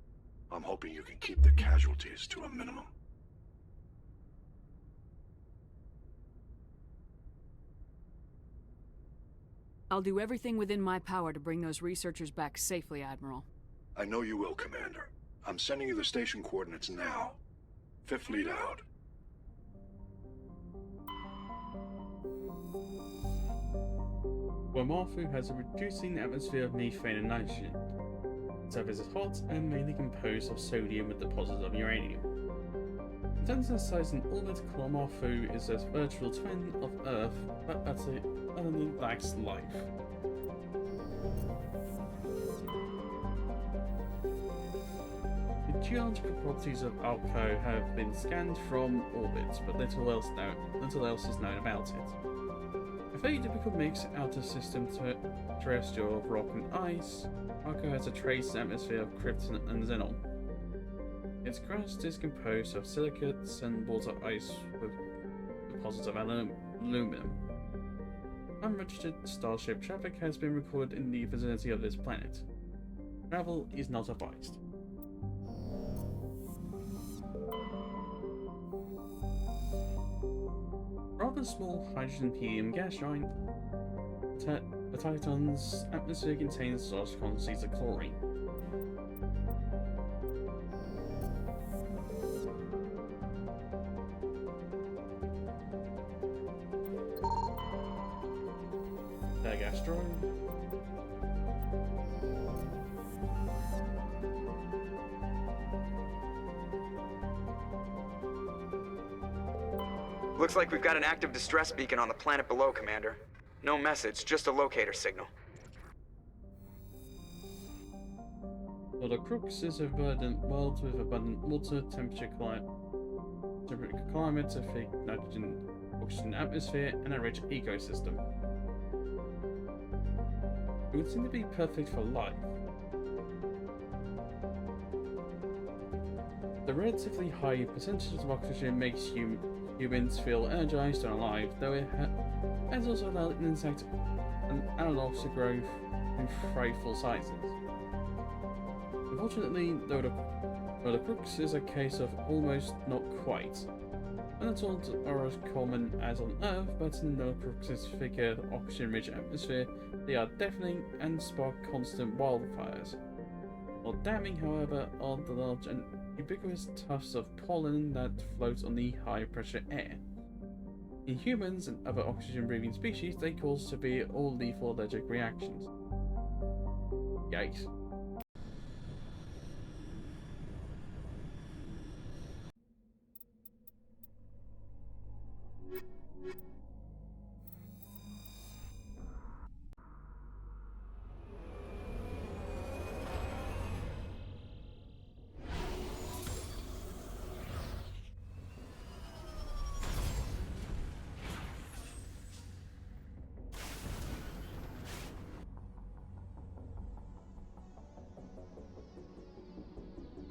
I'm hoping you can keep the casualties to a minimum. I'll do everything within my power to bring those researchers back safely, Admiral. I know you will, Commander. I'm sending you the station coordinates now. Fifth Fleet out. Guamafu has a reducing atmosphere of methane and nitrogen. Its surface is hot and mainly composed of sodium with deposits of uranium. In terms of size and orbit, Guamafu is a virtual twin of Earth, but utterly lacks life. The geological properties of Alco have been scanned from orbit, but little else is known about it. A very typical mixed outer system terrestrial of rock and ice, Alco has a trace atmosphere of krypton and xenon. Its crust is composed of silicates and water ice with deposits of aluminum. Unregistered starship traffic has been recorded in the vicinity of this planet. Travel is not advised. Rather small hydrogen-helium gas giant, the Titan's atmosphere contains large quantities of chlorine. Tag asteroid. Looks like we've got an active distress beacon on the planet below, Commander. No message, just a locator signal. Well, the Crux is a verdant world with abundant water, temperature, climate, a thick nitrogen, oxygen atmosphere, and a rich ecosystem. It would seem to be perfect for life. The relatively high percentage of oxygen makes humans feel energized and alive, though it has also allowed insect and analogs to grow in frightful sizes. Unfortunately, though, the crux is a case of almost not quite. Untold are as common as on Earth, but in the crux's thicker, oxygen-rich atmosphere, they are deafening and spark constant wildfires. More damning, however, are the large and ubiquitous tufts of pollen that float on the high-pressure air. In humans and other oxygen-breathing species, they cause severe or lethal allergic reactions. Yikes.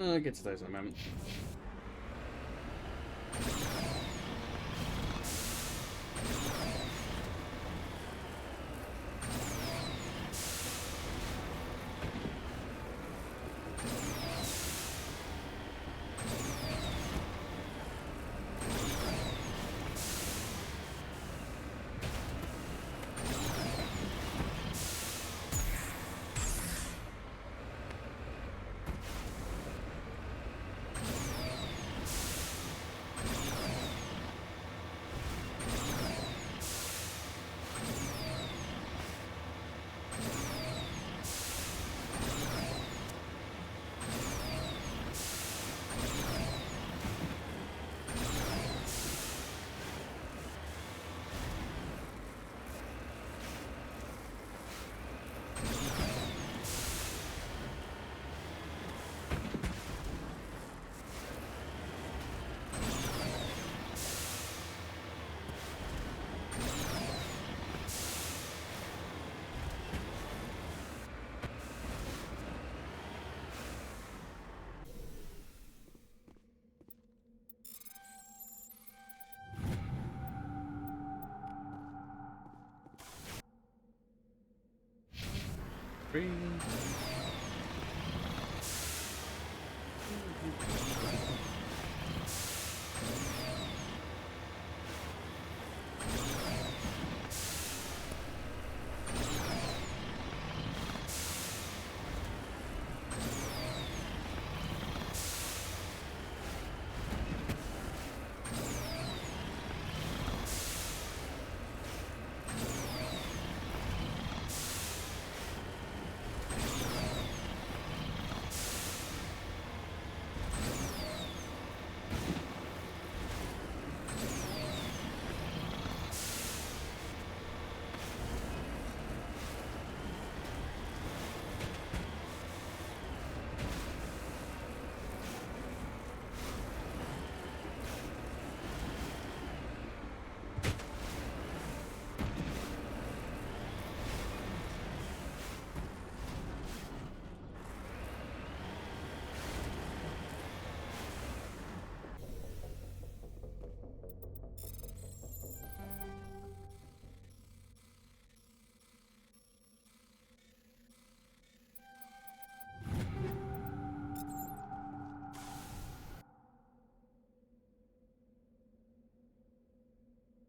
I'll get to those in a moment. Free.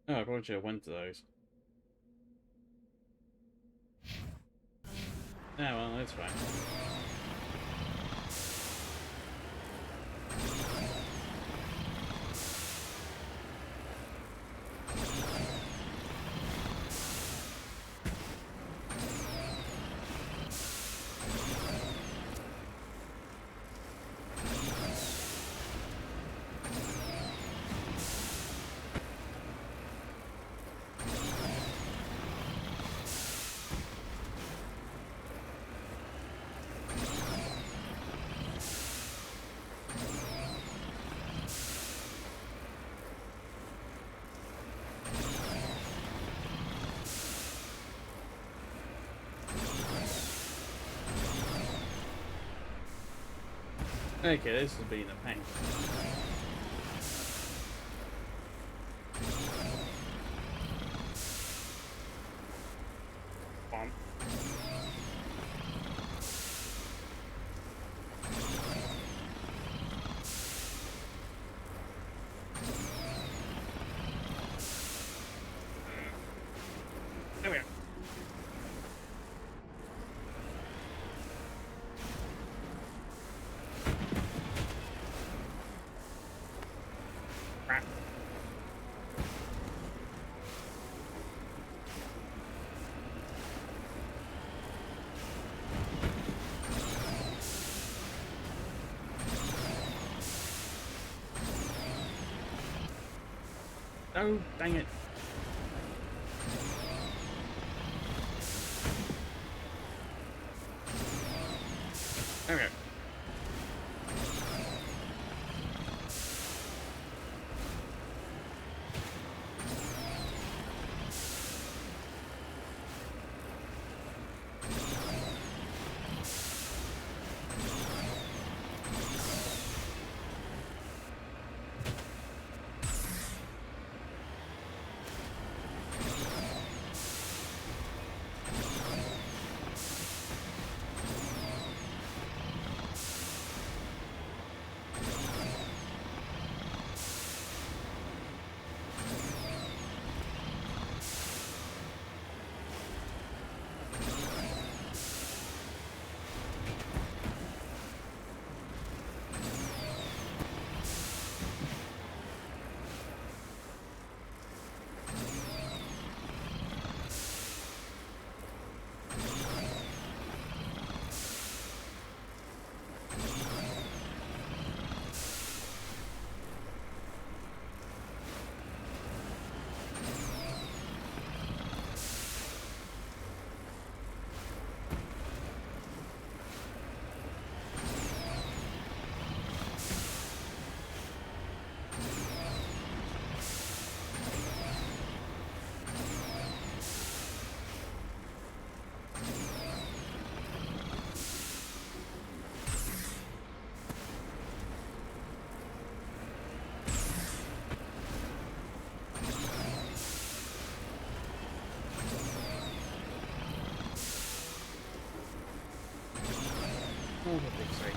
Oh, I probably should have went to those. Yeah, well, that's fine. Okay, this has been a pain. Bomb. Oh, dang it. Okay. Oh, what big sight.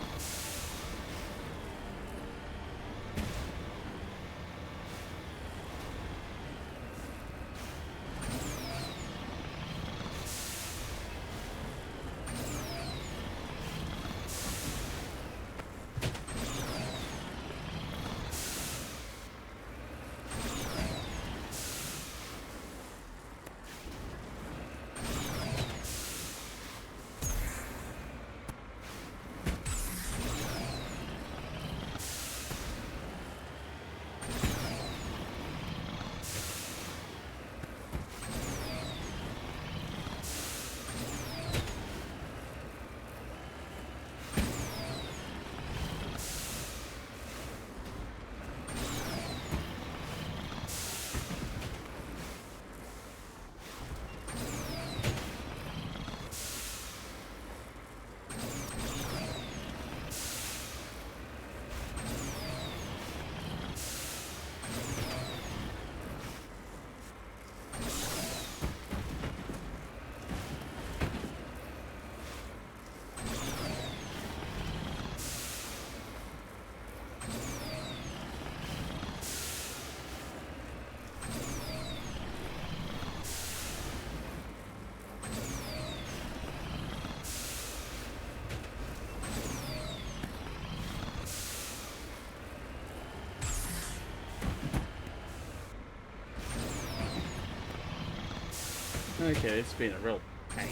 Okay, it's been a real pain.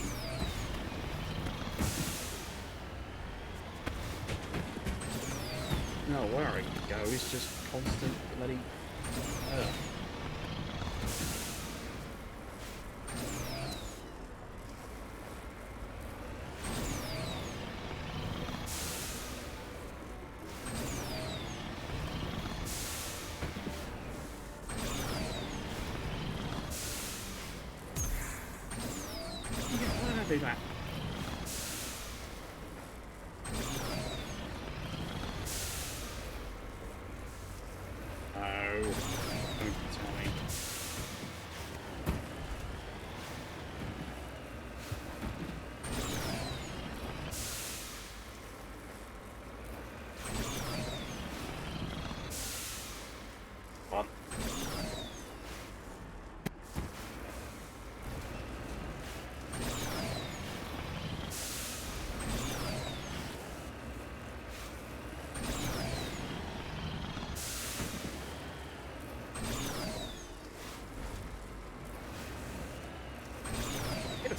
No, where I go is just constant bloody... do that. Oh, don't tell me. What?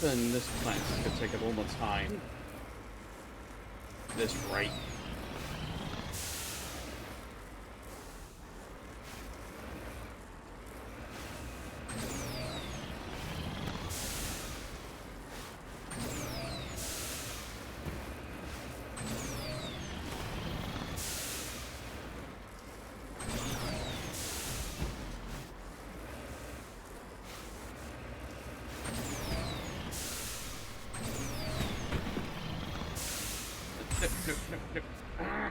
Then this plan is going to take up all my time. This rate. no, no. Ah.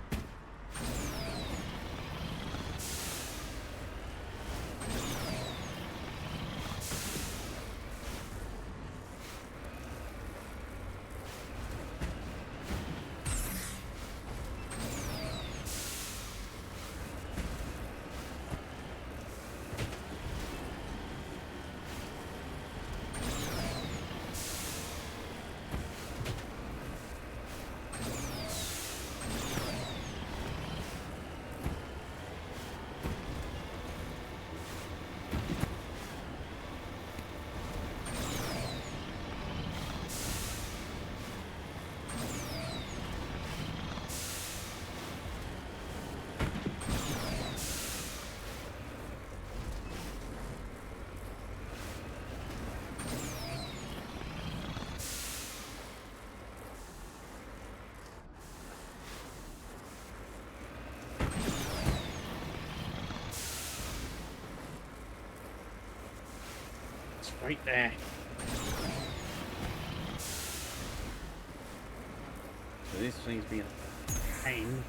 It's right there. So this thing's being a pain.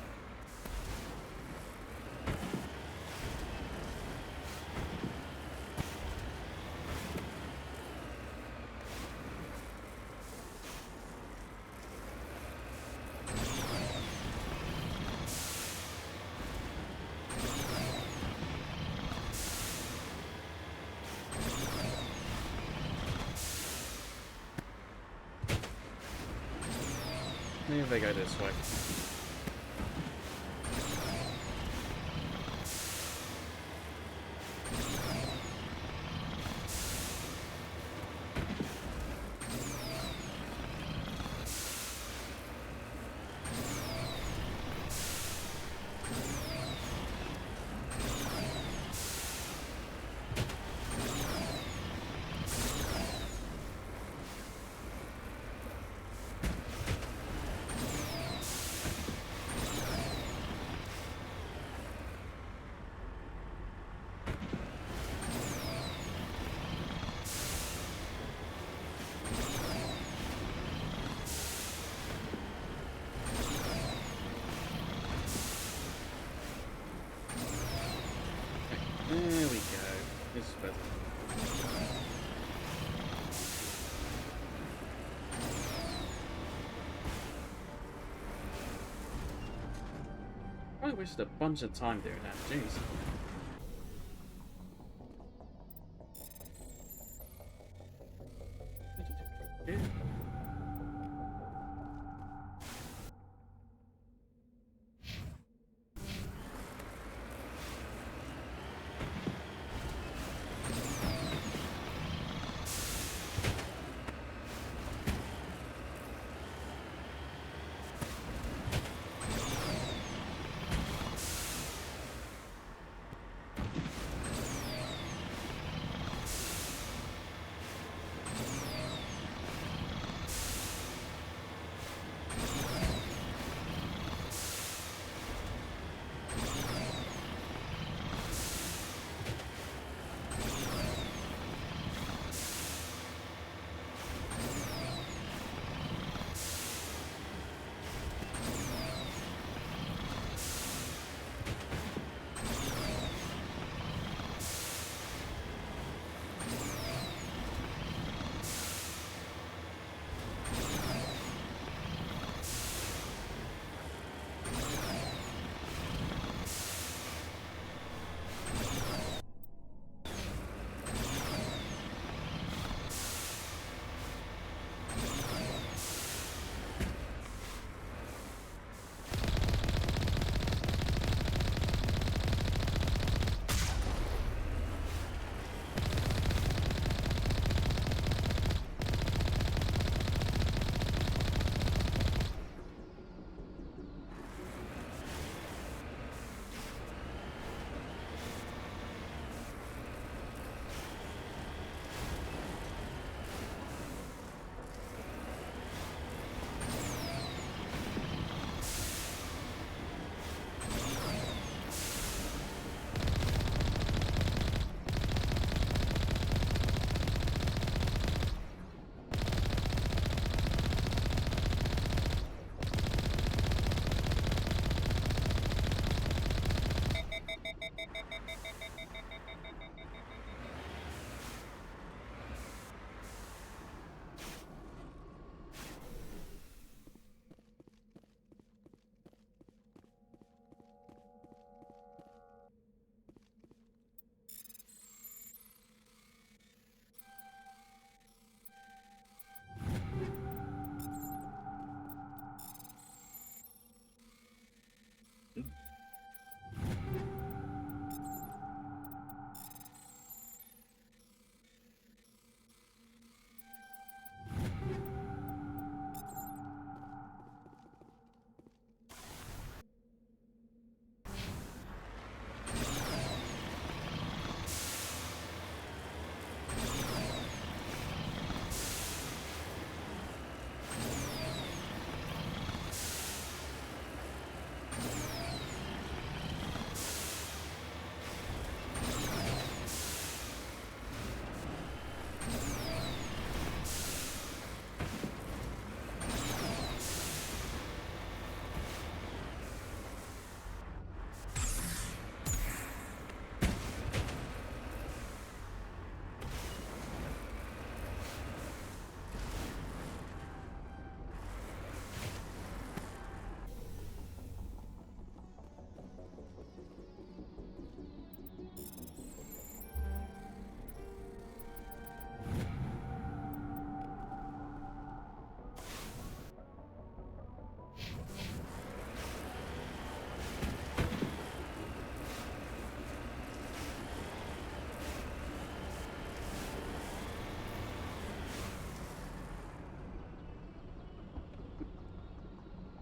Maybe they go this way. There we go. This is better. I wasted a bunch of time doing that, jeez. Yeah.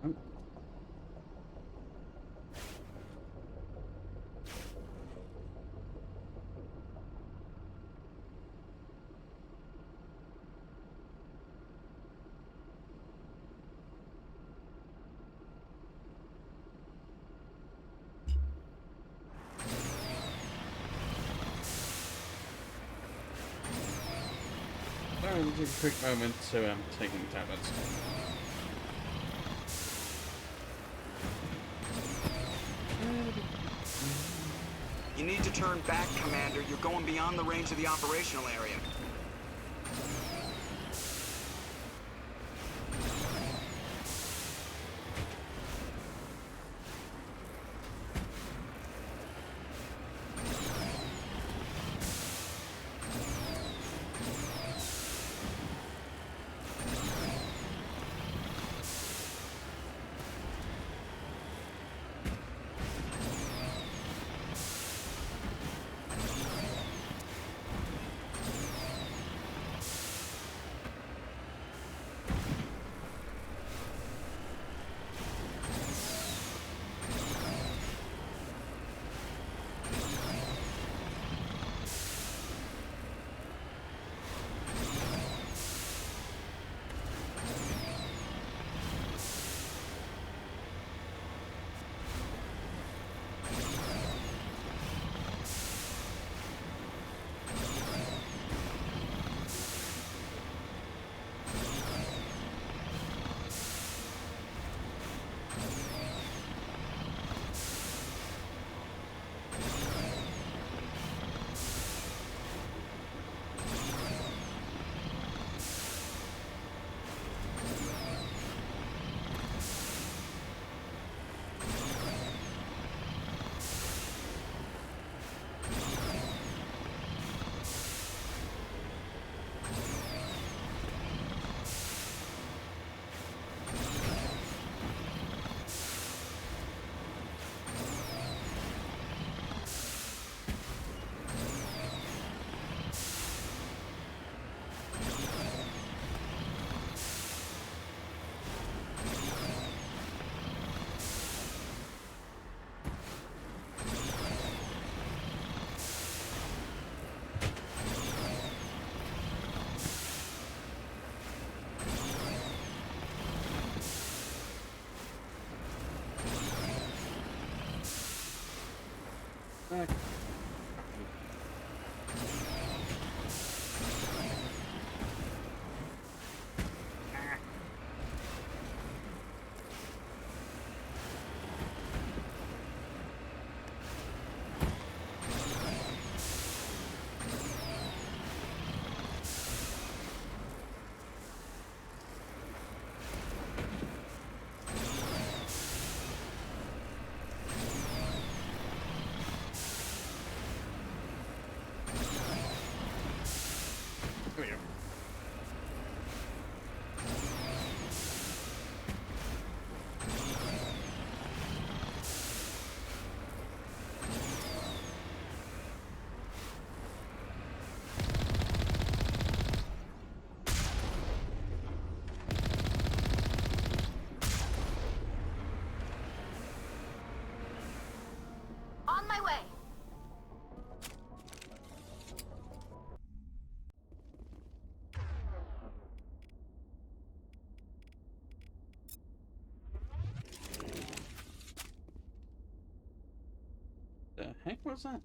Oh. Take a quick moment to taking the tablets. You need to turn back, Commander. You're going beyond the range of the operational area. The heck was that?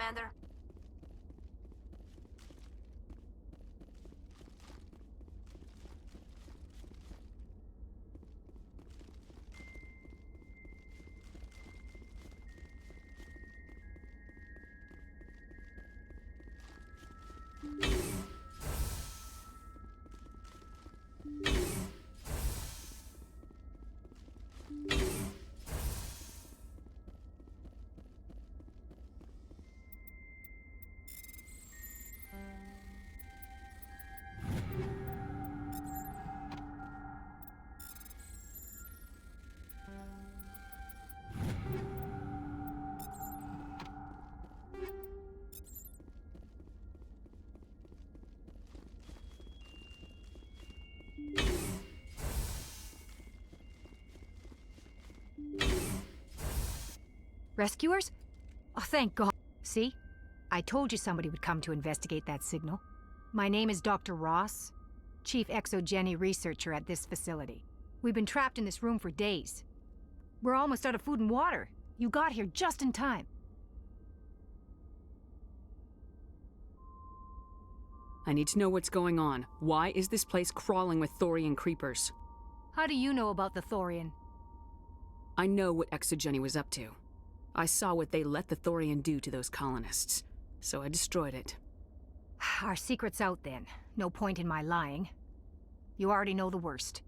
Commander. Rescuers? Oh, thank God. See? I told you somebody would come to investigate that signal. My name is Dr. Ross, Chief ExoGeni researcher at this facility. We've been trapped in this room for days. We're almost out of food and water. You got here just in time. I need to know what's going on. Why is this place crawling with Thorian creepers? How do you know about the Thorian? I know what ExoGeni was up to. I saw what they let the Thorian do to those colonists, so I destroyed it. Our secret's out then. No point in my lying. You already know the worst.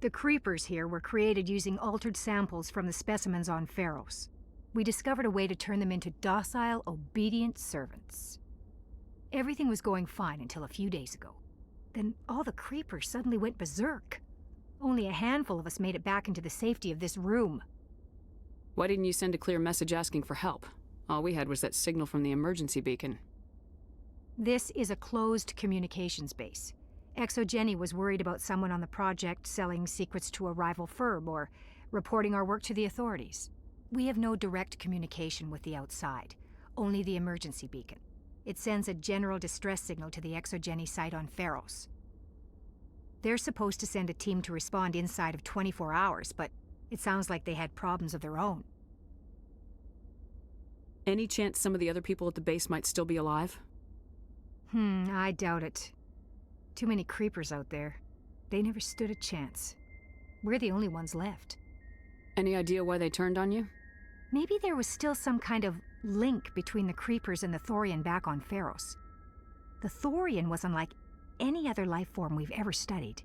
The creepers here were created using altered samples from the specimens on Pharos. We discovered a way to turn them into docile, obedient servants. Everything was going fine until a few days ago. Then all the creepers suddenly went berserk. Only a handful of us made it back into the safety of this room. Why didn't you send a clear message asking for help? All we had was that signal from the emergency beacon. This is a closed communications base. ExoGeni was worried about someone on the project selling secrets to a rival firm or reporting our work to the authorities. We have no direct communication with the outside, only the emergency beacon. It sends a general distress signal to the ExoGeni site on Pharos. They're supposed to send a team to respond inside of 24 hours, but it sounds like they had problems of their own. Any chance some of the other people at the base might still be alive? I doubt it. Too many creepers out there. They never stood a chance. We're the only ones left. Any idea why they turned on you? Maybe there was still some kind of link between the creepers and the Thorian back on Pharos. The Thorian was unlike any other life form we've ever studied.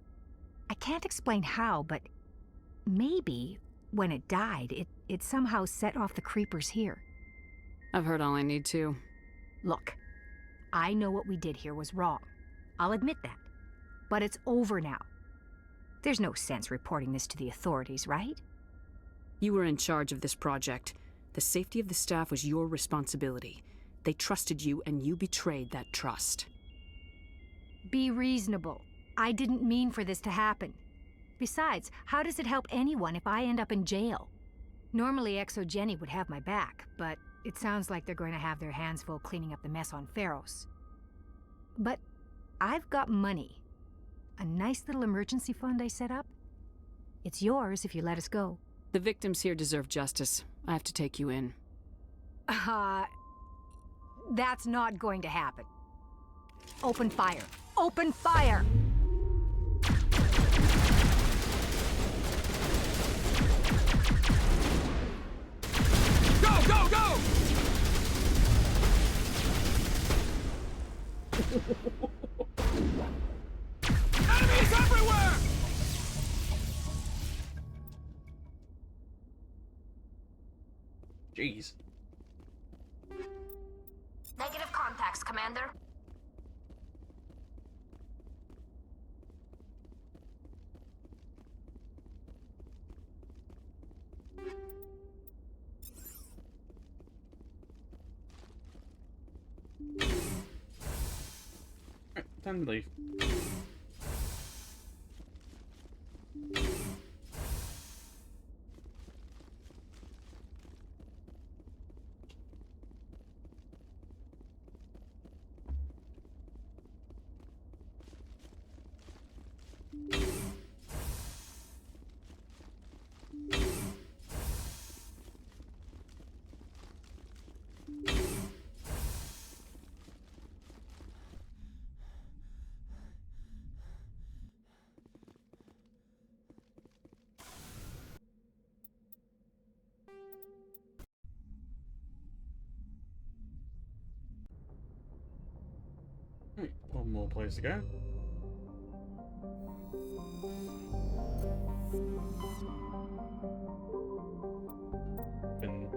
I can't explain how, but maybe when it died, it somehow set off the creepers here. I've heard all I need to. Look, I know what we did here was wrong. I'll admit that. But it's over now. There's no sense reporting this to the authorities, right? You were in charge of this project. The safety of the staff was your responsibility. They trusted you, and you betrayed that trust. Be reasonable. I didn't mean for this to happen. Besides, how does it help anyone if I end up in jail? Normally, ExoGeni would have my back, but it sounds like they're going to have their hands full cleaning up the mess on Pharos. But I've got money. A nice little emergency fund I set up. It's yours if you let us go. The victims here deserve justice. I have to take you in. That's not going to happen. Open fire. Open fire! Go, go, go! Enemies everywhere! Jeez. Negative contacts, Commander. Time to leave. more place to go. Been...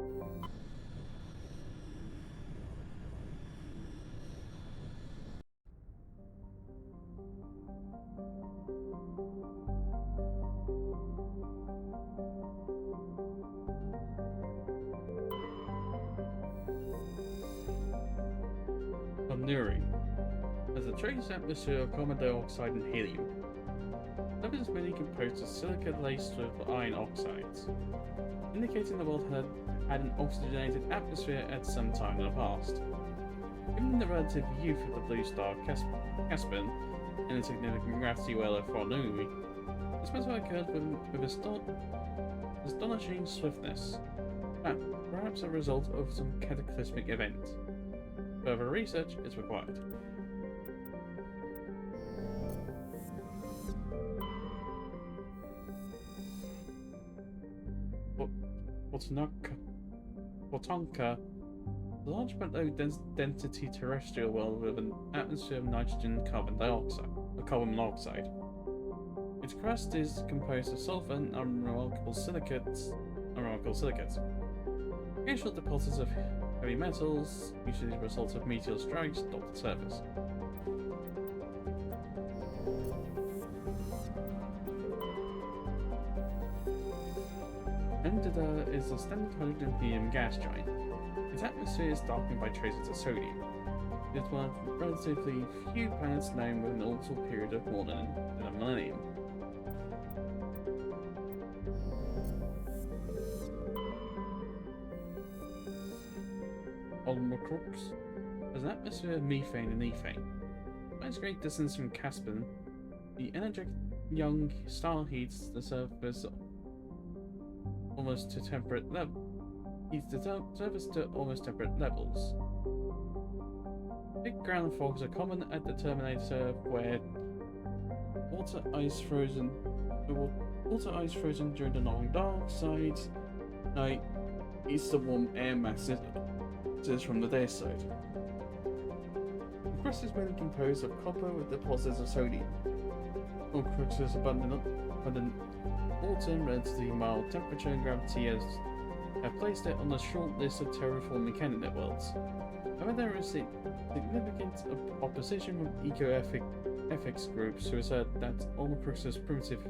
Noveria has a trace atmosphere of carbon dioxide and helium. Love is mainly composed of silica laced with iron oxides, indicating the world had an oxygenated atmosphere at some time in the past. Given the relative youth of the blue star Caspian and the significant gravity well of Noveria, this must have occurred with astonishing swiftness, perhaps a result of some cataclysmic event. Further research is required. Potonka, a large but low density terrestrial world with an atmosphere of nitrogen and carbon monoxide. Its crust is composed of sulfur and unremarkable silicates. Occasional deposits of heavy metals, usually the result of meteor strikes, dot the surface. Daedra is a standard hydrogen helium gas giant. Its atmosphere is darkened by traces of sodium. It is one of relatively few planets known with an orbital period of more than a millennium. Olmocrux has an atmosphere of methane and ethane. By its great distance from Caspian, the energetic young star heats the surface almost to temperate levels. Big ground fogs are common at the terminator, where water ice frozen during the long dark side night eats the warm air masses from the day side. The crust is mainly composed of copper with deposits of sodium. All crust is abundant water and relatively mild temperature and gravity have placed it on the short list of terraforming candidate worlds. However, there is significant opposition from eco-ethics groups who assert that Olmocrux's primitive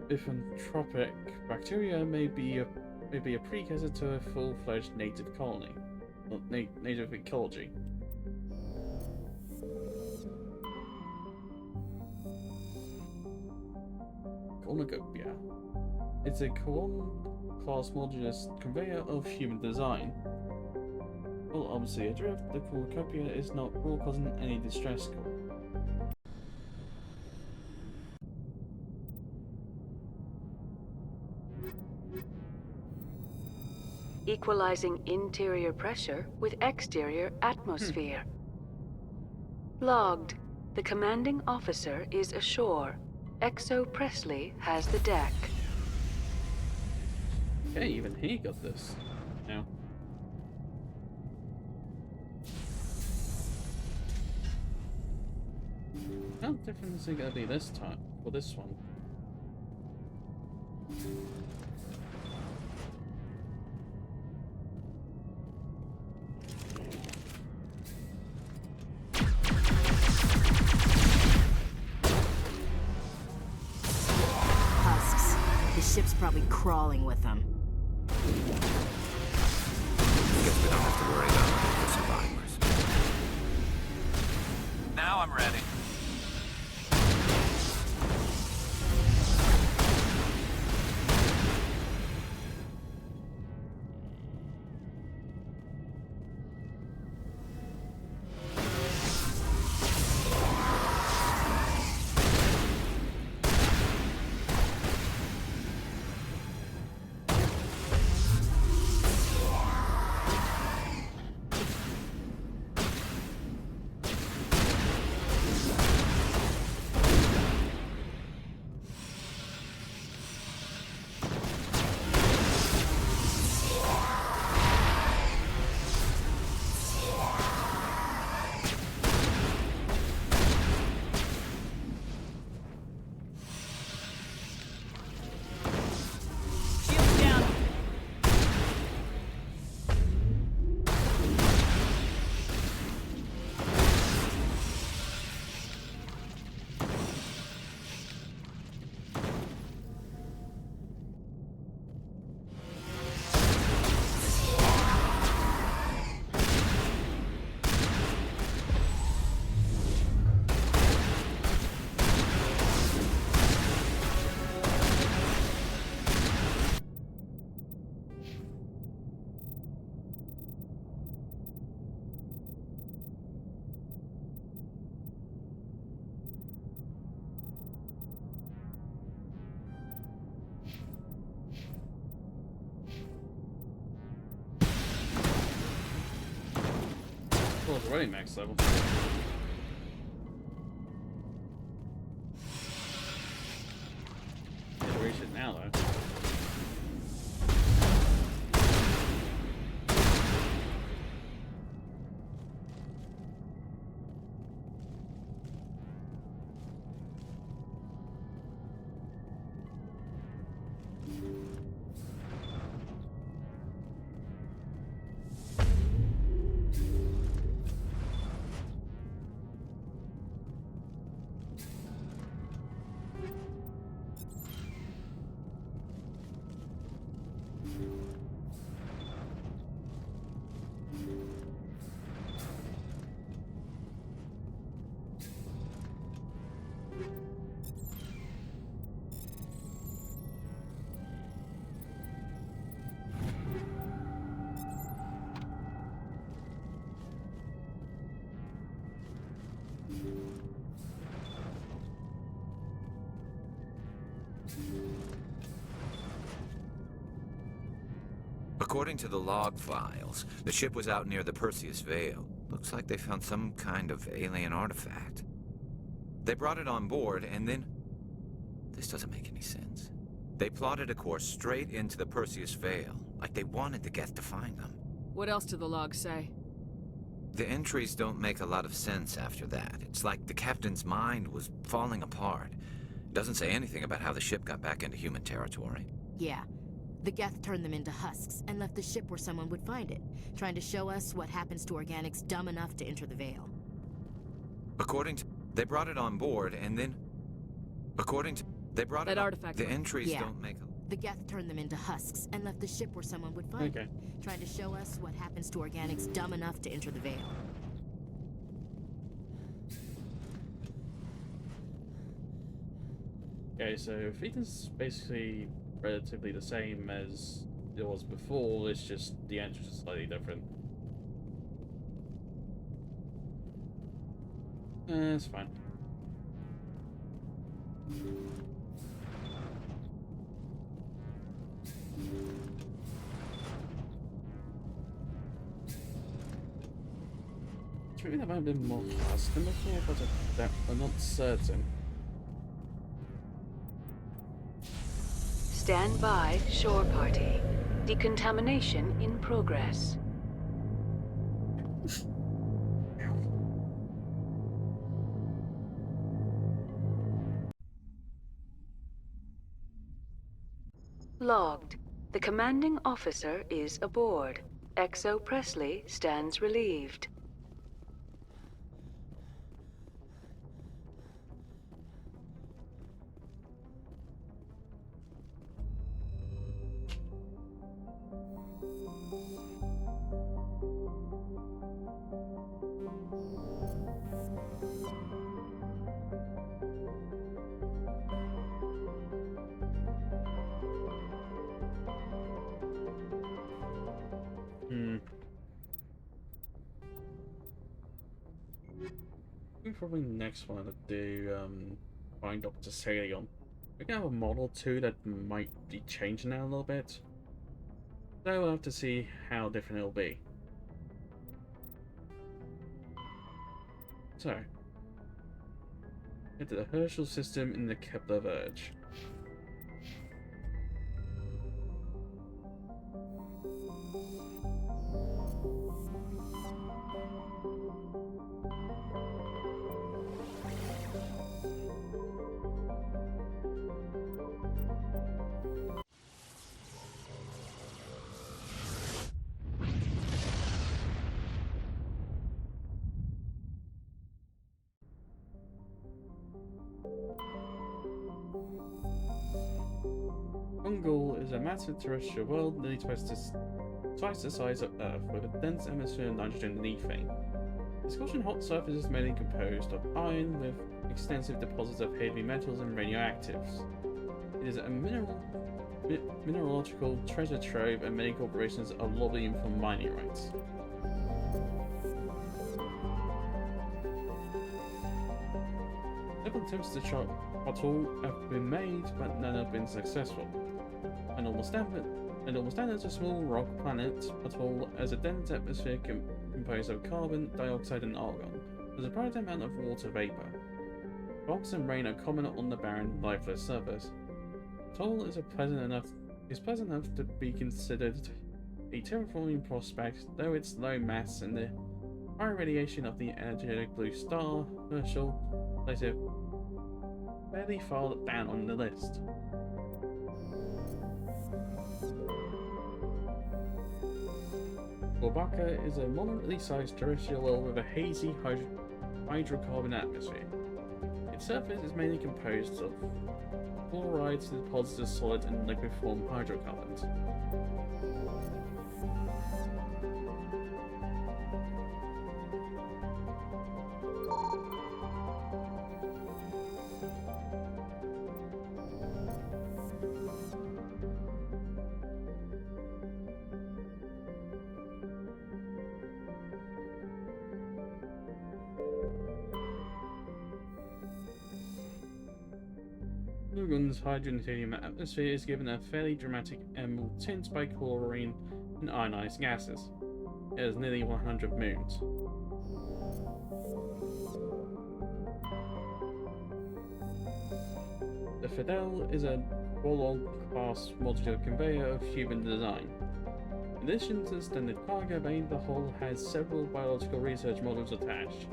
bifanthropic bacteria may be a precursor to a full-fledged native colony, or native ecology. Cornucopia. It's a column-class modulus conveyor of human design. While obviously adrift, the cornucopia is not causing any distress call. Equalizing interior pressure with exterior atmosphere. Logged. The commanding officer is ashore. Exo Presley has the deck. Okay, even he got this. Now. How different is it going to be this time for this one? Ship's probably crawling with them. Guess we don't have to worry about the survivors. Now I'm ready. was already max level. Can't reach it now though. According to the log files, the ship was out near the Perseus Veil. Looks like they found some kind of alien artifact. They brought it on board, and then... This doesn't make any sense. They plotted a course straight into the Perseus Veil, like they wanted the Geth to find them. What else do the logs say? The entries don't make a lot of sense after that. It's like the captain's mind was falling apart. Doesn't say anything about how the ship got back into human territory. Yeah. The Geth turned them into husks and left the ship where someone would find it, trying to show us what happens to organics dumb enough to enter the Veil. According to... They brought it on board, and then... According to... They brought that it artifact. The entries Yeah. don't make a... The Geth turned them into husks and left the ship where someone would find it, trying to show us what happens to organics dumb enough to enter the Veil. Okay, so Phaeton's basically relatively the same as it was before, it's just the entrance is slightly different. It's fine. Maybe that might have been more custom before, but I'm not certain. Stand by, shore party. Decontamination in progress. Logged. The commanding officer is aboard. Exo Presley stands relieved. Probably next one to do find Dr. Salion. We can have a model too that might be changing now a little bit. So we'll have to see how different it'll be. So, into the Herschel system in the Kepler Verge. Ungol is a massive terrestrial world nearly twice the size of Earth, with a dense atmosphere of nitrogen and methane. The scorching hot surface is mainly composed of iron, with extensive deposits of heavy metals and radioactives. It is a mineralogical treasure trove, and many corporations are lobbying for mining rights. Several attempts to shuttle have been made, but none have been successful. A normal It stands as a small rock planet, atoll as a dense atmosphere composed of carbon dioxide and argon. There's a bright amount of water vapor. Fogs and rain are common on the barren, lifeless surface. Atoll is pleasant enough to be considered a terraforming prospect, though its low mass and the high radiation of the energetic blue star, Herschel, place it fairly far down on the list. Orbaka is a moderately sized terrestrial world with a hazy hydrocarbon atmosphere. Its surface is mainly composed of fluorides deposited as solid and liquid form hydrocarbons. Lugun's hydrogen atmosphere is given a fairly dramatic emerald tint by chlorine and ionized gases. It has nearly 100 moons. The Fidel is a Warlord-class modular conveyor of human design. In addition to the standard cargo bay, the hull has several biological research modules attached.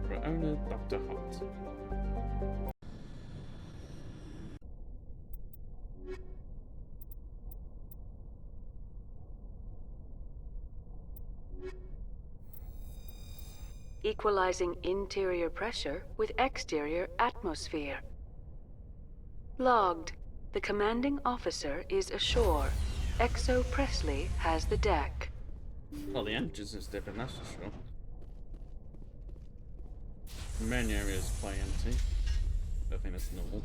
For owner, Dr. Hart. Equalizing interior pressure with exterior atmosphere. Logged. The commanding officer is ashore. Exo Presley has the deck. Well, the engines is different, that's for sure. The main area is quite empty. I think that's normal.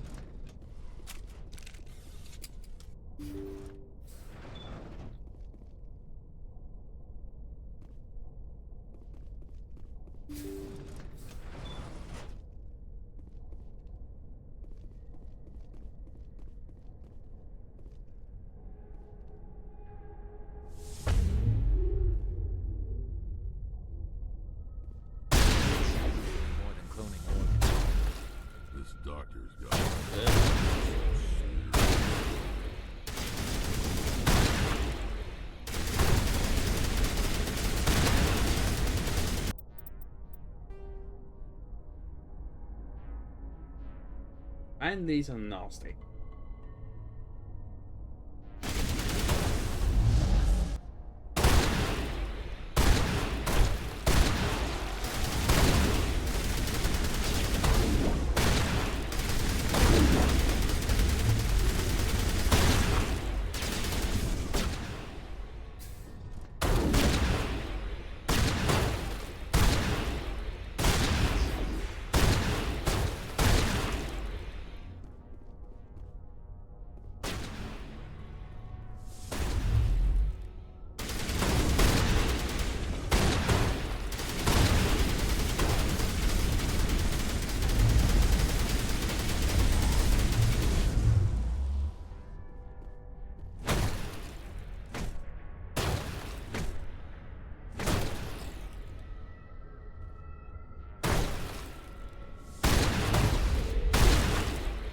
And these are nasty.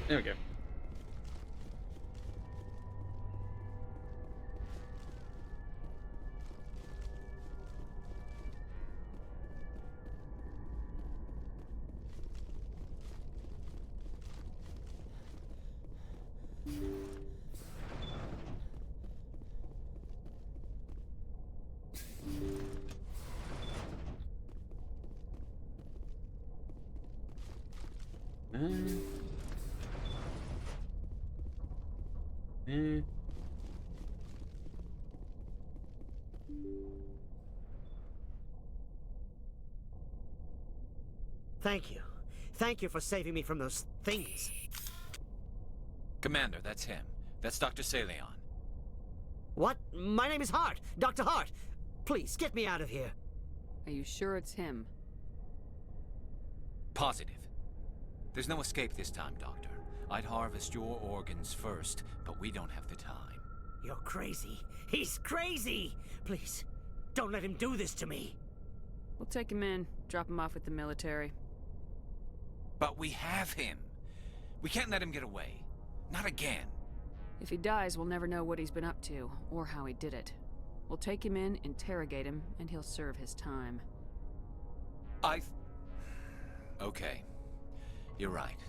There we go. Thank you. Thank you for saving me from those things. Commander, that's him. That's Dr. Saleon. What? My name is Hart. Dr. Hart. Please, get me out of here. Are you sure it's him? Positive. There's no escape this time, Doctor. I'd harvest your organs first, but we don't have the time. You're crazy. He's crazy! Please, don't let him do this to me. We'll take him in, drop him off with the military. But we have him. We can't let him get away. Not again. If he dies, we'll never know what he's been up to, or how he did it. We'll take him in, interrogate him, and he'll serve his time. Okay. You're right.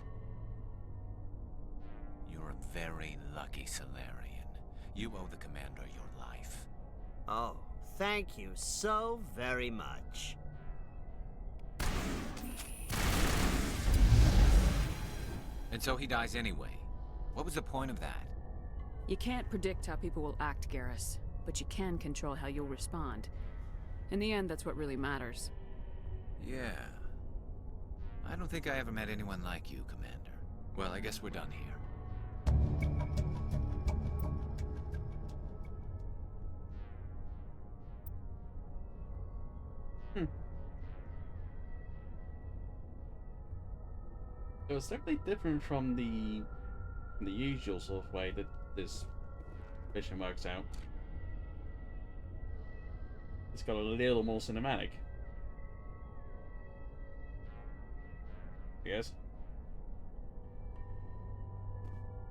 You're a very lucky Solarian. You owe the Commander your life. Oh, thank you so very much. And so he dies anyway. What was the point of that? You can't predict how people will act, Garrus, but you can control how you'll respond. In the end, that's what really matters. Yeah. I don't think I ever met anyone like you, Commander. Well, I guess we're done here. It was definitely different from the usual sort of way that this mission works out. It's got a little more cinematic. Yes.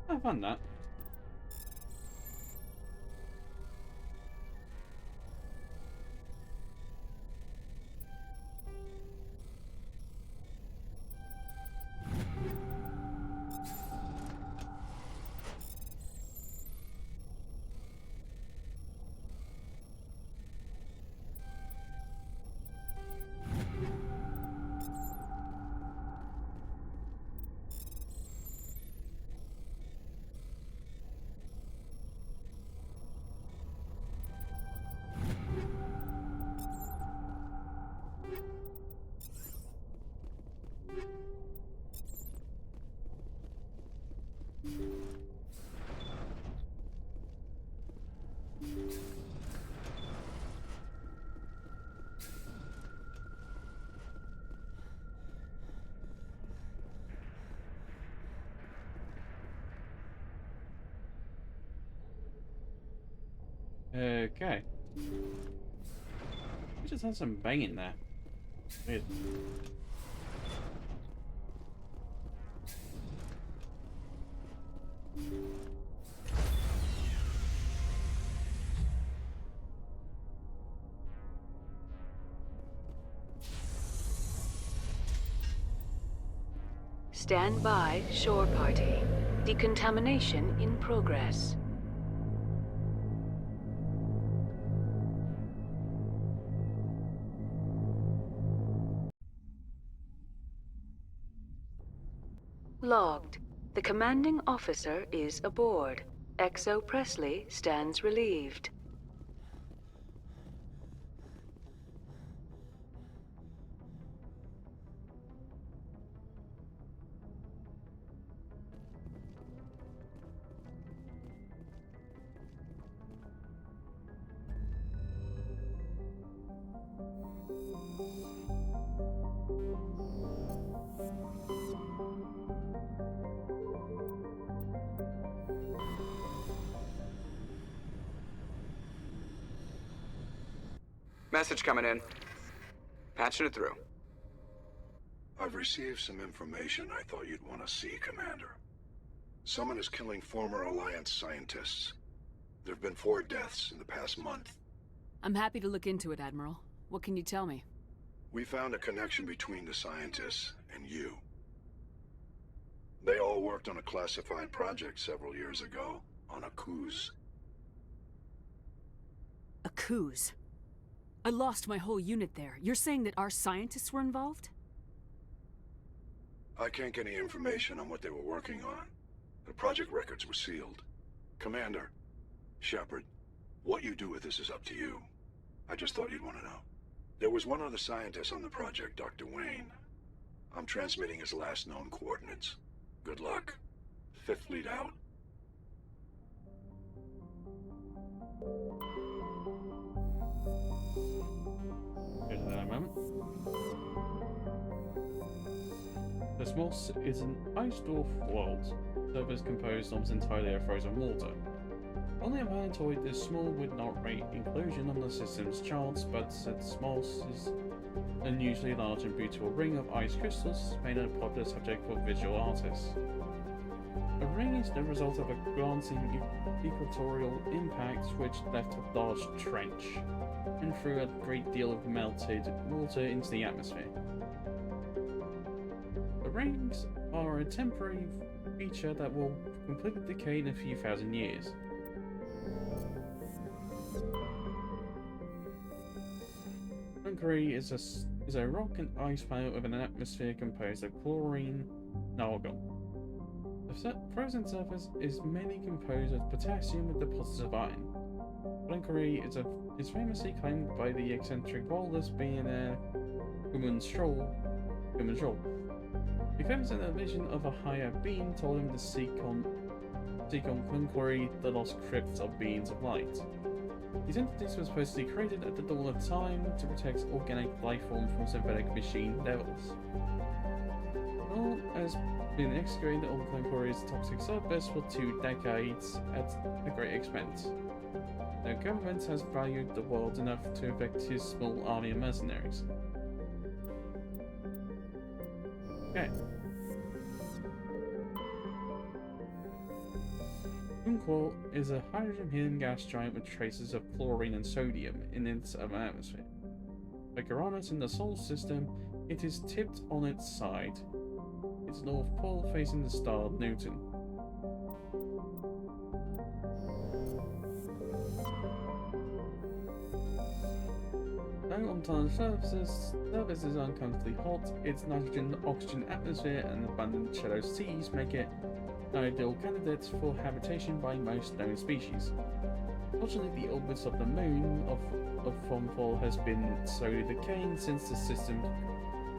I found that. Okay. We just had some banging there. Weird. Stand by, shore party. Decontamination in progress. Logged. The commanding officer is aboard. Exo Presley stands relieved. Message coming in. Patching it through. I've received some information I thought you'd want to see, Commander. Someone is killing former Alliance scientists. There have been 4 deaths in the past month. I'm happy to look into it, Admiral. What can you tell me? We found a connection between the scientists and you. They all worked on a classified project several years ago, on a cruise. A cruise? I lost my whole unit there. You're saying that our scientists were involved? I can't get any information on what they were working on. The project records were sealed. Commander, Shepard, what you do with this is up to you. I just thought you'd want to know. There was one other scientist on the project, Dr. Wayne. I'm transmitting his last known coordinates. Good luck. 5th Fleet out. Here's another moment. The small is an iced off world. surface composed almost entirely of frozen water. On the planetoid, this small would not rate inclusion on the system's charts, but its mass is unusually large and beautiful ring of ice crystals made a popular subject for visual artists. The ring is the result of a glancing equatorial impact which left a large trench and threw a great deal of melted water into the atmosphere. The rings are a temporary feature that will completely decay in a few thousand years. Mercury is a rock and ice planet with an atmosphere composed of chlorine and argon. The frozen surface is mainly composed of potassium with deposits of iron. Mercury is famously claimed by the eccentric wildest billionaire Human Stroll. He claims that a vision of a higher being told him to seek on Mercury, the lost crypts of beings of light. These entities were supposedly created at the dawn of time to protect organic life form from synthetic machine devils. All has been excavated on Mercury's toxic surface for 2 decades at a great expense. No government has valued the world enough to affect his small army of mercenaries. Okay. Unqual is a hydrogen helium gas giant with traces of chlorine and sodium in its atmosphere. Like Uranus in the Solar System, it is tipped on its side, its north pole facing the star Newton. Though on Titan's surface is uncomfortably hot, its nitrogen-oxygen atmosphere and abundant shallow seas make it an ideal candidate for habitation by most known species. Fortunately, the orbits of the moon of Fomfol has been slowly decaying since the system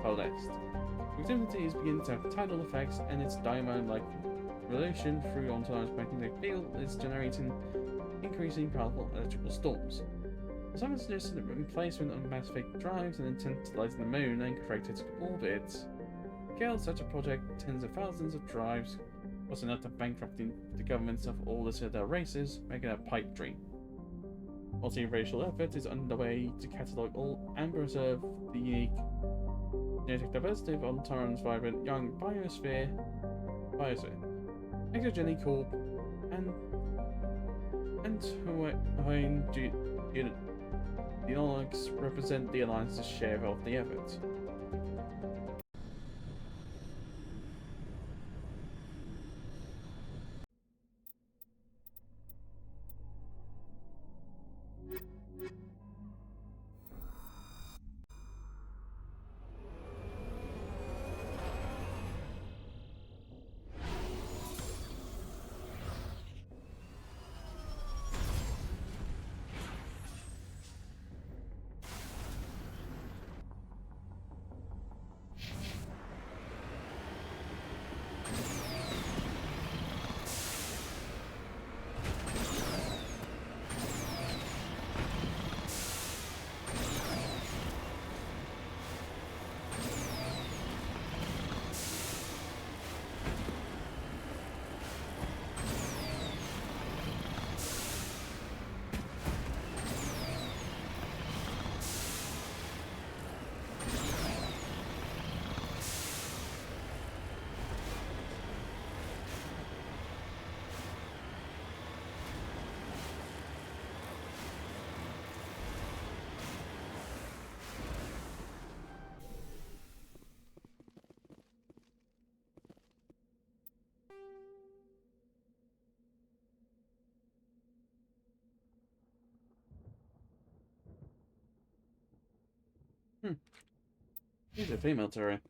coalesced. Activity is beginning to have tidal effects, and its dynamo-like relation through Titan's magnetic field is generating increasingly powerful electrical storms. Some suggested the replacement of mass fake drives and intent to light the moon and correct its orbit. Scale such a project, tens of thousands of drives was enough to bankrupt the governments of all the Citadel races, making it a pipe dream. Multi-racial effort is underway to catalogue all and preserve the unique genetic diversity of Titan's vibrant young biosphere. ExoGeni Corp and Hawaiian Genomics represent the Alliance's share of the effort. He's a female turret.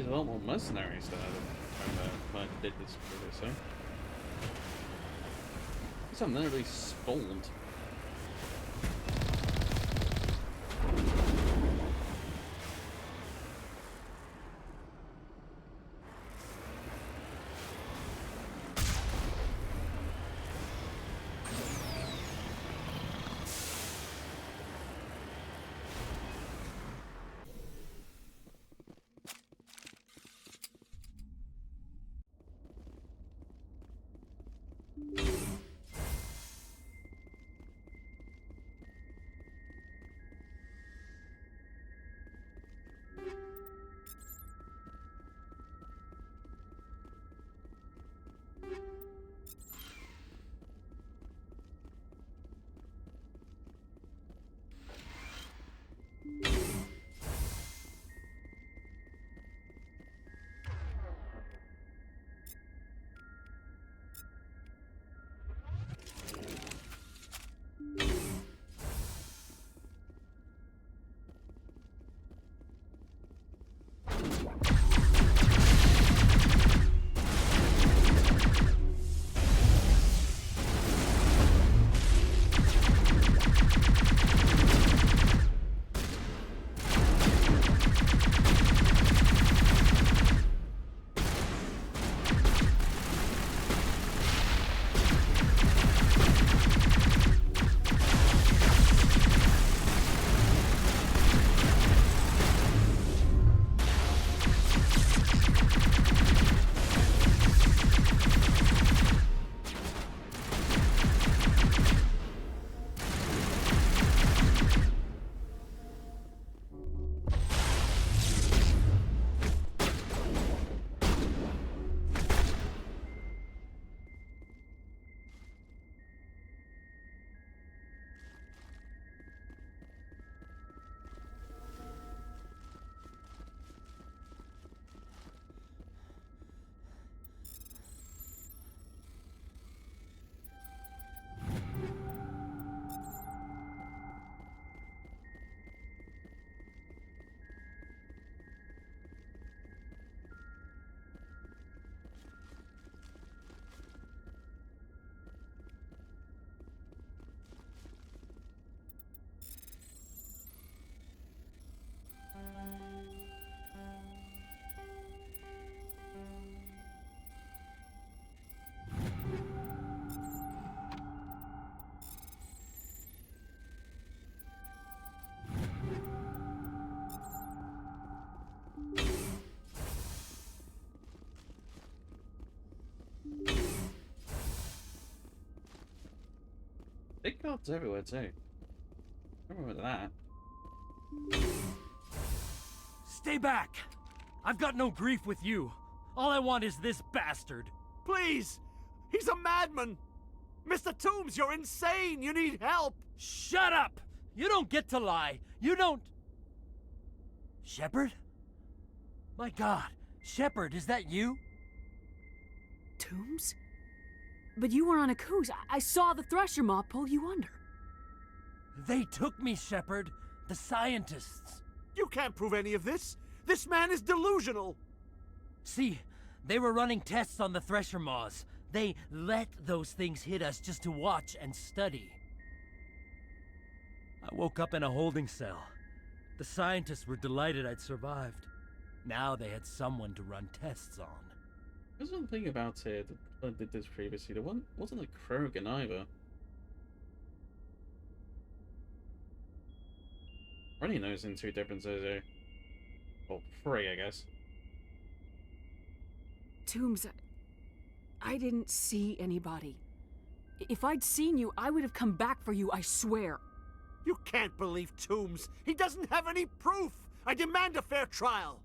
a lot more mercenaries than I remember when I did this previously. Some literally spawned. Big cards everywhere too. I remember that. Stay back! I've got no grief with you. All I want is this bastard. Please! He's a madman! Mr. Toombs, you're insane! You need help! Shut up! You don't get to lie. You don't... Shepard? My God, Shepard, is that you? Toombs? But you were on a cruise. I saw the Thresher Maw pull you under. They took me, Shepard. The scientists. You can't prove any of this. This man is delusional. See, they were running tests on the Thresher Maws. They let those things hit us just to watch and study. I woke up in a holding cell. The scientists were delighted I'd survived. Now they had someone to run tests on. There's one thing about it that I did this previously. There wasn't a Krogan either. I only knows in two differences here. Well, three, I guess. Toombs, I didn't see anybody. If I'd seen you, I would have come back for you, I swear. You can't believe Toombs. He doesn't have any proof. I demand a fair trial.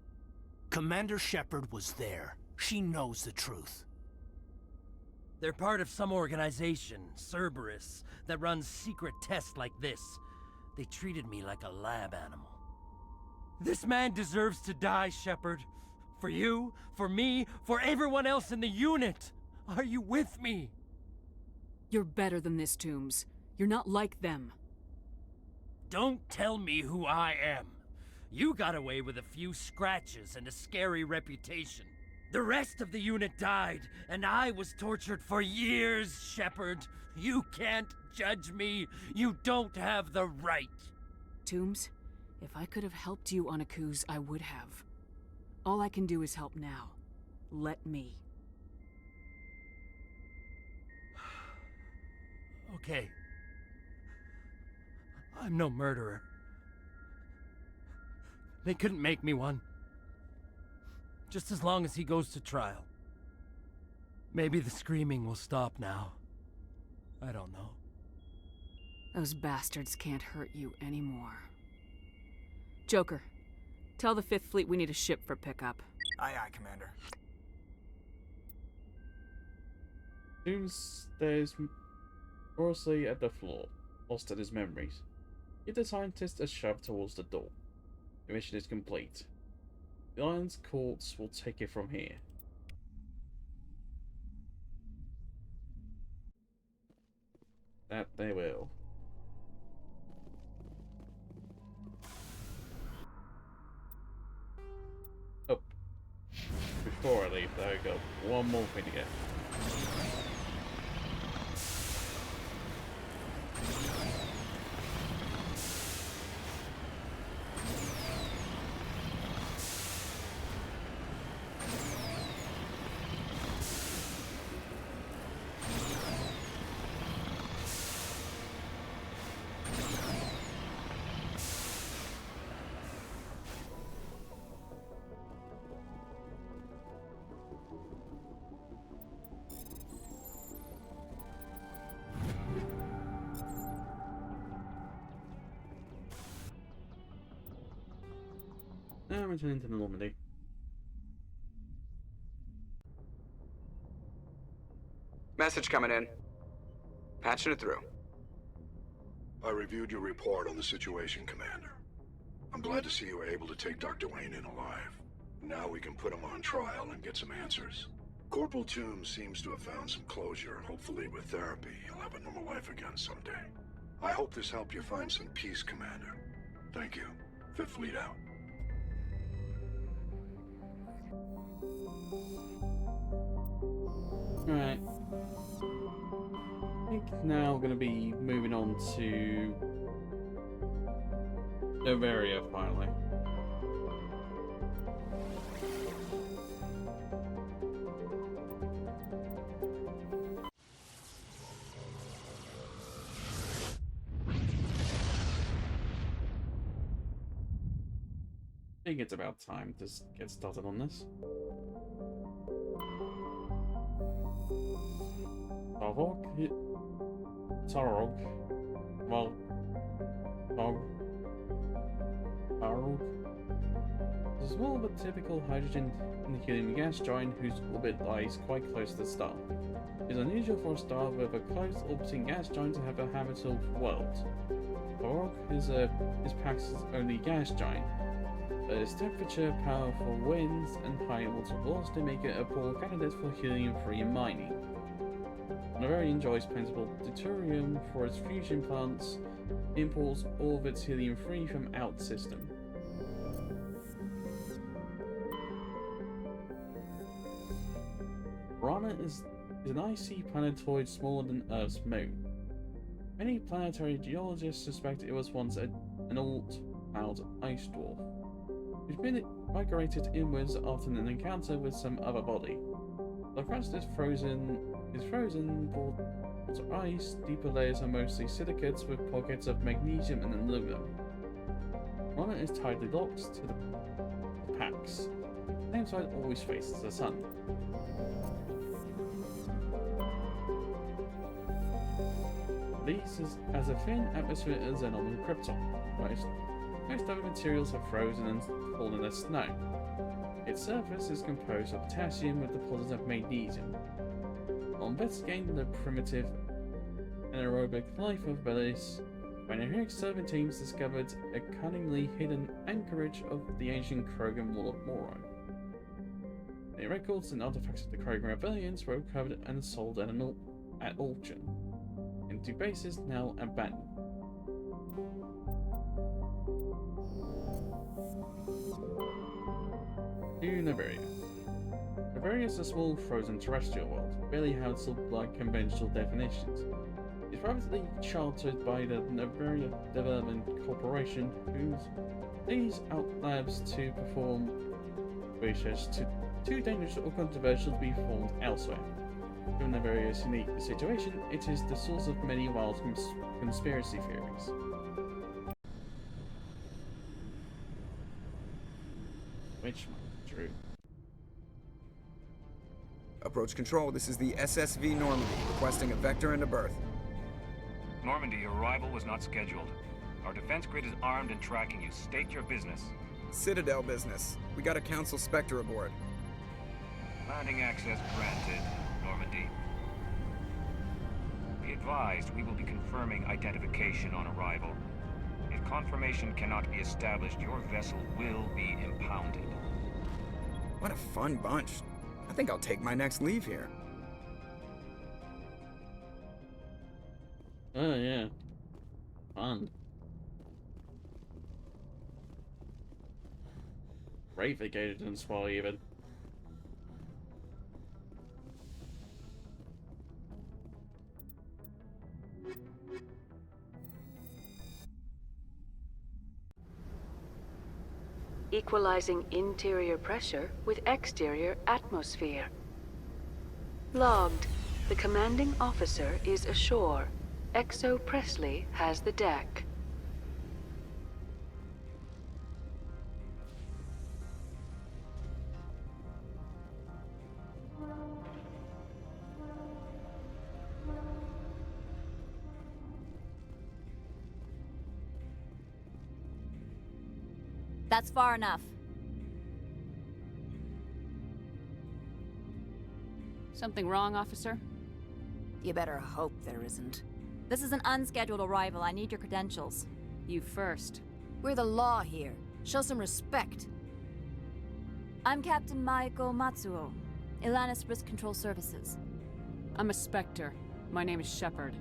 Commander Shepard was there. She knows the truth. They're part of some organization, Cerberus, that runs secret tests like this. They treated me like a lab animal. This man deserves to die, Shepard. For you, for me, for everyone else in the unit. Are you with me? You're better than this, Toombs. You're not like them. Don't tell me who I am. You got away with a few scratches and a scary reputation. The rest of the unit died, and I was tortured for years, Shepard. You can't judge me. You don't have the right. Toombs, if I could have helped you on Akuz, I would have. All I can do is help now. Let me. Okay. I'm no murderer. They couldn't make me one. Just as long as he goes to trial. Maybe the screaming will stop now. I don't know. Those bastards can't hurt you anymore. Joker, tell the 5th Fleet we need a ship for pickup. Aye, aye, Commander. Toombs stares morosely at the floor, lost in his memories. Give the scientist a shove towards the door. The mission is complete. The Alliance courts will take it from here. That they will. Oh. Before I leave, though, I got one more thing to get. Now I'm returning to Normandy. Message coming in. Patching it through. I reviewed your report on the situation, Commander. I'm glad to see you were able to take Dr. Wayne in alive. Now we can put him on trial and get some answers. Corporal Toombs seems to have found some closure, and hopefully with therapy, he'll have a normal life again someday. I hope this helped you find some peace, Commander. Thank you. 5th Fleet out. Alright. I think now we're going to be moving on to Noveria finally. I think it's about time to get started on this. Tarog. Well, Tarog. It's a small but typical hydrogen and helium gas giant whose orbit lies quite close to the star. It is unusual for a star with a close orbiting gas giant to have a habitable world. Tarog is Pax's only gas giant, but its temperature, powerful winds, and high water velocity make it a poor candidate for helium-free mining. Noveria enjoys plentiful deuterium for its fusion plants, imports all of its helium-free from out system. Rana is an icy planetoid smaller than Earth's moon. Many planetary geologists suspect it was once an alt-cloud ice dwarf, which migrated inwards after an encounter with some other body. The crust is frozen water ice. Deeper layers are mostly silicates with pockets of magnesium and aluminum. Rana is tightly locked to the Pax. The same side always faces the sun. This is as a thin atmosphere as Xenon and Krypton. Most other materials have frozen and fallen as snow. Its surface is composed of potassium with deposits of magnesium. On investigating the primitive anaerobic life of Belis, pioneering survey teams discovered a cunningly hidden anchorage of the ancient Krogan Wall of Moron. The records and artifacts of the Krogan rebellions were recovered and sold at auction, into bases now abandoned. To Noveria. Noveria is a small, frozen terrestrial world, barely housed by conventional definitions. It's privately chartered by the Noveria Development Corporation, who these out labs to perform research too dangerous or controversial to be performed elsewhere. Given Noveria's unique situation, it is the source of many wild conspiracy theories. Which might be true. Approach control, this is the SSV Normandy, requesting a vector into berth. Normandy, your arrival was not scheduled. Our defense grid is armed and tracking you. State your business. Citadel business. We got a Council Spectre aboard. Landing access granted, Normandy. Be advised, we will be confirming identification on arrival. If confirmation cannot be established, your vessel will be impounded. What a fun bunch. I think I'll take my next leave here. Oh yeah. Fun. Ratificated and swallow even. Equalizing interior pressure with exterior atmosphere. Logged. The commanding officer is ashore. Exo Presley has the deck. That's far enough. Something wrong, officer? You better hope there isn't. This is an unscheduled arrival. I need your credentials. You first. We're the law here. Show some respect. I'm Captain Maiko Matsuo, Ilanis Risk Control Services. I'm a Spectre. My name is Shepard.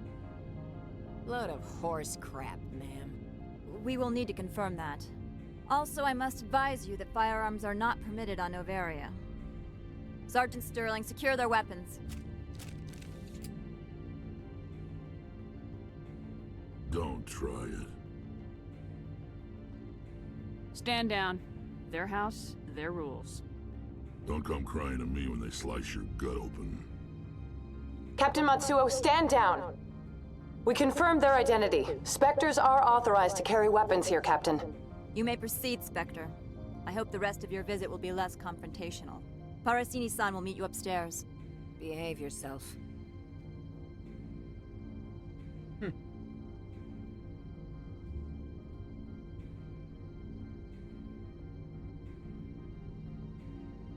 Load of horse crap, ma'am. We will need to confirm that. Also, I must advise you that firearms are not permitted on Noveria. Sergeant Sterling, secure their weapons. Don't try it. Stand down. Their house, their rules. Don't come crying to me when they slice your gut open. Captain Matsuo, stand down! We confirmed their identity. Spectres are authorized to carry weapons here, Captain. You may proceed, Spectre. I hope the rest of your visit will be less confrontational. Parasini-san will meet you upstairs. Behave yourself.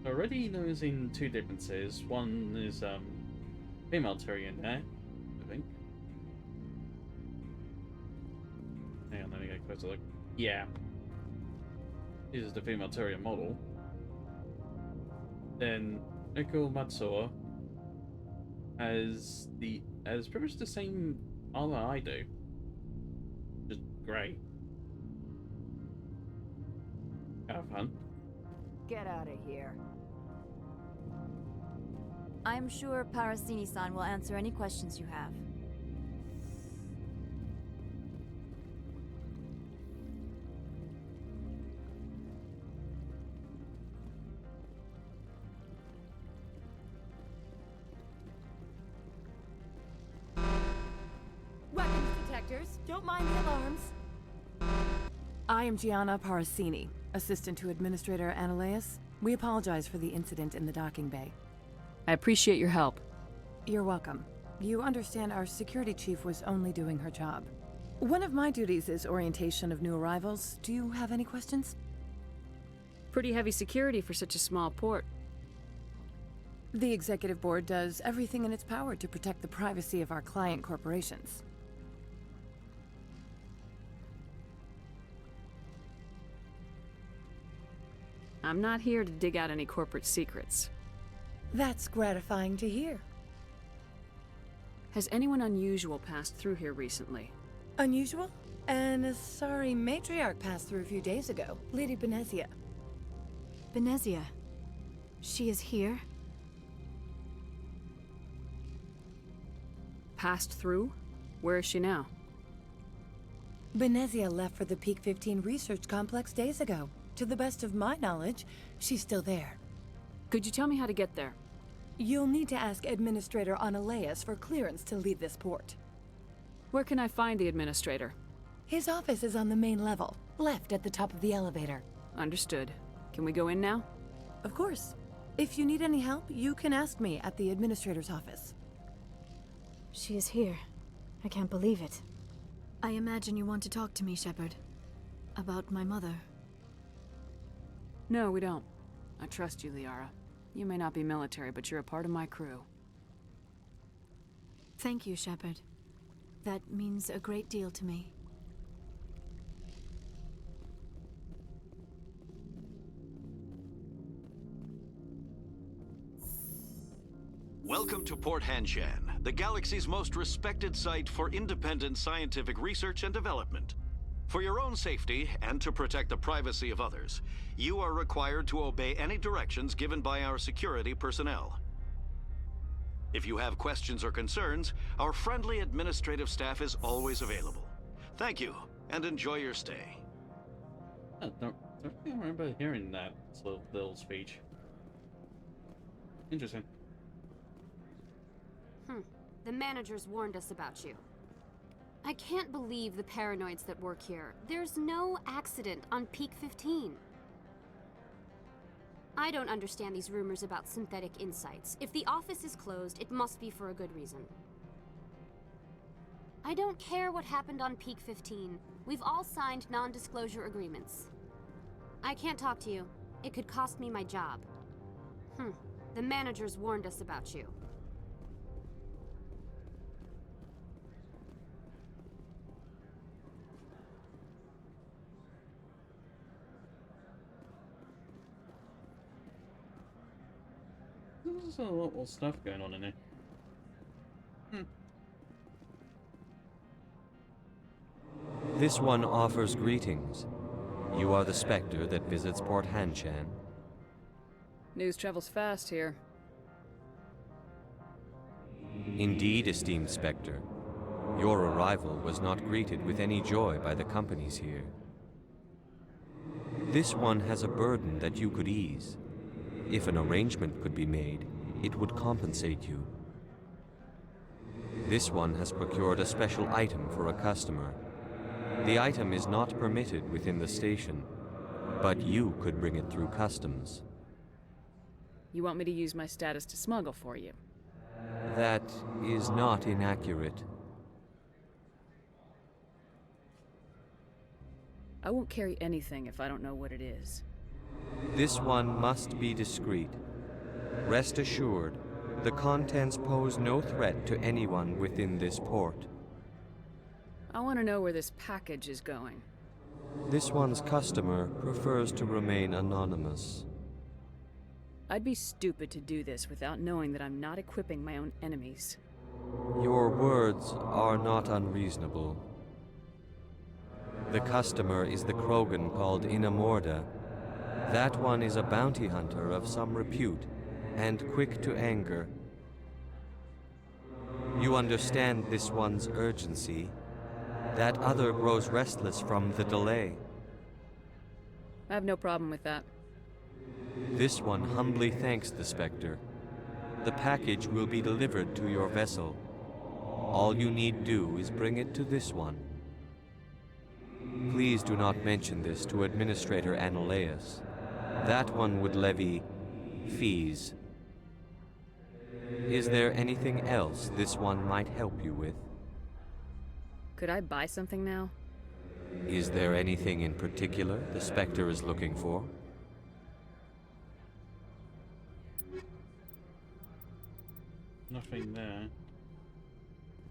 Already noticing two differences. One is female Turian there, I think. Hang on, let me get a closer look. Yeah. This is the female Turian model. Then Eko Matsuo has pretty much the same armor I do. Just grey. Kind of fun. Get out of here. I'm sure Parasini-san will answer any questions you have. Weapons detectors. Don't mind the alarms. I am Gianna Parasini, assistant to Administrator Analeus. We apologize for the incident in the docking bay. I appreciate your help. You're welcome. You understand our security chief was only doing her job. One of my duties is orientation of new arrivals. Do you have any questions? Pretty heavy security for such a small port. The Executive Board does everything in its power to protect the privacy of our client corporations. I'm not here to dig out any corporate secrets. That's gratifying to hear. Has anyone unusual passed through here recently? Unusual? An Asari matriarch passed through a few days ago. Lady Benezia. Benezia? She is here? Passed through? Where is she now? Benezia left for the Peak 15 research complex days ago. To the best of my knowledge, she's still there. Could you tell me how to get there? You'll need to ask Administrator Analeus for clearance to leave this port. Where can I find the Administrator? His office is on the main level, left at the top of the elevator. Understood. Can we go in now? Of course. If you need any help, you can ask me at the Administrator's office. She is here. I can't believe it. I imagine you want to talk to me, Shepard. About my mother. No, we don't. I trust you, Liara. You may not be military, but you're a part of my crew. Thank you, Shepard. That means a great deal to me. Welcome to Port Hanshan, the galaxy's most respected site for independent scientific research and development. For your own safety, and to protect the privacy of others, you are required to obey any directions given by our security personnel. If you have questions or concerns, our friendly administrative staff is always available. Thank you, and enjoy your stay. I don't think I remember hearing that little speech. Interesting. The managers warned us about you. I can't believe the paranoids that work here. There's no accident on Peak 15. I don't understand these rumors about synthetic insights. If the office is closed, it must be for a good reason. I don't care what happened on Peak 15. We've all signed non-disclosure agreements. I can't talk to you. It could cost me my job. The managers warned us about you. There's a lot more stuff going on in here. This one offers greetings. You are the Spectre that visits Port Hanshan. News travels fast here. Indeed, esteemed Spectre. Your arrival was not greeted with any joy by the companies here. This one has a burden that you could ease. If an arrangement could be made, it would compensate you. This one has procured a special item for a customer. The item is not permitted within the station, but you could bring it through customs. You want me to use my status to smuggle for you? That is not inaccurate. I won't carry anything if I don't know what it is. This one must be discreet. Rest assured, the contents pose no threat to anyone within this port. I want to know where this package is going. This one's customer prefers to remain anonymous. I'd be stupid to do this without knowing that I'm not equipping my own enemies. Your words are not unreasonable. The customer is the Krogan called Inamorda. That one is a bounty hunter of some repute, and quick to anger. You understand this one's urgency. That other grows restless from the delay. I have no problem with that. This one humbly thanks the Spectre. The package will be delivered to your vessel. All you need do is bring it to this one. Please do not mention this to Administrator Analeus. That one would levy fees. Is there anything else this one might help you with? Could I buy something now? Is there anything in particular the Spectre is looking for? Nothing there.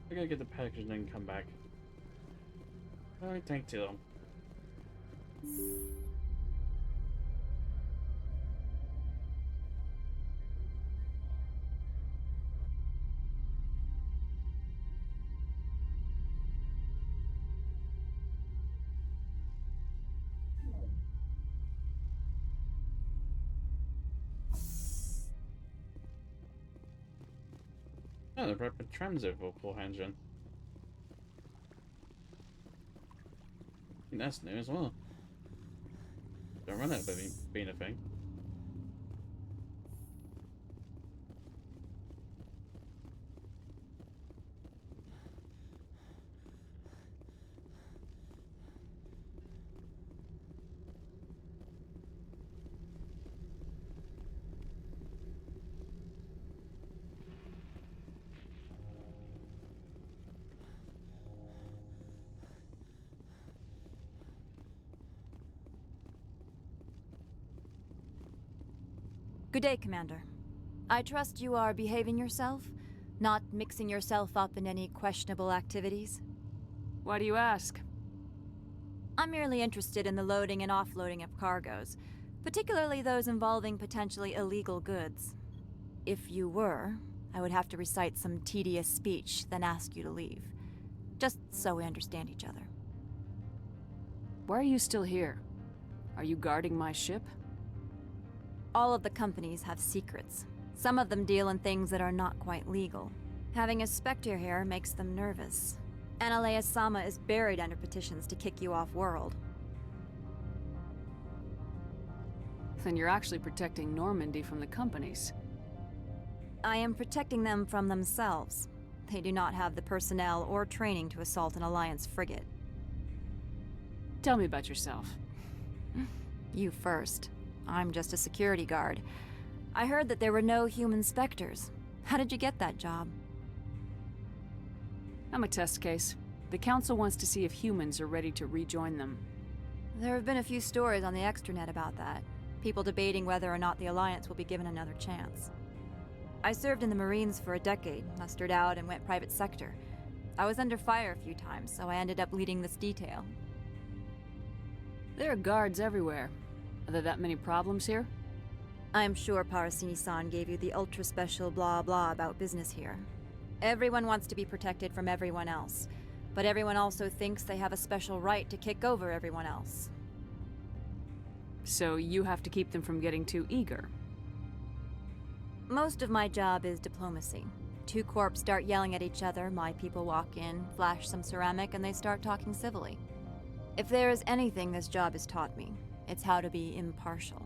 I gotta get the package and then come back. That won't take too long. Oh, the rapid transit for Port Hanjan. I think that's new as well. Don't run out of being a thing. Good day, Commander. I trust you are behaving yourself, not mixing yourself up in any questionable activities. Why do you ask? I'm merely interested in the loading and offloading of cargoes, particularly those involving potentially illegal goods. If you were, I would have to recite some tedious speech, then ask you to leave. Just so we understand each other. Why are you still here? Are you guarding my ship? All of the companies have secrets. Some of them deal in things that are not quite legal. Having a Spectre here makes them nervous. Analea-sama is buried under petitions to kick you off-world. Then you're actually protecting Normandy from the companies. I am protecting them from themselves. They do not have the personnel or training to assault an Alliance frigate. Tell me about yourself. You first. I'm just a security guard. I heard that there were no human Spectres. How did you get that job? I'm a test case. The Council wants to see if humans are ready to rejoin them. There have been a few stories on the extranet about that. People debating whether or not the Alliance will be given another chance. I served in the Marines for a decade, mustered out and went private sector. I was under fire a few times, so I ended up leading this detail. There are guards everywhere. Are there that many problems here? I'm sure Parasini-san gave you the ultra-special blah-blah about business here. Everyone wants to be protected from everyone else, but everyone also thinks they have a special right to kick over everyone else. So you have to keep them from getting too eager. Most of my job is diplomacy. Two corps start yelling at each other, my people walk in, flash some ceramic, and they start talking civilly. If there is anything this job has taught me, it's how to be impartial.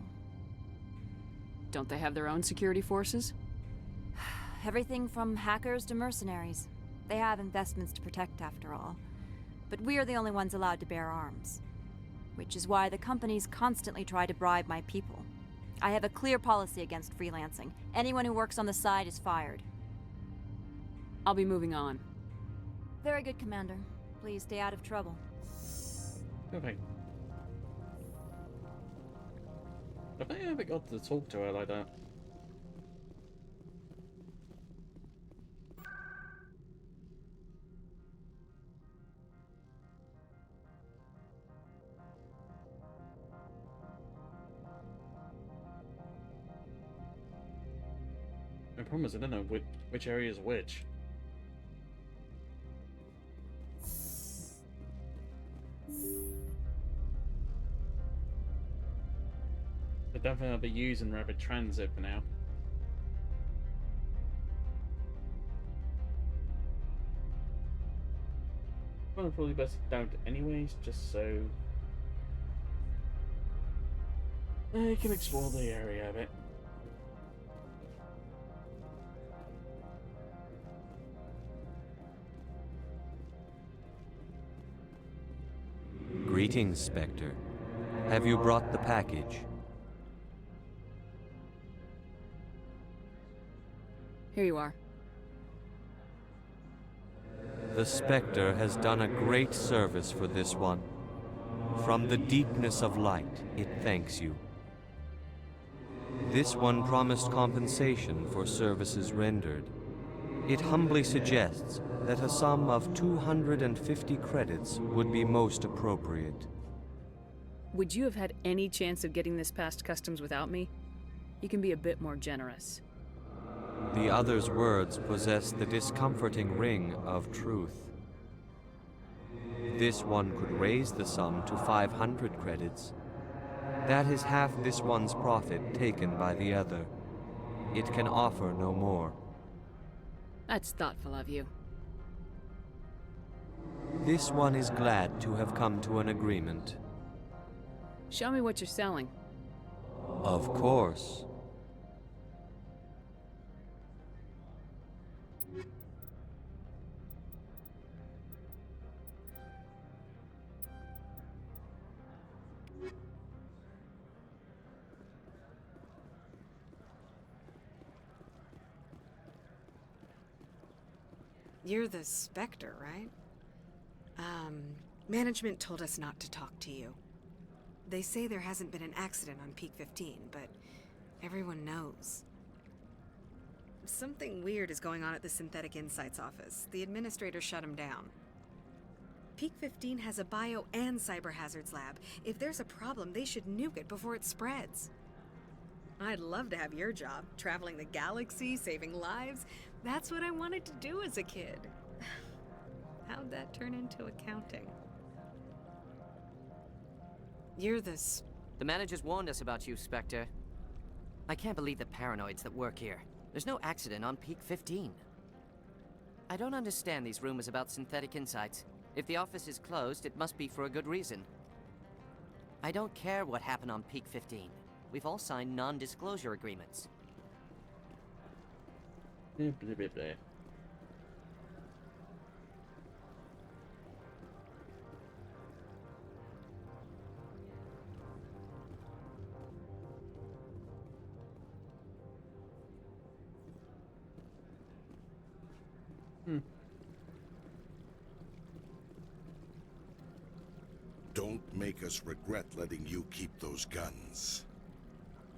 Don't they have their own security forces? Everything from hackers to mercenaries. They have investments to protect, after all. But we are the only ones allowed to bear arms. Which is why the companies constantly try to bribe my people. I have a clear policy against freelancing. Anyone who works on the side is fired. I'll be moving on. Very good, Commander. Please stay out of trouble. Okay. Have I ever got to talk to her like that? The problem is I don't know which area is which. I don't think I'll be using rapid transit for now. Well, probably best down anyways, just so I can explore the area a bit. Greetings, Spectre. Have you brought the package? Here you are. The Spectre has done a great service for this one. From the deepness of light, it thanks you. This one promised compensation for services rendered. It humbly suggests that a sum of 250 credits would be most appropriate. Would you have had any chance of getting this past customs without me? You can be a bit more generous. The other's words possess the discomforting ring of truth. This one could raise the sum to 500 credits. That is half this one's profit taken by the other. It can offer no more. That's thoughtful of you. This one is glad to have come to an agreement. Show me what you're selling. Of course. You're the Spectre, right? Management told us not to talk to you. They say there hasn't been an accident on Peak 15, but everyone knows. Something weird is going on at the Synthetic Insights office. The administrator shut him down. Peak 15 has a bio and cyber hazards lab. If there's a problem, they should nuke it before it spreads. I'd love to have your job, traveling the galaxy, saving lives. That's what I wanted to do as a kid. How'd that turn into accounting? You're this... The managers warned us about you, Spectre. I can't believe the paranoids that work here. There's no accident on Peak 15. I don't understand these rumors about Synthetic Insights. If the office is closed, it must be for a good reason. I don't care what happened on Peak 15. We've all signed non-disclosure agreements. Blah, blah, blah, blah. Don't make us regret letting you keep those guns.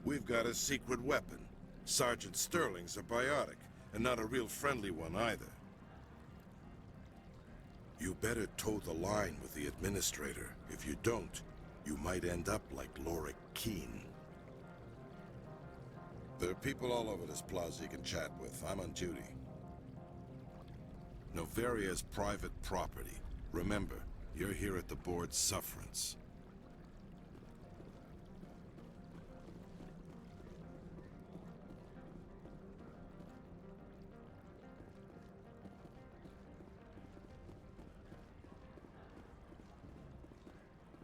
We've got a secret weapon. Sergeant Sterling's a biotic, and not a real friendly one either. You better toe the line with the administrator. If you don't, you might end up like Lorik Keene. There are people all over this plaza you can chat with. I'm on duty. Noveria is private property. Remember, you're here at the board's sufferance.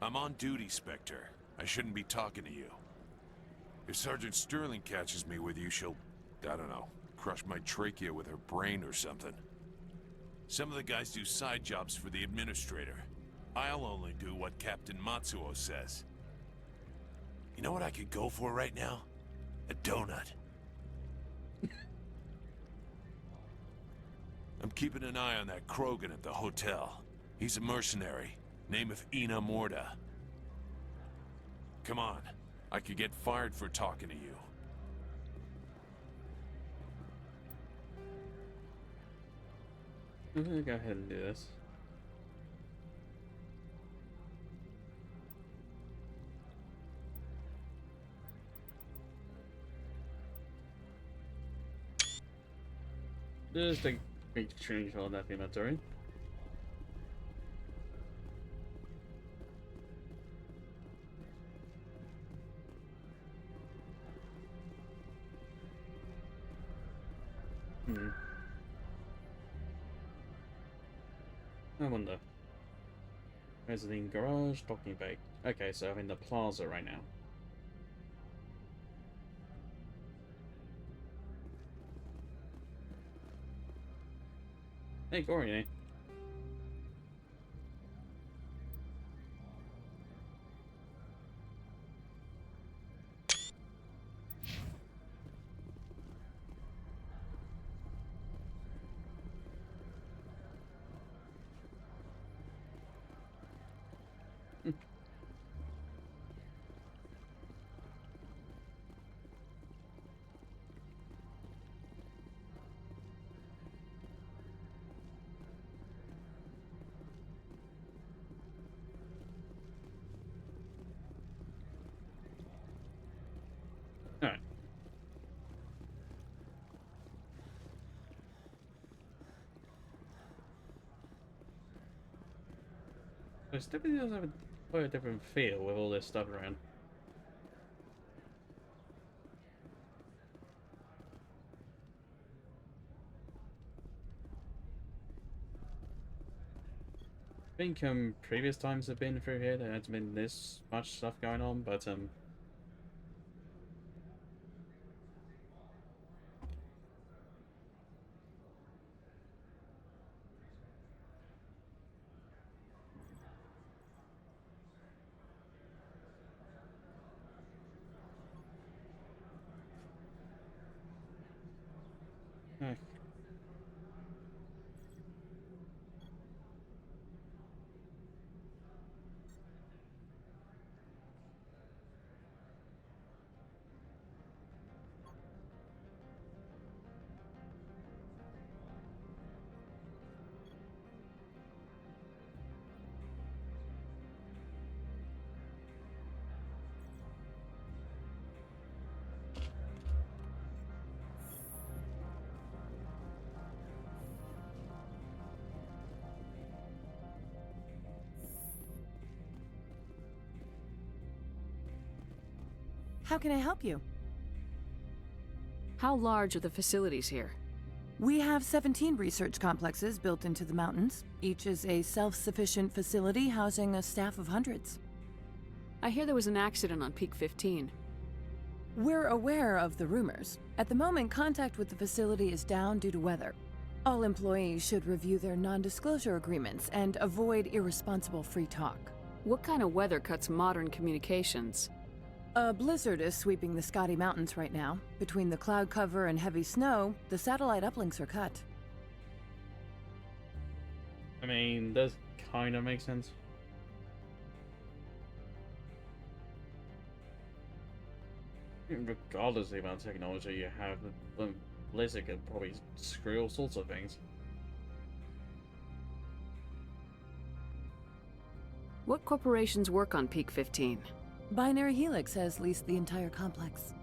I'm on duty, Spectre. I shouldn't be talking to you. If Sergeant Sterling catches me with you, she'll, I don't know, crush my trachea with her brain or something. Some of the guys do side jobs for the administrator. I'll only do what Captain Matsuo says. You know what I could go for right now? A donut. I'm keeping an eye on that Krogan at the hotel. He's a mercenary. Name of Ina Morda. Come on. I could get fired for talking to you. I'm gonna go ahead and do this. Just a quick change on that inventory. I wonder. Resident garage, docking bay. Okay, so I'm in the plaza right now. Hey, Gorian. Alright. This definitely does have quite a different feel with all this stuff around. think previous times I've been through here, there hasn't been this much stuff going on, but How can I help you? How large are the facilities here? We have 17 research complexes built into the mountains. Each is a self-sufficient facility housing a staff of hundreds. I hear there was an accident on Peak 15. We're aware of the rumors. At the moment, contact with the facility is down due to weather. All employees should review their non-disclosure agreements and avoid irresponsible free talk. What kind of weather cuts modern communications? A blizzard is sweeping the Scotty Mountains right now. Between the cloud cover and heavy snow, the satellite uplinks are cut. I mean, does kind of make sense. Regardless of the amount of technology you have, the blizzard could probably screw all sorts of things. What corporations work on Peak 15? Binary Helix has leased the entire complex.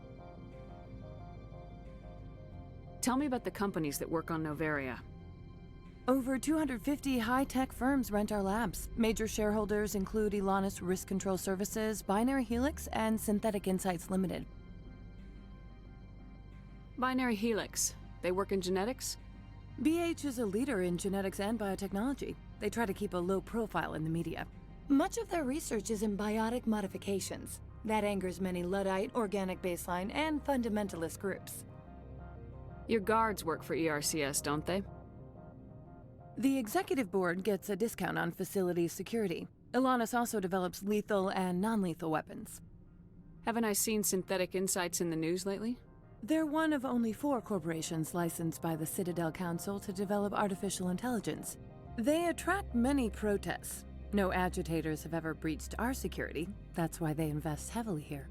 Tell me about the companies that work on Noveria. Over 250 high-tech firms rent our labs. Major shareholders include Elanus Risk Control Services, Binary Helix, and Synthetic Insights Limited. Binary Helix. They work in genetics? BH is a leader in genetics and biotechnology. They try to keep a low profile in the media. Much of their research is in biotic modifications. That angers many Luddite, organic baseline, and fundamentalist groups. Your guards work for ERCS, don't they? The executive board gets a discount on facility security. Elanus also develops lethal and non-lethal weapons. Haven't I seen Synthetic Insights in the news lately? They're one of only 4 corporations licensed by the Citadel Council to develop artificial intelligence. They attract many protests. No agitators have ever breached our security. That's why they invest heavily here.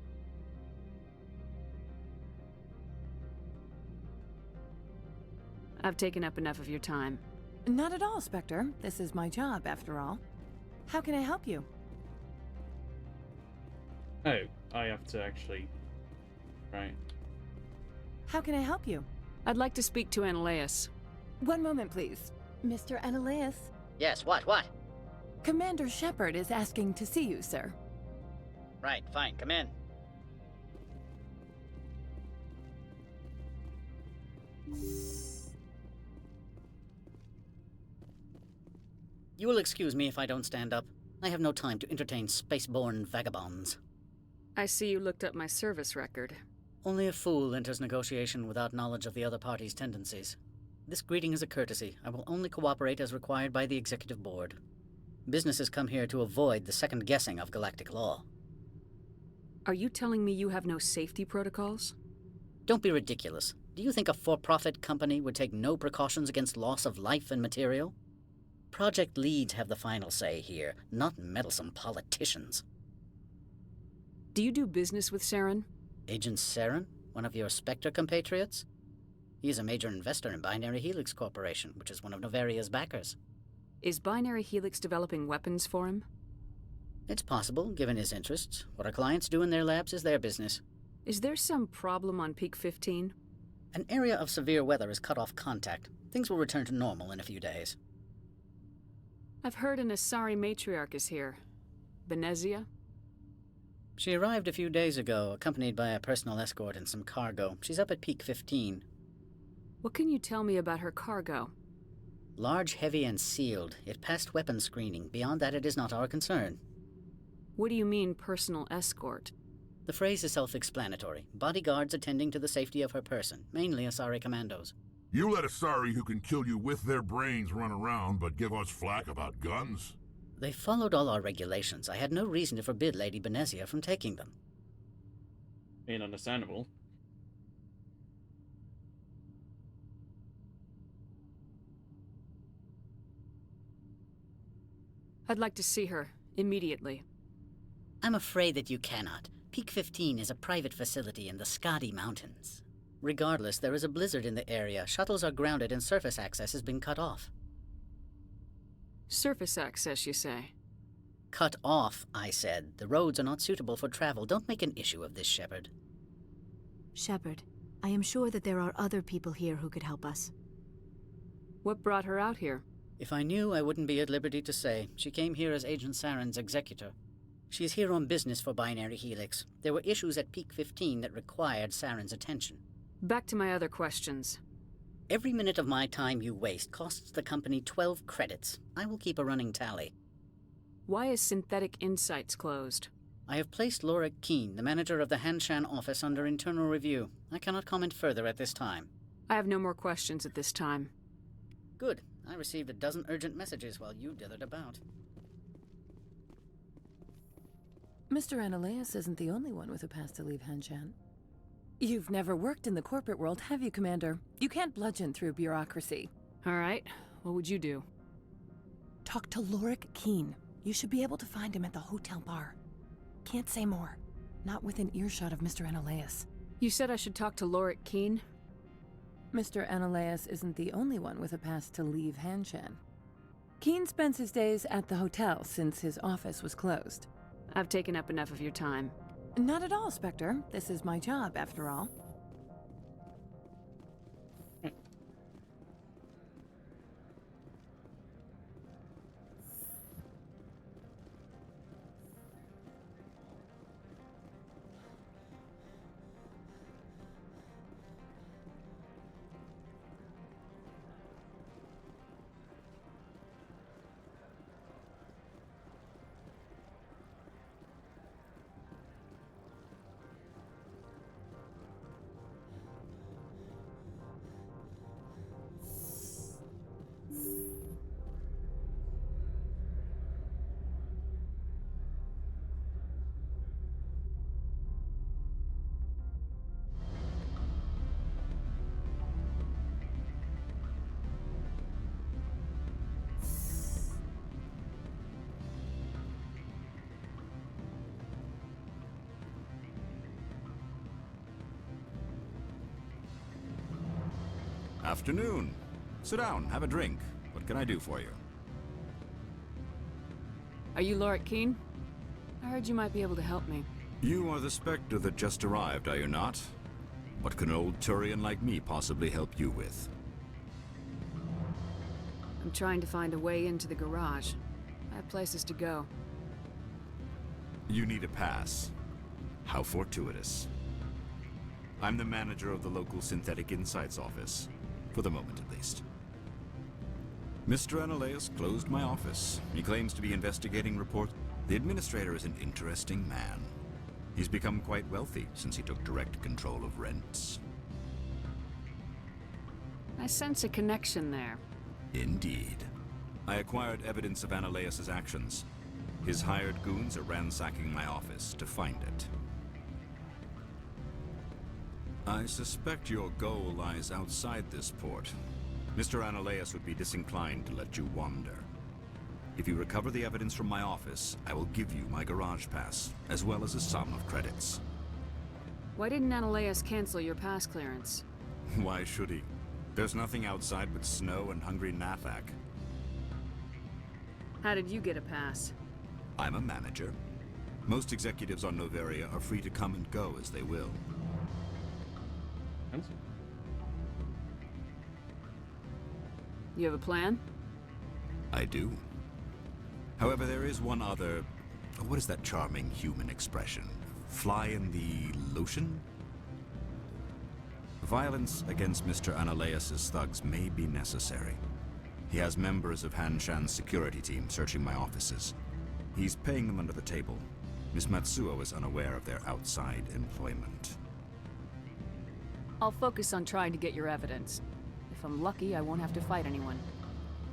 I've taken up enough of your time. Not at all, Spectre. This is my job, after all. How can I help you? Oh, I have to actually... Right. How can I help you? I'd like to speak to Analeas. One moment, please. Mr. Analeas? Yes, what? Commander Shepard is asking to see you, sir. Right, fine, come in. You will excuse me if I don't stand up. I have no time to entertain spaceborne vagabonds. I see you looked up my service record. Only a fool enters negotiation without knowledge of the other party's tendencies. This greeting is a courtesy. I will only cooperate as required by the Executive Board. Businesses come here to avoid the second guessing of galactic law. Are you telling me you have no safety protocols? Don't be ridiculous. Do you think a for-profit company would take no precautions against loss of life and material? Project leads have the final say here, not meddlesome politicians. Do you do business with Saren? Agent Saren? One of your Spectre compatriots? He is a major investor in Binary Helix Corporation, which is one of Noveria's backers. Is Binary Helix developing weapons for him? It's possible, given his interests. What our clients do in their labs is their business. Is there some problem on Peak 15? An area of severe weather has cut off contact. Things will return to normal in a few days. I've heard an Asari matriarch is here. Benezia? She arrived a few days ago, accompanied by a personal escort and some cargo. She's up at Peak 15. What can you tell me about her cargo? Large, heavy, and sealed. It passed weapons screening. Beyond that, it is not our concern. What do you mean, personal escort? The phrase is self-explanatory. Bodyguards attending to the safety of her person, mainly Asari commandos. You let Asari who can kill you with their brains run around, but give us flack about guns? They followed all our regulations. I had no reason to forbid Lady Benezia from taking them. Being understandable. I'd like to see her, immediately. I'm afraid that you cannot. Peak 15 is a private facility in the Skadi Mountains. Regardless, there is a blizzard in the area. Shuttles are grounded and surface access has been cut off. Surface access, you say? Cut off, I said. The roads are not suitable for travel. Don't make an issue of this, Shepard. Shepard, I am sure that there are other people here who could help us. What brought her out here? If I knew, I wouldn't be at liberty to say. She came here as Agent Saren's executor. She is here on business for Binary Helix. There were issues at Peak 15 that required Saren's attention. Back to my other questions. Every minute of my time you waste costs the company 12 credits. I will keep a running tally. Why is Synthetic Insights closed? I have placed Laura Keene, the manager of the Hanshan office, under internal review. I cannot comment further at this time. I have no more questions at this time. Good. I received a dozen urgent messages while you dithered about. Mr. Analeas isn't the only one with a pass to leave Hanshan. You've never worked in the corporate world, have you, Commander? You can't bludgeon through bureaucracy. All right. What would you do? Talk to Lorik Keene. You should be able to find him at the hotel bar. Can't say more. Not within earshot of Mr. Analeas. You said I should talk to Lorik Keene? Mr. Analeas isn't the only one with a pass to leave Hanshan. Keene spends his days at the hotel since his office was closed. I've taken up enough of your time. Not at all, Spectre. This is my job, after all. Afternoon. Sit down, have a drink. What can I do for you? Are you Lorik Keene? I heard you might be able to help me. You are the Spectre that just arrived, are you not? What can an old Turian like me possibly help you with? I'm trying to find a way into the garage. I have places to go. You need a pass. How fortuitous. I'm the manager of the local Synthetic Insights office. For the moment, at least. Mr. Analeas closed my office. He claims to be investigating reports. The administrator is an interesting man. He's become quite wealthy since he took direct control of rents. I sense a connection there. Indeed. I acquired evidence of Analeas' actions. His hired goons are ransacking my office to find it. I suspect your goal lies outside this port. Mr. Analeas would be disinclined to let you wander. If you recover the evidence from my office, I will give you my garage pass, as well as a sum of credits. Why didn't Analeas cancel your pass clearance? Why should he? There's nothing outside but snow and hungry Nathak. How did you get a pass? I'm a manager. Most executives on Noveria are free to come and go as they will. You have a plan? I do. However, there is one other... What is that charming human expression? Fly in the lotion? Violence against Mr. Analeas' thugs may be necessary. He has members of Han Shan's security team searching my offices. He's paying them under the table. Miss Matsuo is unaware of their outside employment. I'll focus on trying to get your evidence. If I'm lucky, I won't have to fight anyone.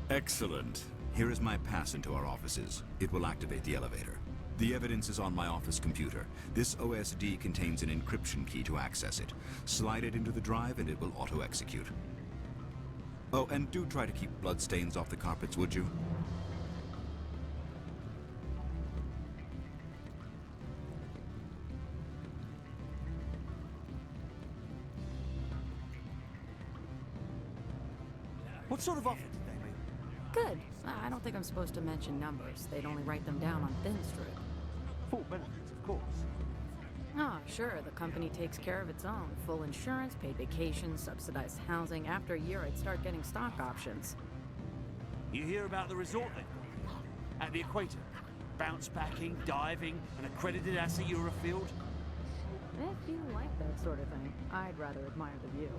Excellent. Here is my pass into our offices. It will activate the elevator. The evidence is on my office computer. This OSD contains an encryption key to access it. Slide it into the drive and it will auto-execute. Oh, and do try to keep bloodstains off the carpets, would you? What sort of offer did they make? Good. I don't think I'm supposed to mention numbers. They'd only write them down on thin strip. Full benefits, of course. Ah, sure, the company takes care of its own. Full insurance, paid vacations, subsidized housing. After a year, I'd start getting stock options. You hear about the resort they've got? At the equator. Bounce backing, diving, an accredited asset Eurofield. If you like that sort of thing, I'd rather admire the view.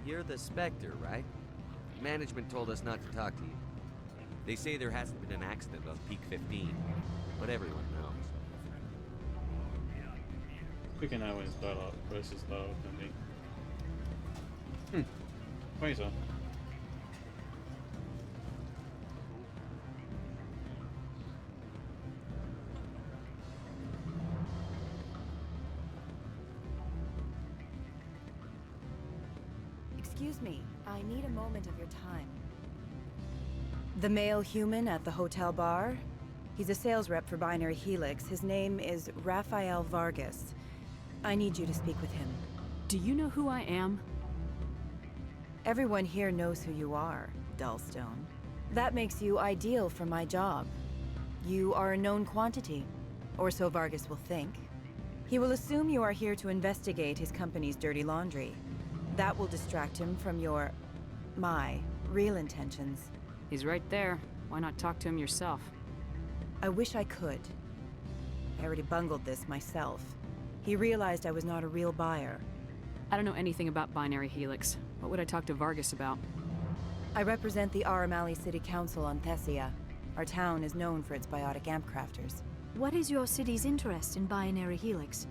You're the Spectre, right? Management told us not to talk to you. They say there hasn't been an accident on Peak 15, but everyone knows. We can now install out versus though, can we? Wait on. Excuse me, I need a moment of your time. The male human at the hotel bar? He's a sales rep for Binary Helix. His name is Rafael Vargas. I need you to speak with him. Do you know who I am? Everyone here knows who you are, Dullstone. That makes you ideal for my job. You are a known quantity, or so Vargas will think. He will assume you are here to investigate his company's dirty laundry. That will distract him from my real intentions. He's right there. Why not talk to him yourself? I wish I could. I already bungled this myself. He realized I was not a real buyer. I don't know anything about Binary Helix. What would I talk to Vargas about? I represent the Aramali City Council on Thessia. Our town is known for its biotic amp crafters. What is your city's interest in Binary Helix?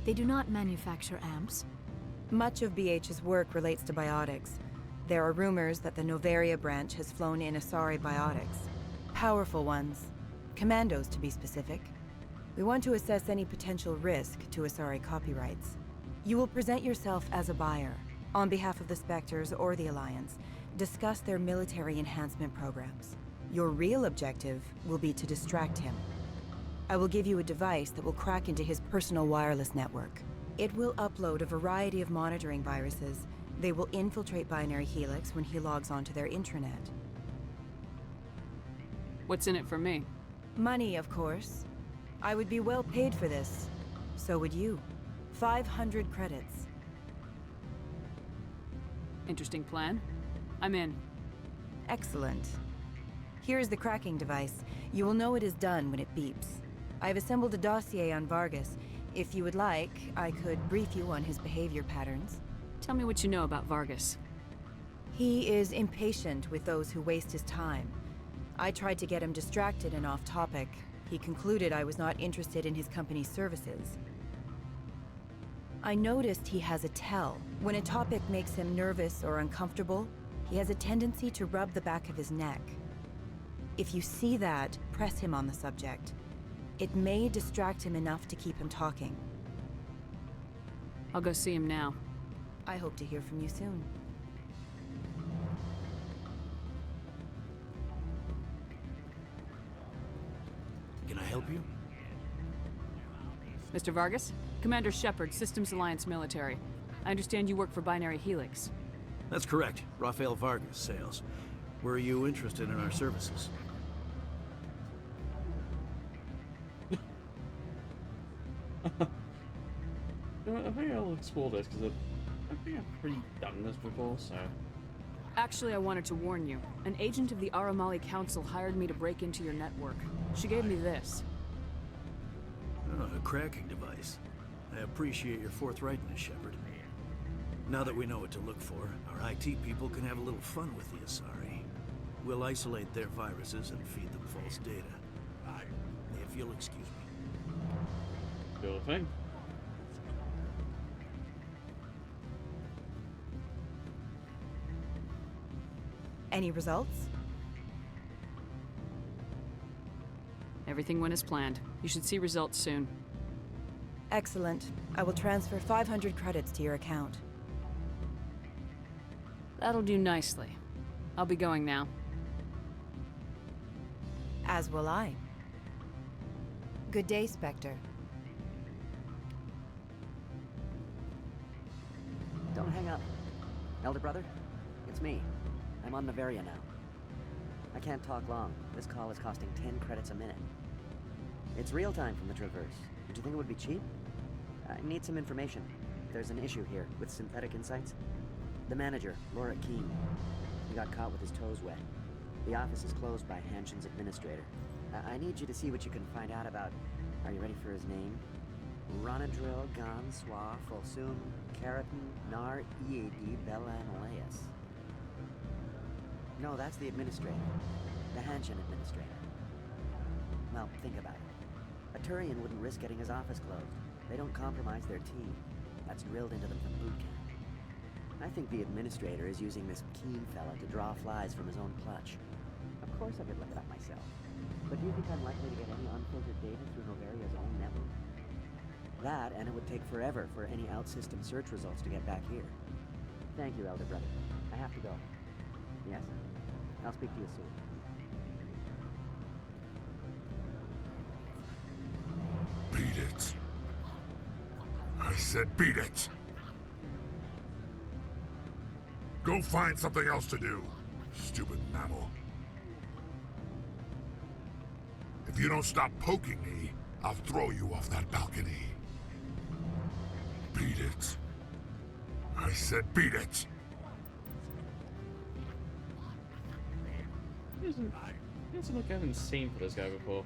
They do not manufacture amps. Much of BH's work relates to biotics. There are rumors that the Noveria branch has flown in Asari biotics. Powerful ones. Commandos, to be specific. We want to assess any potential risk to Asari copyrights. You will present yourself as a buyer, on behalf of the Spectres or the Alliance. Discuss their military enhancement programs. Your real objective will be to distract him. I will give you a device that will crack into his personal wireless network. It will upload a variety of monitoring viruses. They will infiltrate Binary Helix when he logs onto their intranet. What's in it for me? Money, of course. I would be well paid for this. So would you. 500 credits. Interesting plan. I'm in. Excellent. Here is the cracking device. You will know it is done when it beeps. I have assembled a dossier on Vargas. If you would like, I could brief you on his behavior patterns. Tell me what you know about Vargas. He is impatient with those who waste his time. I tried to get him distracted and off topic. He concluded I was not interested in his company's services. I noticed he has a tell. When a topic makes him nervous or uncomfortable, he has a tendency to rub the back of his neck. If you see that, press him on the subject. It may distract him enough to keep him talking. I'll go see him now. I hope to hear from you soon. Can I help you? Mr. Vargas? Commander Shepard, Systems Alliance Military. I understand you work for Binary Helix. That's correct. Rafael Vargas, sales. Were you interested in our services? I think I'll explore this because I think I've pretty done this before, so. Actually, I wanted to warn you. An agent of the Aramali Council hired me to break into your network. She gave me this. Oh, a cracking device. I appreciate your forthrightness, Shepard. Now that we know what to look for, our IT people can have a little fun with the Asari. We'll isolate their viruses and feed them false data. If you'll excuse me. Sure thing. Any results? Everything went as planned. You should see results soon. Excellent. I will transfer 500 credits to your account. That'll do nicely. I'll be going now. As will I. Good day, Spectre. Don't hang up. Elder brother, it's me. I'm on Noveria now. I can't talk long. This call is costing 10 credits a minute. It's real time from the Traverse. Did you think it would be cheap? I need some information. There's an issue here with Synthetic Insights. The manager, Laura Keene. He got caught with his toes wet. The office is closed by Hanshen's administrator. I need you to see what you can find out about... Are you ready for his name? Ronadril Gan Swa Folsum Keratin Nar Ead Belanaleus. No, that's the administrator. The Hanshen administrator. Well, think about it. A Turian wouldn't risk getting his office closed. They don't compromise their team. That's drilled into them from boot camp. I think the administrator is using this Keene fella to draw flies from his own clutch. Of course I could look it up myself. But do you think I'm likely to get any unfiltered data through Noveria's own network? That, and it would take forever for any out-system search results to get back here. Thank you, Elder Brother. I have to go. Yes. I'll speak to you soon. Beat it. I said beat it. Go find something else to do, stupid mammal. If you don't stop poking me, I'll throw you off that balcony. Beat it. I said beat it. He doesn't look like I haven't seen for this guy before.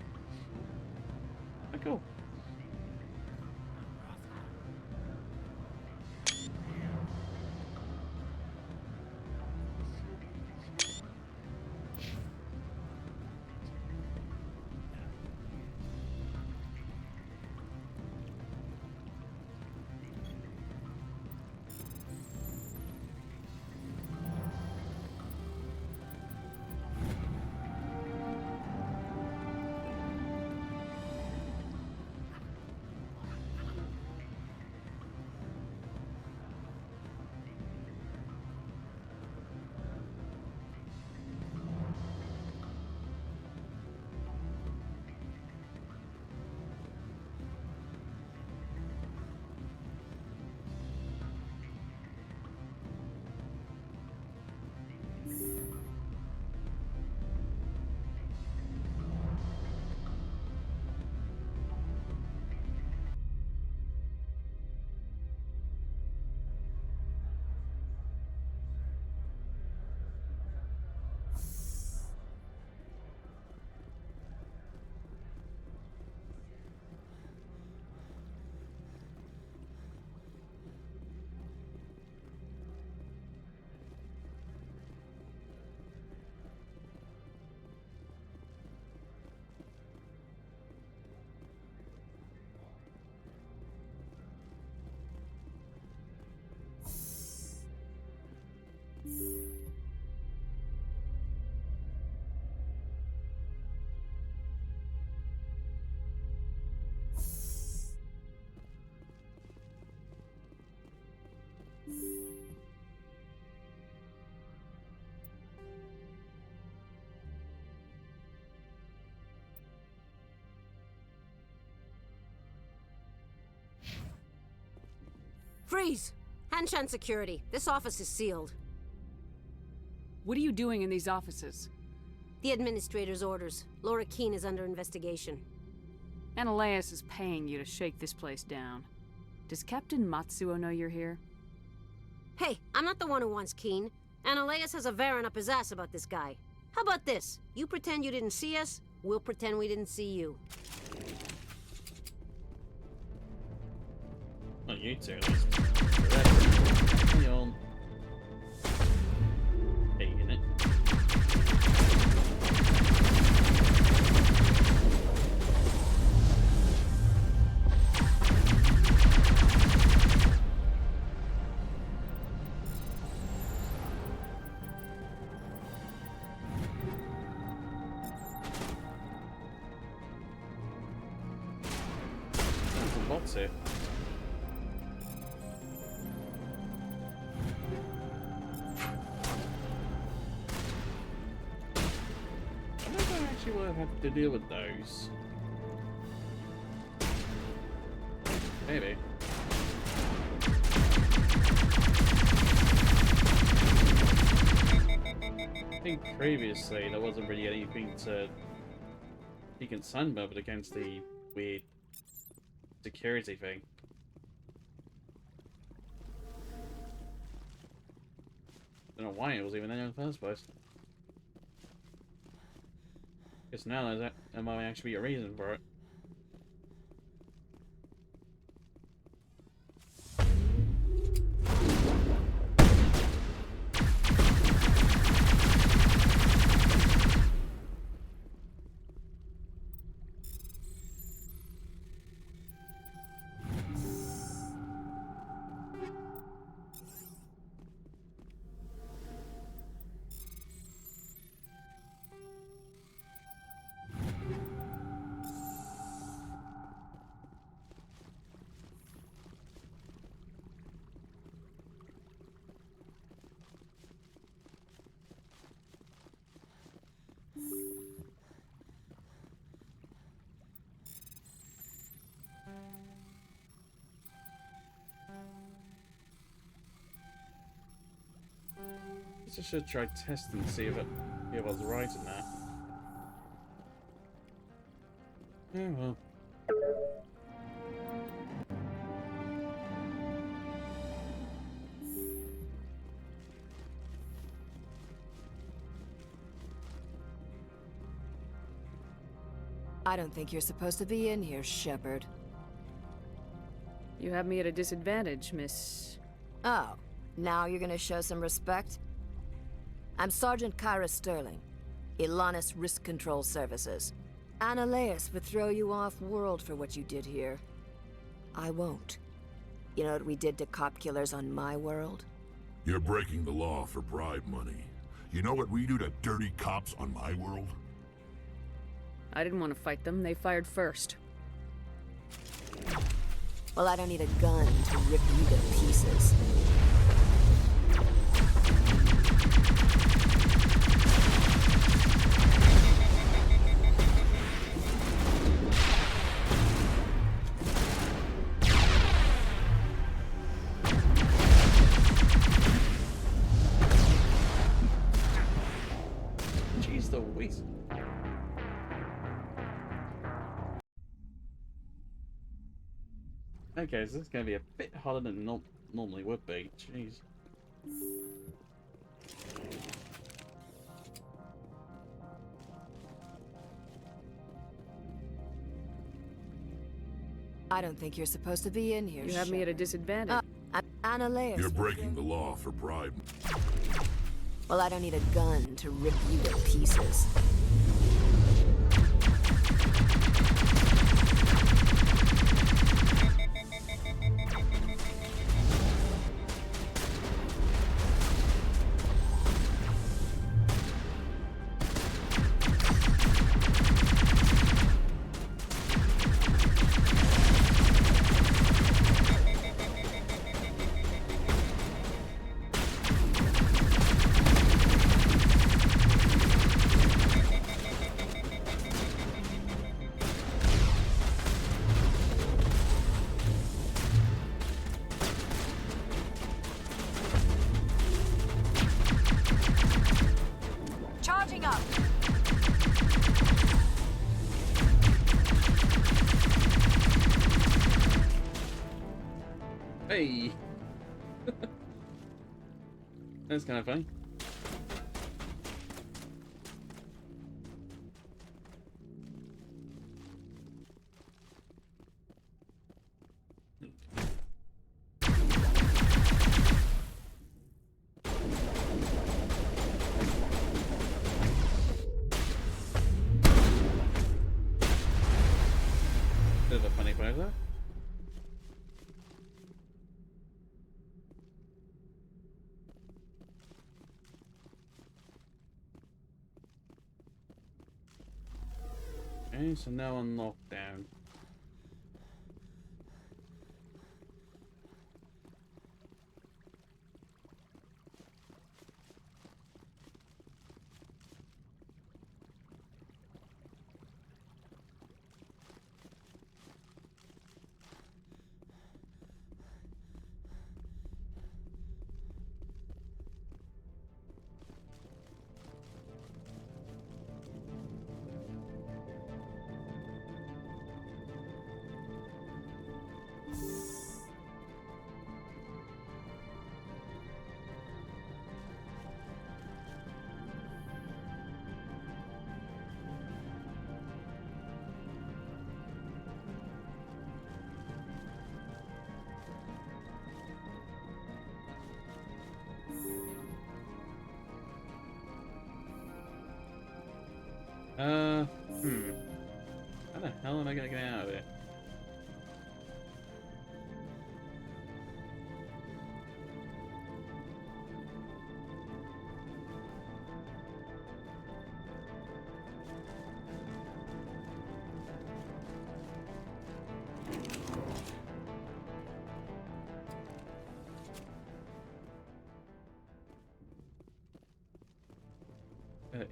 Oh, cool. Freeze! Hanshan security. This office is sealed. What are you doing in these offices? The administrator's orders. Laura Keene is under investigation. Ananias is paying you to shake this place down. Does Captain Matsuo know you're here? Hey, I'm not the one who wants Keene. Ananias has a Varren up his ass about this guy. How about this? You pretend you didn't see us, we'll pretend we didn't see you. Not you two, at least. Hang on. Taking it. What's it? I don't know if I actually want to have to deal with those. Maybe. I think previously there wasn't really anything to be concerned about against the weird security thing. Don't know why it was even there in the first place. Guess now there might actually be a reason for it. I should try testing and see if I was right in that. Oh well. I don't think you're supposed to be in here, Shepard. You have me at a disadvantage, Miss... Oh, now you're gonna show some respect? I'm Sergeant Kyra Sterling, Ilanis Risk Control Services. Ananias would throw you off-world for what you did here. I won't. You know what we did to cop killers on my world? You're breaking the law for bribe money. You know what we do to dirty cops on my world? I didn't want to fight them. They fired first. Well, I don't need a gun to rip you to pieces. Jeez Louise. Okay, so this is going to be a bit harder than it normally would be. Jeez. I don't think you're supposed to be in here. You have me at a disadvantage. Ananias. You're breaking the law for bribe. Well, I don't need a gun to rip you to pieces. Charging up. Hey. That's kind of funny. Okay, so now on lockdown. How the hell am I gonna get out of it?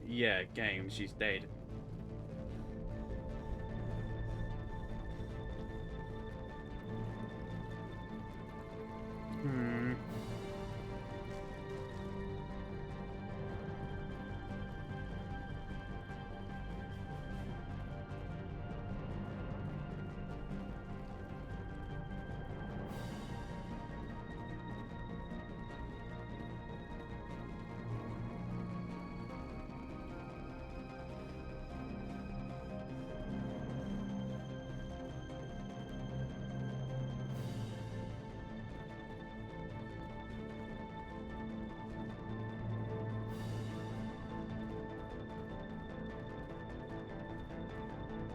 Yeah, game, she's dead.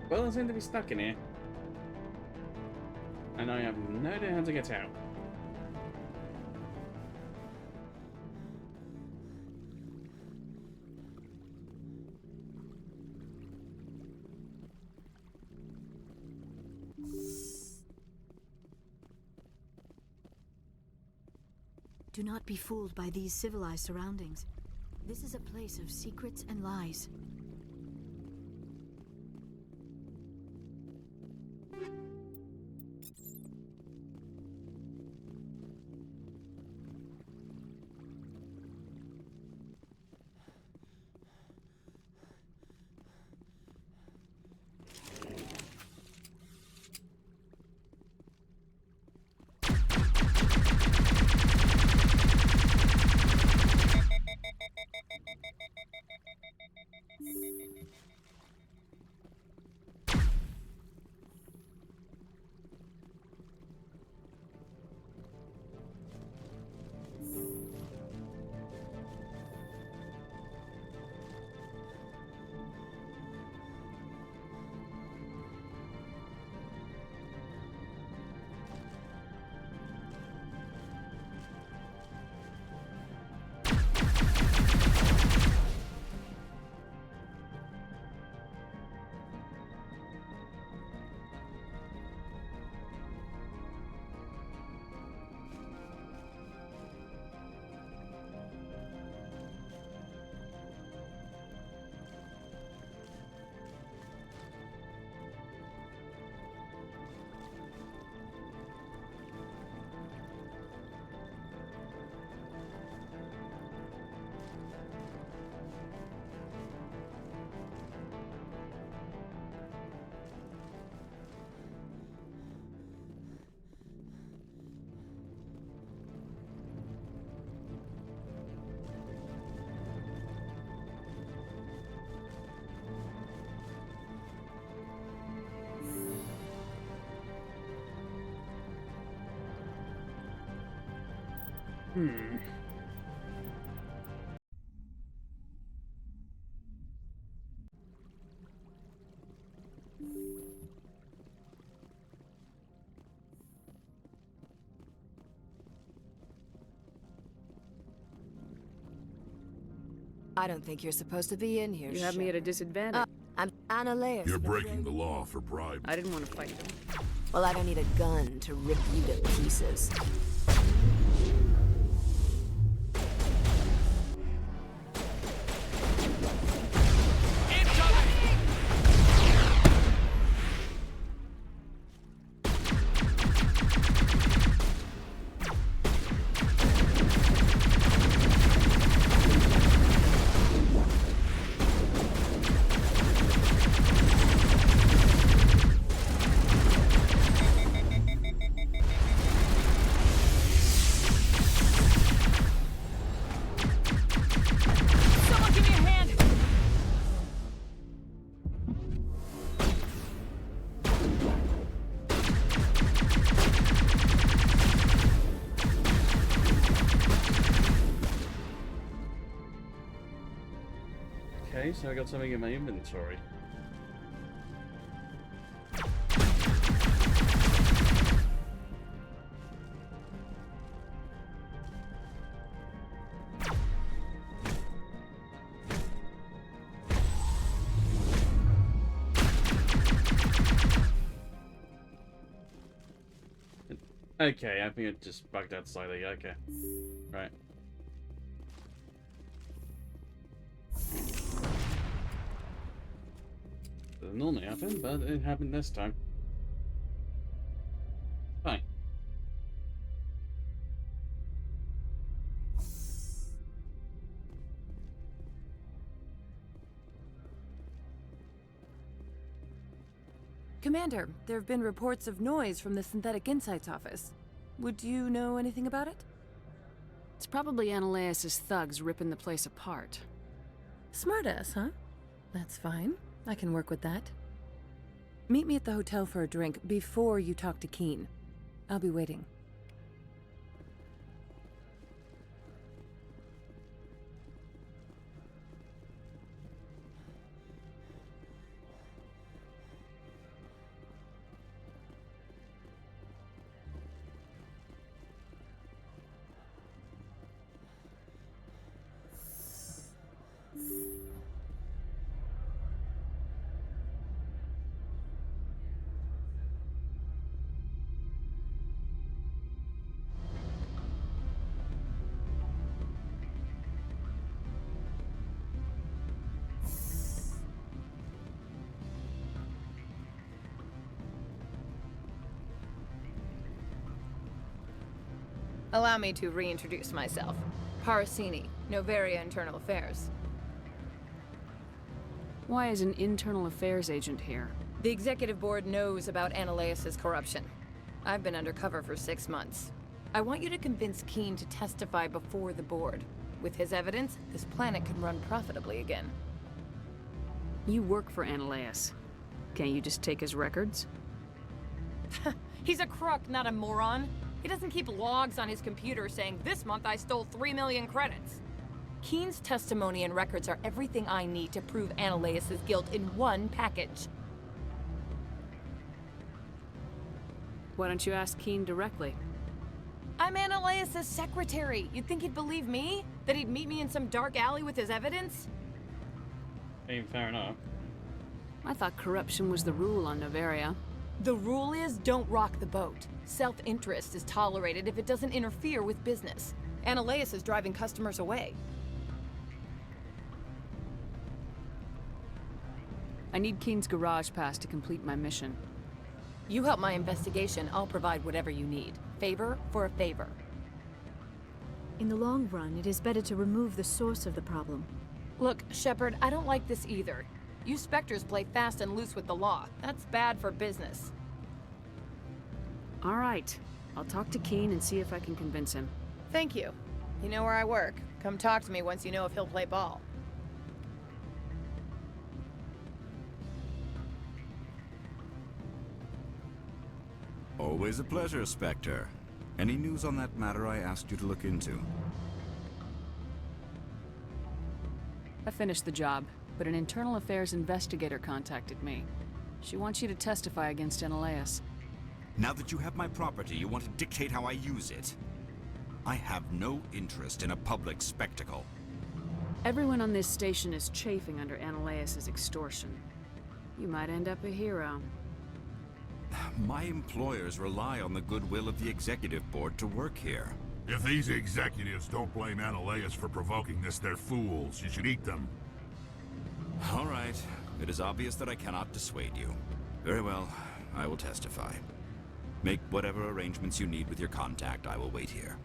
Well, I seem to be stuck in here. And I have no idea how to get out. Do not be fooled by these civilized surroundings. This is a place of secrets and lies. I don't think you're supposed to be in here. You have me at a disadvantage. I'm Analeus. You're breaking the law for bribe. I didn't want to fight them. Well, I don't need a gun to rip you to pieces. Okay, so I got something in my inventory. Okay, I think it just bugged out slightly. Okay. Right. Doesn't normally happen, but it happened this time. Fine. Commander, there have been reports of noise from the Synthetic Insights office. Would you know anything about it? It's probably Analeus' thugs ripping the place apart. Smartass, huh? That's fine. I can work with that. Meet me at the hotel for a drink before you talk to Keen. I'll be waiting. Allow me to reintroduce myself. Parasini, Noveria Internal Affairs. Why is an internal affairs agent here? The executive board knows about Analeus' corruption. I've been undercover for 6 months. I want you to convince Keen to testify before the board. With his evidence, this planet can run profitably again. You work for Analeus. Can't you just take his records? He's a crook, not a moron. He doesn't keep logs on his computer saying, "This month I stole 3 million credits." Keen's testimony and records are everything I need to prove Analeus' guilt in one package. Why don't you ask Keen directly? I'm Analeus' secretary. You'd think he'd believe me? That he'd meet me in some dark alley with his evidence? Hey, fair enough. I thought corruption was the rule on Noveria. The rule is, don't rock the boat. Self-interest is tolerated if it doesn't interfere with business. Analeus is driving customers away. I need Keen's garage pass to complete my mission. You help my investigation, I'll provide whatever you need. Favor for a favor. In the long run, it is better to remove the source of the problem. Look, Shepard, I don't like this either. You Spectres play fast and loose with the law. That's bad for business. All right. I'll talk to Keen and see if I can convince him. Thank you. You know where I work. Come talk to me once you know if he'll play ball. Always a pleasure, Spectre. Any news on that matter I asked you to look into? I finished the job, but an internal affairs investigator contacted me. She wants you to testify against Analeus. Now that you have my property, you want to dictate how I use it? I have no interest in a public spectacle. Everyone on this station is chafing under Analeus' extortion. You might end up a hero. My employers rely on the goodwill of the executive board to work here. If these executives don't blame Analeas for provoking this, they're fools. You should eat them. All right. It is obvious that I cannot dissuade you. Very well. I will testify. Make whatever arrangements you need with your contact. I will wait here.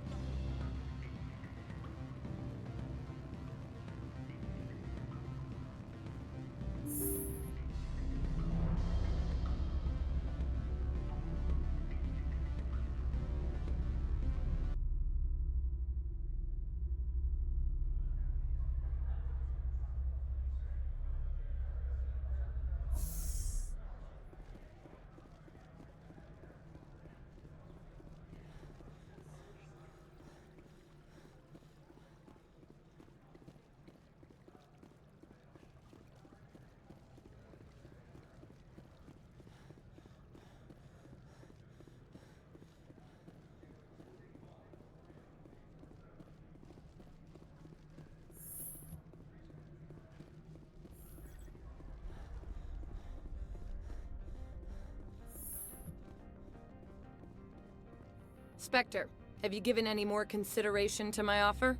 Spectre, have you given any more consideration to my offer?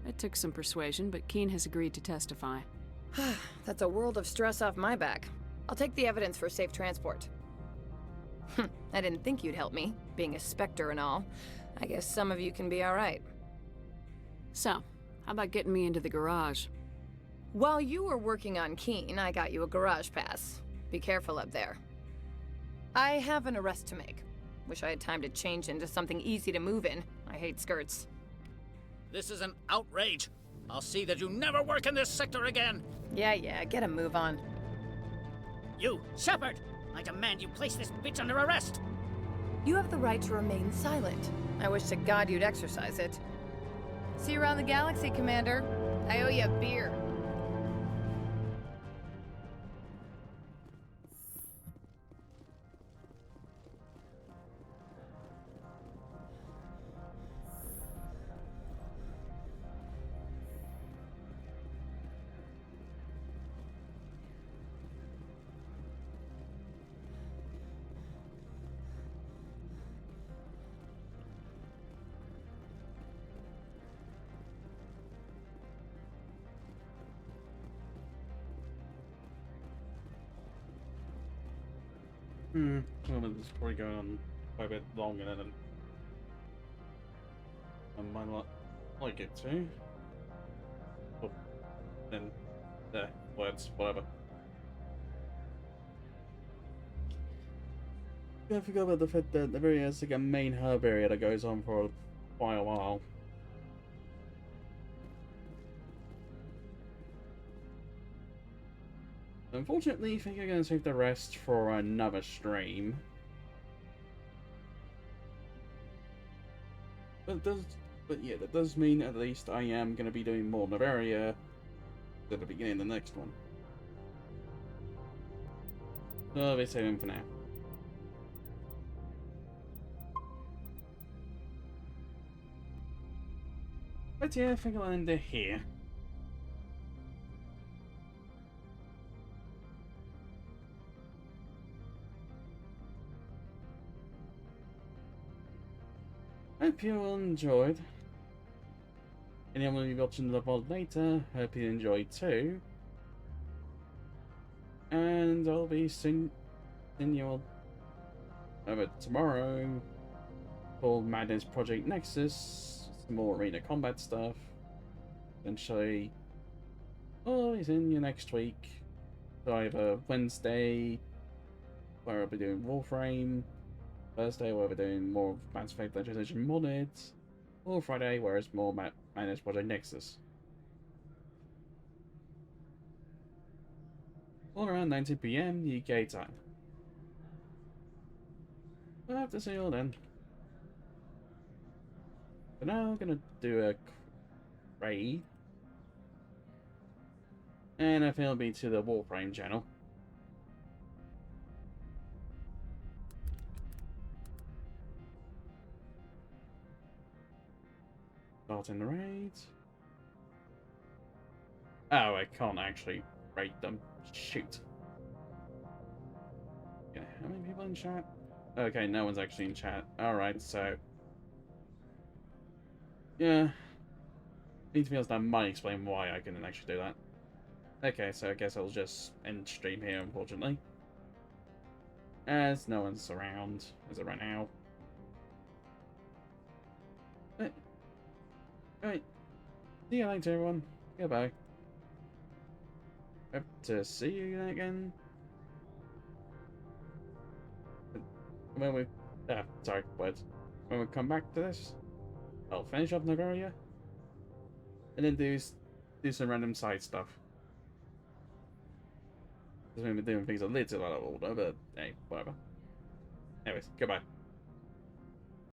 It took some persuasion, but Keen has agreed to testify. That's a world of stress off my back. I'll take the evidence for safe transport. I didn't think you'd help me, being a Spectre and all. I guess some of you can be alright. So, how about getting me into the garage? While you were working on Keen, I got you a garage pass. Be careful up there. I have an arrest to make. Wish I had time to change into something easy to move in. I hate skirts. This is an outrage. I'll see that you never work in this sector again. Yeah, get a move on. You, Shepard! I demand you place this bitch under arrest! You have the right to remain silent. I wish to God you'd exercise it. See you around the galaxy, Commander. I owe you a beer. Well, this is probably going on quite a bit longer than I might not like it to. But then, words, whatever. Yeah, I forgot about the fact that Noveria has like a main herb area that goes on for quite a while. Unfortunately, I think I'm going to save the rest for another stream. But that does mean at least I am going to be doing more Noveria at the beginning of the next one. So I'll be saving for now. But yeah, I think I'll end it here. Hope you all enjoyed. Anyone will be watching the VOD later, hope you enjoyed too. And I'll be seeing you all over tomorrow for Madness Project Nexus, some more arena combat stuff. Eventually, always in you next week. So either Wednesday, where I'll be doing Warframe. Thursday, where we're doing more of Mass Effect Legislation modded, or Friday, where it's more Madness Project Nexus. All around 19 PM UK time. I'll have to see you all then. For now, I'm gonna do a raid, and I think it'll be to the Warframe channel. Starting the raids. Oh, I can't actually raid them. Shoot. How many people in chat? Okay, no one's actually in chat. Alright, so... yeah. Need to be honest, that might explain why I couldn't actually do that. Okay, so I guess I'll just end stream here, unfortunately. As no one's around as of right now. Alright. See you later, everyone. Goodbye. Hope to see you again. When we... sorry, words. When we come back to this, I'll finish up Noveria. And then do some random side stuff. Because we've been doing things a little out of order, but hey, whatever. Anyways, goodbye.